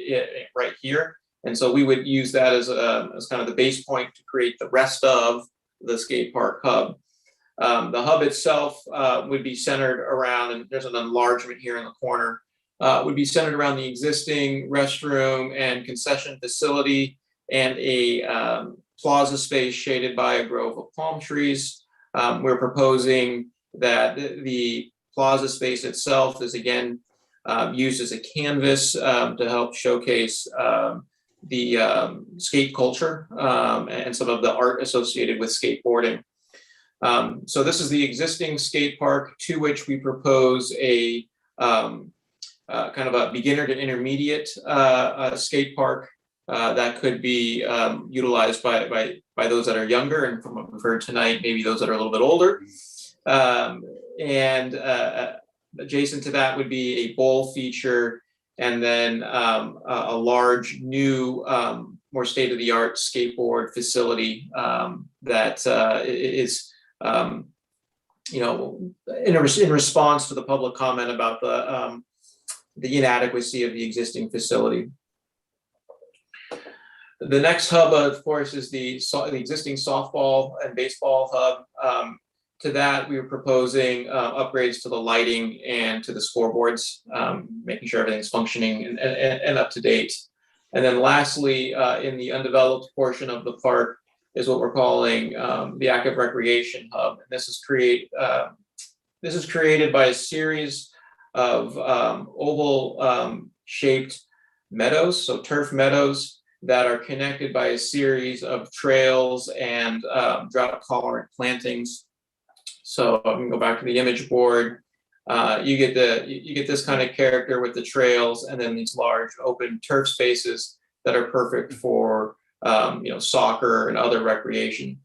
right here. And so we would use that as kind of the base point to create the rest of the skate park hub. The hub itself would be centered around, and there's an enlargement here in the corner, would be centered around the existing restroom and concession facility and a plaza space shaded by a grove of palm trees. We're proposing that the plaza space itself is again used as a canvas to help showcase the skate culture and some of the art associated with skateboarding. So this is the existing skate park, to which we propose a kind of a beginner to intermediate skate park that could be utilized by those that are younger, and from what we've heard tonight, maybe those that are a little bit older. And adjacent to that would be a bowl feature, and then a large new, more state-of-the-art skateboard facility that is, in response to the public comment about the inadequacy of the existing facility. The next hub, of course, is the existing softball and baseball hub. To that, we were proposing upgrades to the lighting and to the scoreboards, making sure everything's functioning and up to date. And then lastly, in the undeveloped portion of the park is what we're calling the active recreation hub. And this is created by a series of oval shaped meadows, so turf meadows, that are connected by a series of trails and drought tolerant plantings. So I'm gonna go back to the image board. You get this kind of character with the trails, and then these large open turf spaces that are perfect for soccer and other recreation.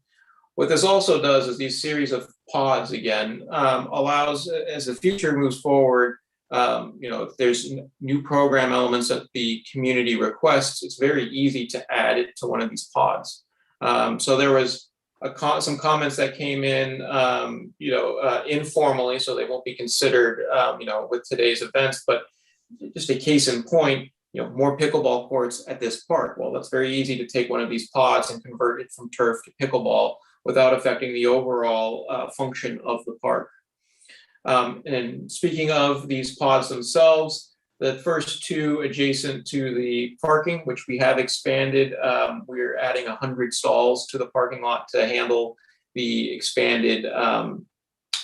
What this also does is these series of pods again allows, as the future moves forward, if there's new program elements that the community requests, it's very easy to add it to one of these pods. So there was some comments that came in, informally, so they won't be considered, with today's events, but just a case in point, more pickleball courts at this park. Well, that's very easy to take one of these pods and convert it from turf to pickleball without affecting the overall function of the park. And speaking of these pods themselves, the first two adjacent to the parking, which we have expanded, we're adding 100 stalls to the parking lot to handle the expanded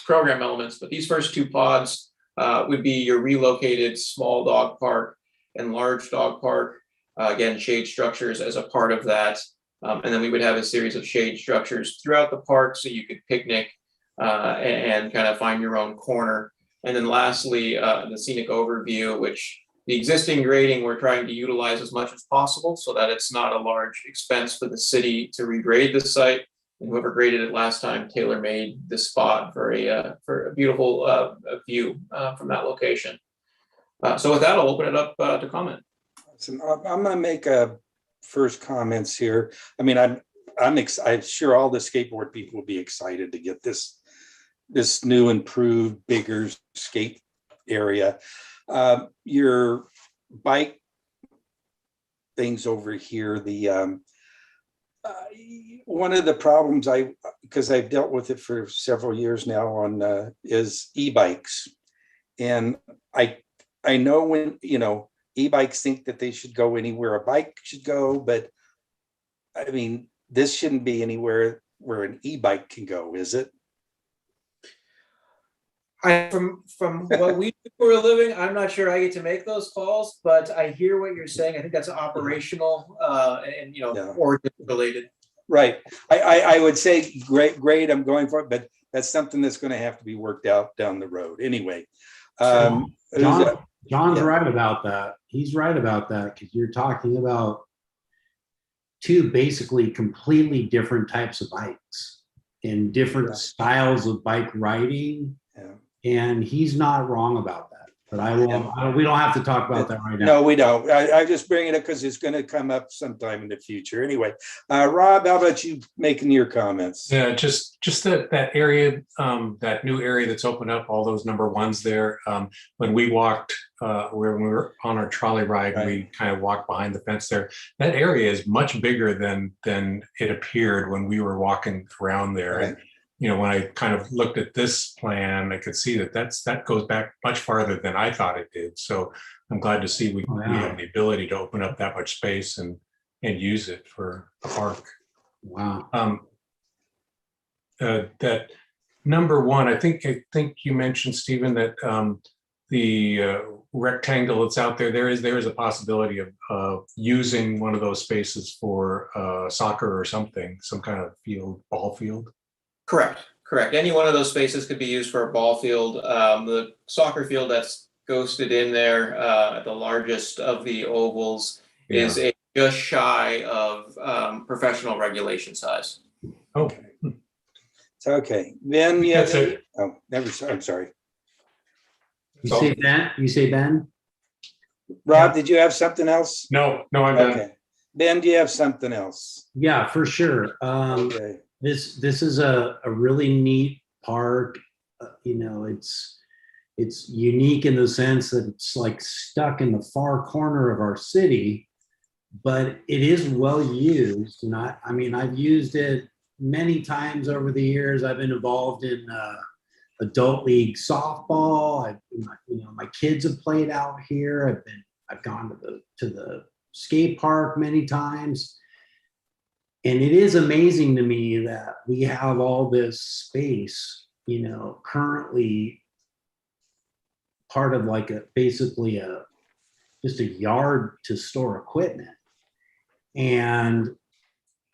program elements. But these first two pods would be your relocated small dog park and large dog park. Again, shade structures as a part of that. And then we would have a series of shade structures throughout the park so you could picnic and kind of find your own corner. And then lastly, the scenic overview, which the existing grading we're trying to utilize as much as possible so that it's not a large expense for the city to regrade the site. And whoever graded it last time tailor-made this spot for a beautiful view from that location. So with that, I'll open it up to comment. So I'm going to make a first comments here. I mean, I'm sure all the skateboard people will be excited to get this new improved bigger skate area. Your bike things over here, the one of the problems because I've dealt with it for several years now on is e-bikes, and I know when e-bikes think that they should go anywhere a bike should go, but I mean, this shouldn't be anywhere where an e-bike can go, is it? From what we do for a living, I'm not sure I get to make those calls, but I hear what you're saying. I think that's operational and origin related. Right. I would say great. I'm going for it, but that's something that's going to have to be worked out down the road. Anyway, John's right about that. He's right about that because you're talking about two basically completely different types of bikes and different styles of bike riding. Yeah. And he's not wrong about that. But we don't have to talk about that right now. No, we don't. I just bring it up because it's going to come up sometime in the future. Anyway, Rob, how about you making your comments? Yeah, just that area, that new area that's opened up, all those number ones there. When we walked, when we were on our trolley ride, Right. we kind of walked behind the fence there. That area is much bigger than it appeared when we were walking around there. Right. And, when I kind of looked at this plan, I could see that goes back much farther than I thought it did. So I'm glad to see we have the ability to open up that much space and use it for a park. Wow. That number one, I think you mentioned, Stephen, that the rectangle that's out there is a possibility of using one of those spaces for soccer or something, some kind of ball field. Correct. Any one of those spaces could be used for a ball field. The soccer field that's ghosted in there, the largest of the ovals, is just shy of professional regulation size. Okay. It's okay. Ben, yeah. That's it. Oh, I'm sorry. You say Ben? Rob, did you have something else? No, I'm done. Okay. Ben, do you have something else? Yeah, for sure. Okay. This is a really neat park. It's unique in the sense that it's like stuck in the far corner of our city, but it is well used. And I've used it many times over the years. I've been involved in adult league softball. My kids have played out here. I've gone to the skate park many times. And it is amazing to me that we have all this space, currently part of basically just a yard to store equipment. And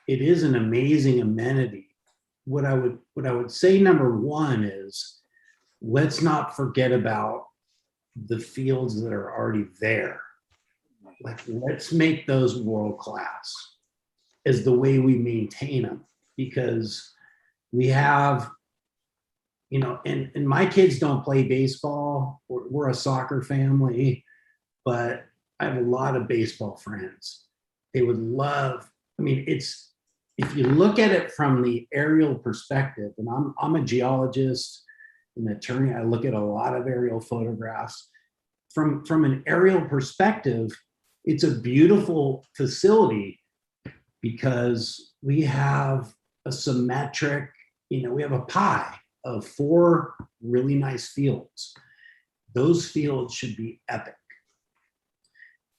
it is an amazing amenity. What I would say, number one, is let's not forget about the fields that are already there. Let's make those world-class as the way we maintain them, because we have, and my kids don't play baseball. We're a soccer family, but I have a lot of baseball friends. They would love, if you look at it from the aerial perspective, and I'm a geologist, an attorney, I look at a lot of aerial photographs. From an aerial perspective, it's a beautiful facility because we have a symmetric, we have a pie of 4 really nice fields. Those fields should be epic.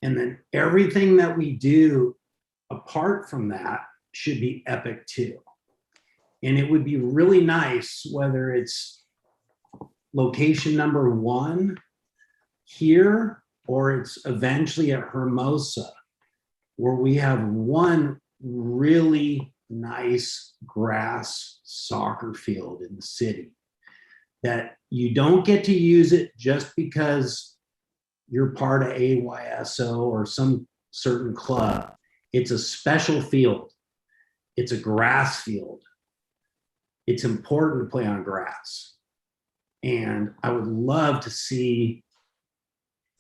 And then everything that we do apart from that should be epic too. And it would be really nice, whether it's location number 1 here or it's eventually at Hermosa, where we have one really nice grass soccer field in the city that you don't get to use it just because you're part of AYSO or some certain club. It's a special field. It's a grass field. It's important to play on grass. And I would love to see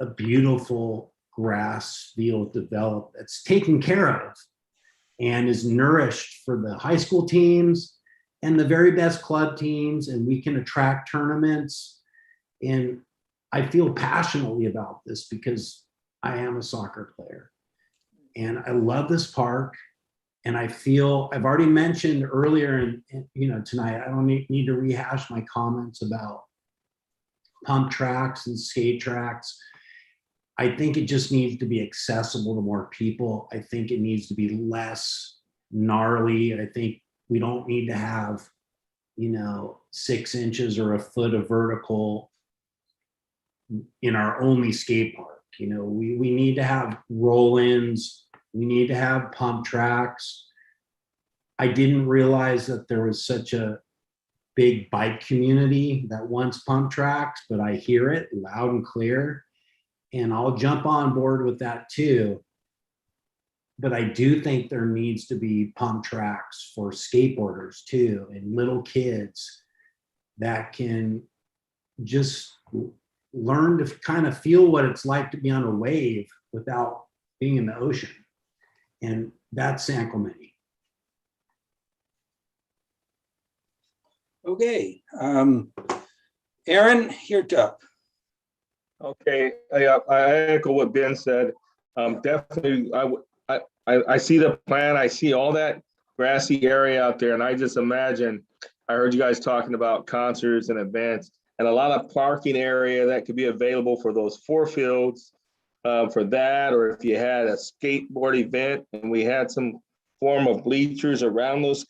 a beautiful grass field develop that's taken care of and is nourished for the high school teams and the very best club teams, and we can attract tournaments. And I feel passionately about this because I am a soccer player and I love this park. And I feel, I've already mentioned earlier in tonight, I don't need to rehash my comments about pump tracks and skate tracks. I think it just needs to be accessible to more people. I think it needs to be less gnarly. I think we don't need to have, 6 inches or a foot of vertical in our only skate park. We need to have roll-ins. We need to have pump tracks. I didn't realize that there was such a big bike community that wants pump tracks, but I hear it loud and clear. And I'll jump on board with that too. But I do think there needs to be pump tracks for skateboarders too, and little kids that can just learn to kind of feel what it's like to be on a wave without being in the ocean. And that's San Clemente. Okay. Aaron, you're up. Okay, I echo what Ben said. Definitely, I see the plan. I see all that grassy area out there, and I just imagine. I heard you guys talking about concerts and events, and a lot of parking area that could be available for those 4 fields for that, or if you had a skateboard event and we had some form of bleachers around those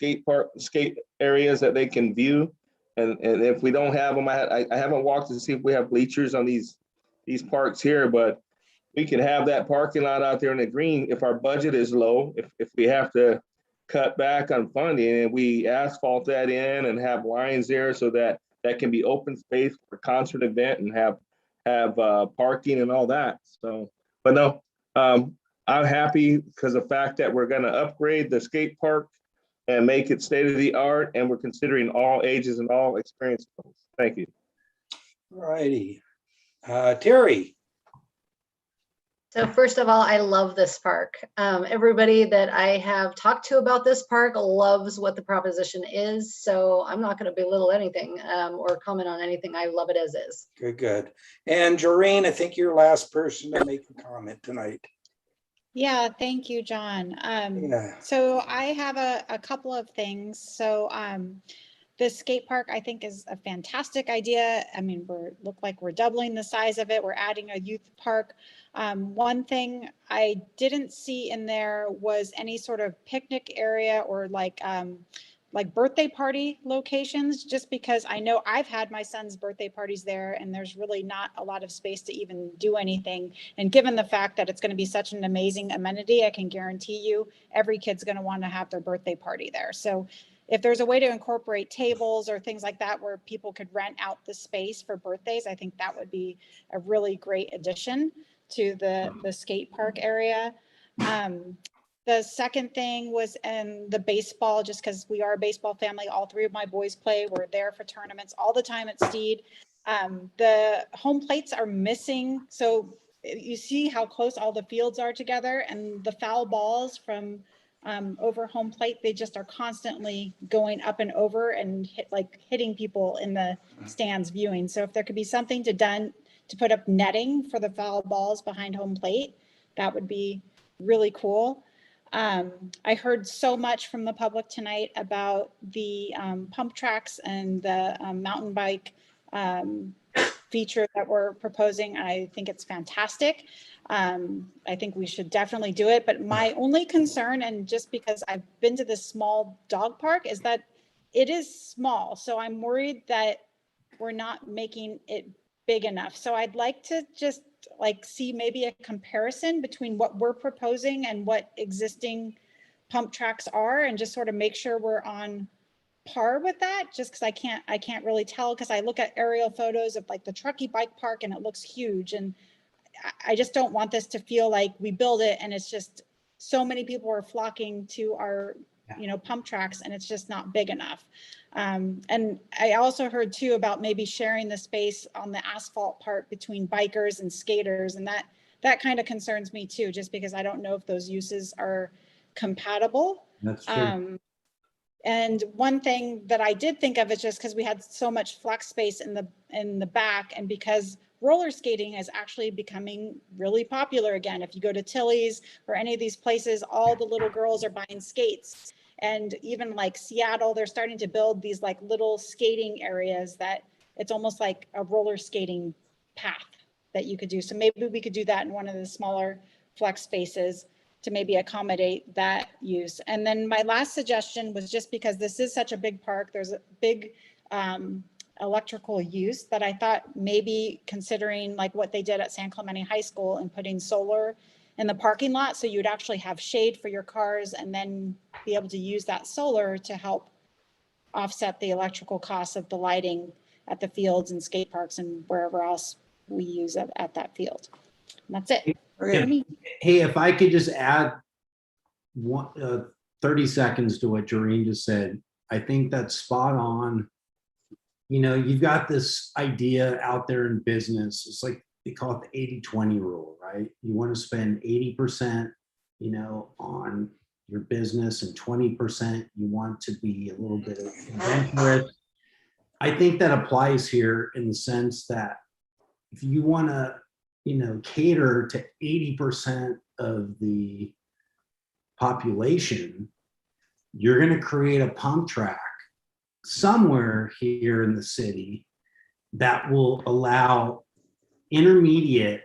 skate areas that they can view. And if we don't have them, I haven't walked to see if we have bleachers on these parks here, but we can have that parking lot out there in the green if our budget is low, if we have to cut back on funding and we asphalt that in and have lines there so that can be open space for concert event and have parking and all that. So, but no, I'm happy because of the fact that we're going to upgrade the skate park and make it state of the art, and we're considering all ages and all experience levels. Thank you. All righty. Terry. So first of all, I love this park. Everybody that I have talked to about this park loves what the proposition is. So I'm not going to belittle anything or comment on anything. I love it as is. Good, good. And Joreen, I think you're last person to make a comment tonight. Yeah, thank you, John. So I have a couple of things. So the skate park, I think, is a fantastic idea. I mean, look like we're doubling the size of it. We're adding a youth park. One thing I didn't see in there was any sort of picnic area or like birthday party locations, just because I know I've had my son's birthday parties there and there's really not a lot of space to even do anything. And given the fact that it's going to be such an amazing amenity, I can guarantee you every kid's going to want to have their birthday party there. So if there's a way to incorporate tables or things like that where people could rent out the space for birthdays, I think that would be a really great addition to the skate park area. The second thing was in the baseball, just because we are a baseball family, all 3 of my boys play. We're there for tournaments all the time at Steed. The home plates are missing. So you see how close all the fields are together, and the foul balls from over home plate, they just are constantly going up and over and hitting people in the stands viewing. So if there could be something to put up netting for the foul balls behind home plate, that would be really cool. I heard so much from the public tonight about the pump tracks and the mountain bike feature that we're proposing. I think it's fantastic. I think we should definitely do it. But my only concern, and just because I've been to this small dog park, is that it is small. So I'm worried that we're not making it big enough. So I'd like to just like see maybe a comparison between what we're proposing and what existing pump tracks are, and just sort of make sure we're on par with that, just because I can't really tell, because I look at aerial photos of like the Truckee Bike Park and it looks huge, and I just don't want this to feel like we build it and it's just so many people are flocking to our, you know, pump tracks, and it's just not big enough. And I also heard too about maybe sharing the space on the asphalt part between bikers and skaters, and that kind of concerns me too, just because I don't know if those uses are compatible. That's true. And one thing that I did think of is just because we had so much flex space in the back, and because roller skating is actually becoming really popular again. If you go to Tilly's or any of these places, all the little girls are buying skates. And even like Seattle, they're starting to build these like little skating areas that it's almost like a roller skating path that you could do. So maybe we could do that in one of the smaller flex spaces to maybe accommodate that use. And then my last suggestion was, just because this is such a big park, there's a big electrical use, that I thought maybe considering like what they did at San Clemente High School and putting solar in the parking lot, so you'd actually have shade for your cars and then be able to use that solar to help offset the electrical costs of the lighting at the fields and skate parks and wherever else we use at that field. And that's it. Hey, if I could just add 30 seconds to what Jareen just said, I think that's spot on. You know, you've got this idea out there in business. It's like they call it the 80-20 rule, right? You want to spend 80%, you know, on your business, and 20% you want to be a little bit adventurous. I think that applies here in the sense that if you want to, you know, cater to 80% of the population, you're going to create a pump track somewhere here in the city that will allow intermediate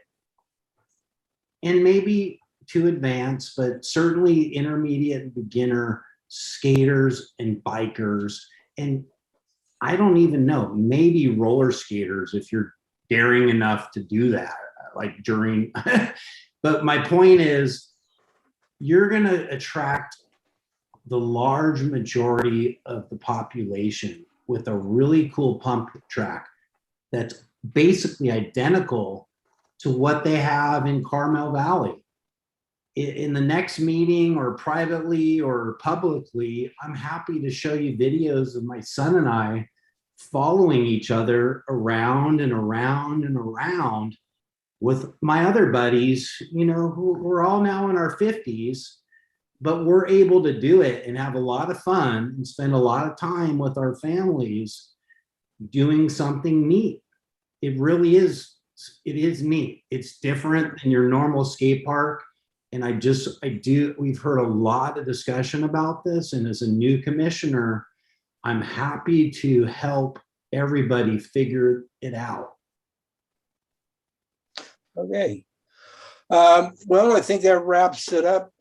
and maybe to advanced, but certainly intermediate and beginner skaters and bikers. And I don't even know, maybe roller skaters if you're daring enough to do that, like during, but my point is, you're going to attract the large majority of the population with a really cool pump track that's basically identical to what they have in Carmel Valley. In the next meeting, or privately or publicly, I'm happy to show you videos of my son and I following each other around and around and around with my other buddies, you know, who we're all now in our 50s, but we're able to do it and have a lot of fun and spend a lot of time with our families doing something neat. It really is, it is neat. It's different than your normal skate park. And we've heard a lot of discussion about this. And as a new commissioner, I'm happy to help everybody figure it out. Okay. Well, I think that wraps it up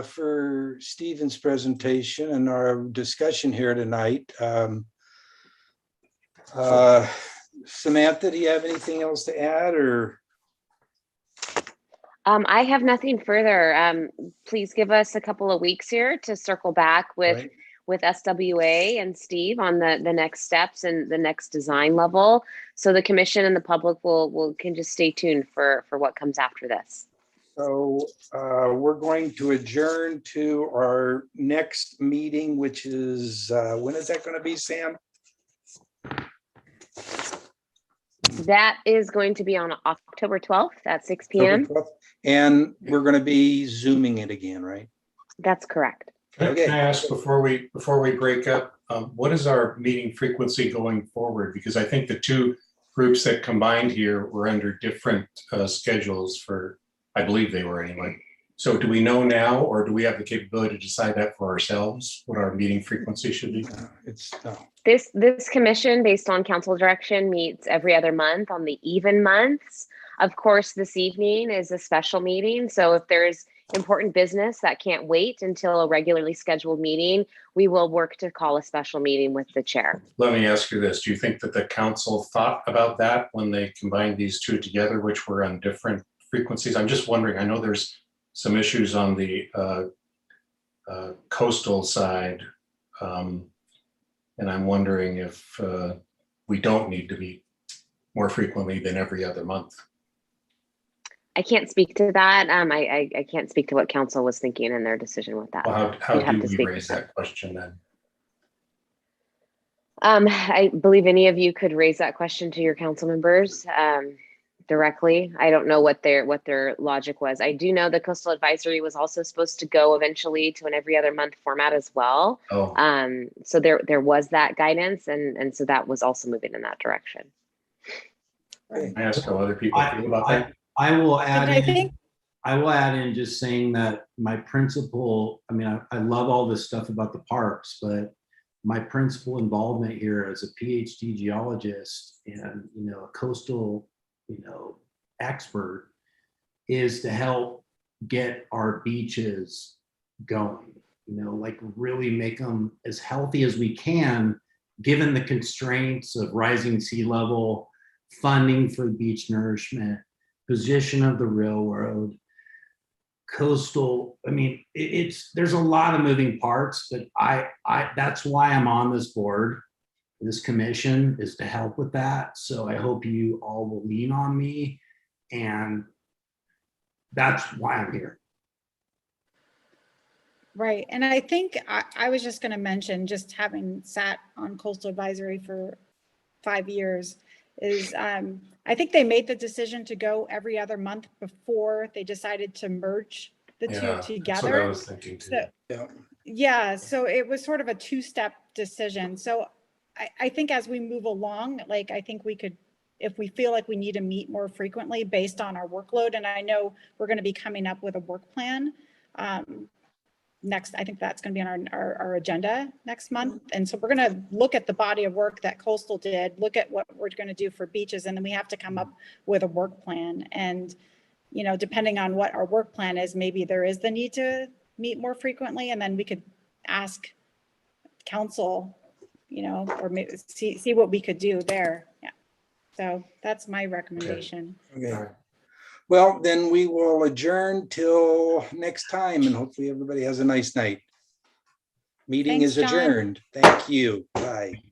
for Stephen's presentation and our discussion here tonight. Samantha, do you have anything else to add, or? I have nothing further. Please give us a couple of weeks here to circle back with SWA and Steve on the next steps and the next design level, so the commission and the public can just stay tuned for what comes after this. So we're going to adjourn to our next meeting, which is, when is that going to be, Sam? That is going to be on October 12th at 6 p.m. And we're going to be Zooming it again, right? That's correct. Can I ask before we break up, what is our meeting frequency going forward? Because I think the two groups that combined here were under different schedules for, I believe they were anyway. So do we know now, or do we have the capability to decide that for ourselves, what our meeting frequency should be? This commission, based on council direction, meets every other month on the even months. Of course, this evening is a special meeting. So if there's important business that can't wait until a regularly scheduled meeting, we will work to call a special meeting with the chair. Let me ask you this. Do you think that the council thought about that when they combined these two together, which were on different frequencies? I'm just wondering, I know there's some issues on the coastal side. And I'm wondering if we don't need to meet more frequently than every other month. I can't speak to that. I can't speak to what council was thinking in their decision with that. Well, how You'd have do to we speak raise to them. that question then? I believe any of you could raise that question to your council members directly. I don't know what their logic was. I do know the coastal advisory was also supposed to go eventually to an every other month format as well. Oh, So there was that guidance, and so that was also moving in that direction. can I ask how other people feel about that? I will add And I think- I will add in just saying that my principal, I mean, I love all this stuff about the parks, but my principal involvement here as a PhD geologist and, a coastal, expert is to help get our beaches going, like really make them as healthy as we can, given the constraints of rising sea level, funding for beach nourishment, position of the railroad, coastal. I mean, there's a lot of moving parts, but that's why I'm on this board. This commission is to help with that. So I hope you all will lean on me, and that's why I'm here. Right. And I think I was just going to mention, just having sat on coastal advisory for 5 years, is I think they made the decision to go every other month before they decided to merge the two That's together. what I was thinking too. So, yeah, so it was sort of a two-step decision. So I think as we move along, like, I think we could, if we feel like we need to meet more frequently based on our workload, and I know we're going to be coming up with a work plan next. I think that's going to be on our agenda next month. And so we're going to look at the body of work that coastal did, look at what we're going to do for beaches, and then we have to come up with a work plan. And, depending on what our work plan is, maybe there is the need to meet more frequently, and then we could ask council, or maybe see what we could do there. Yeah. So that's my recommendation. Okay. Well, then we will adjourn till next time, and hopefully everybody has a nice night. Meeting Thanks, is John. adjourned. Thank you. Bye.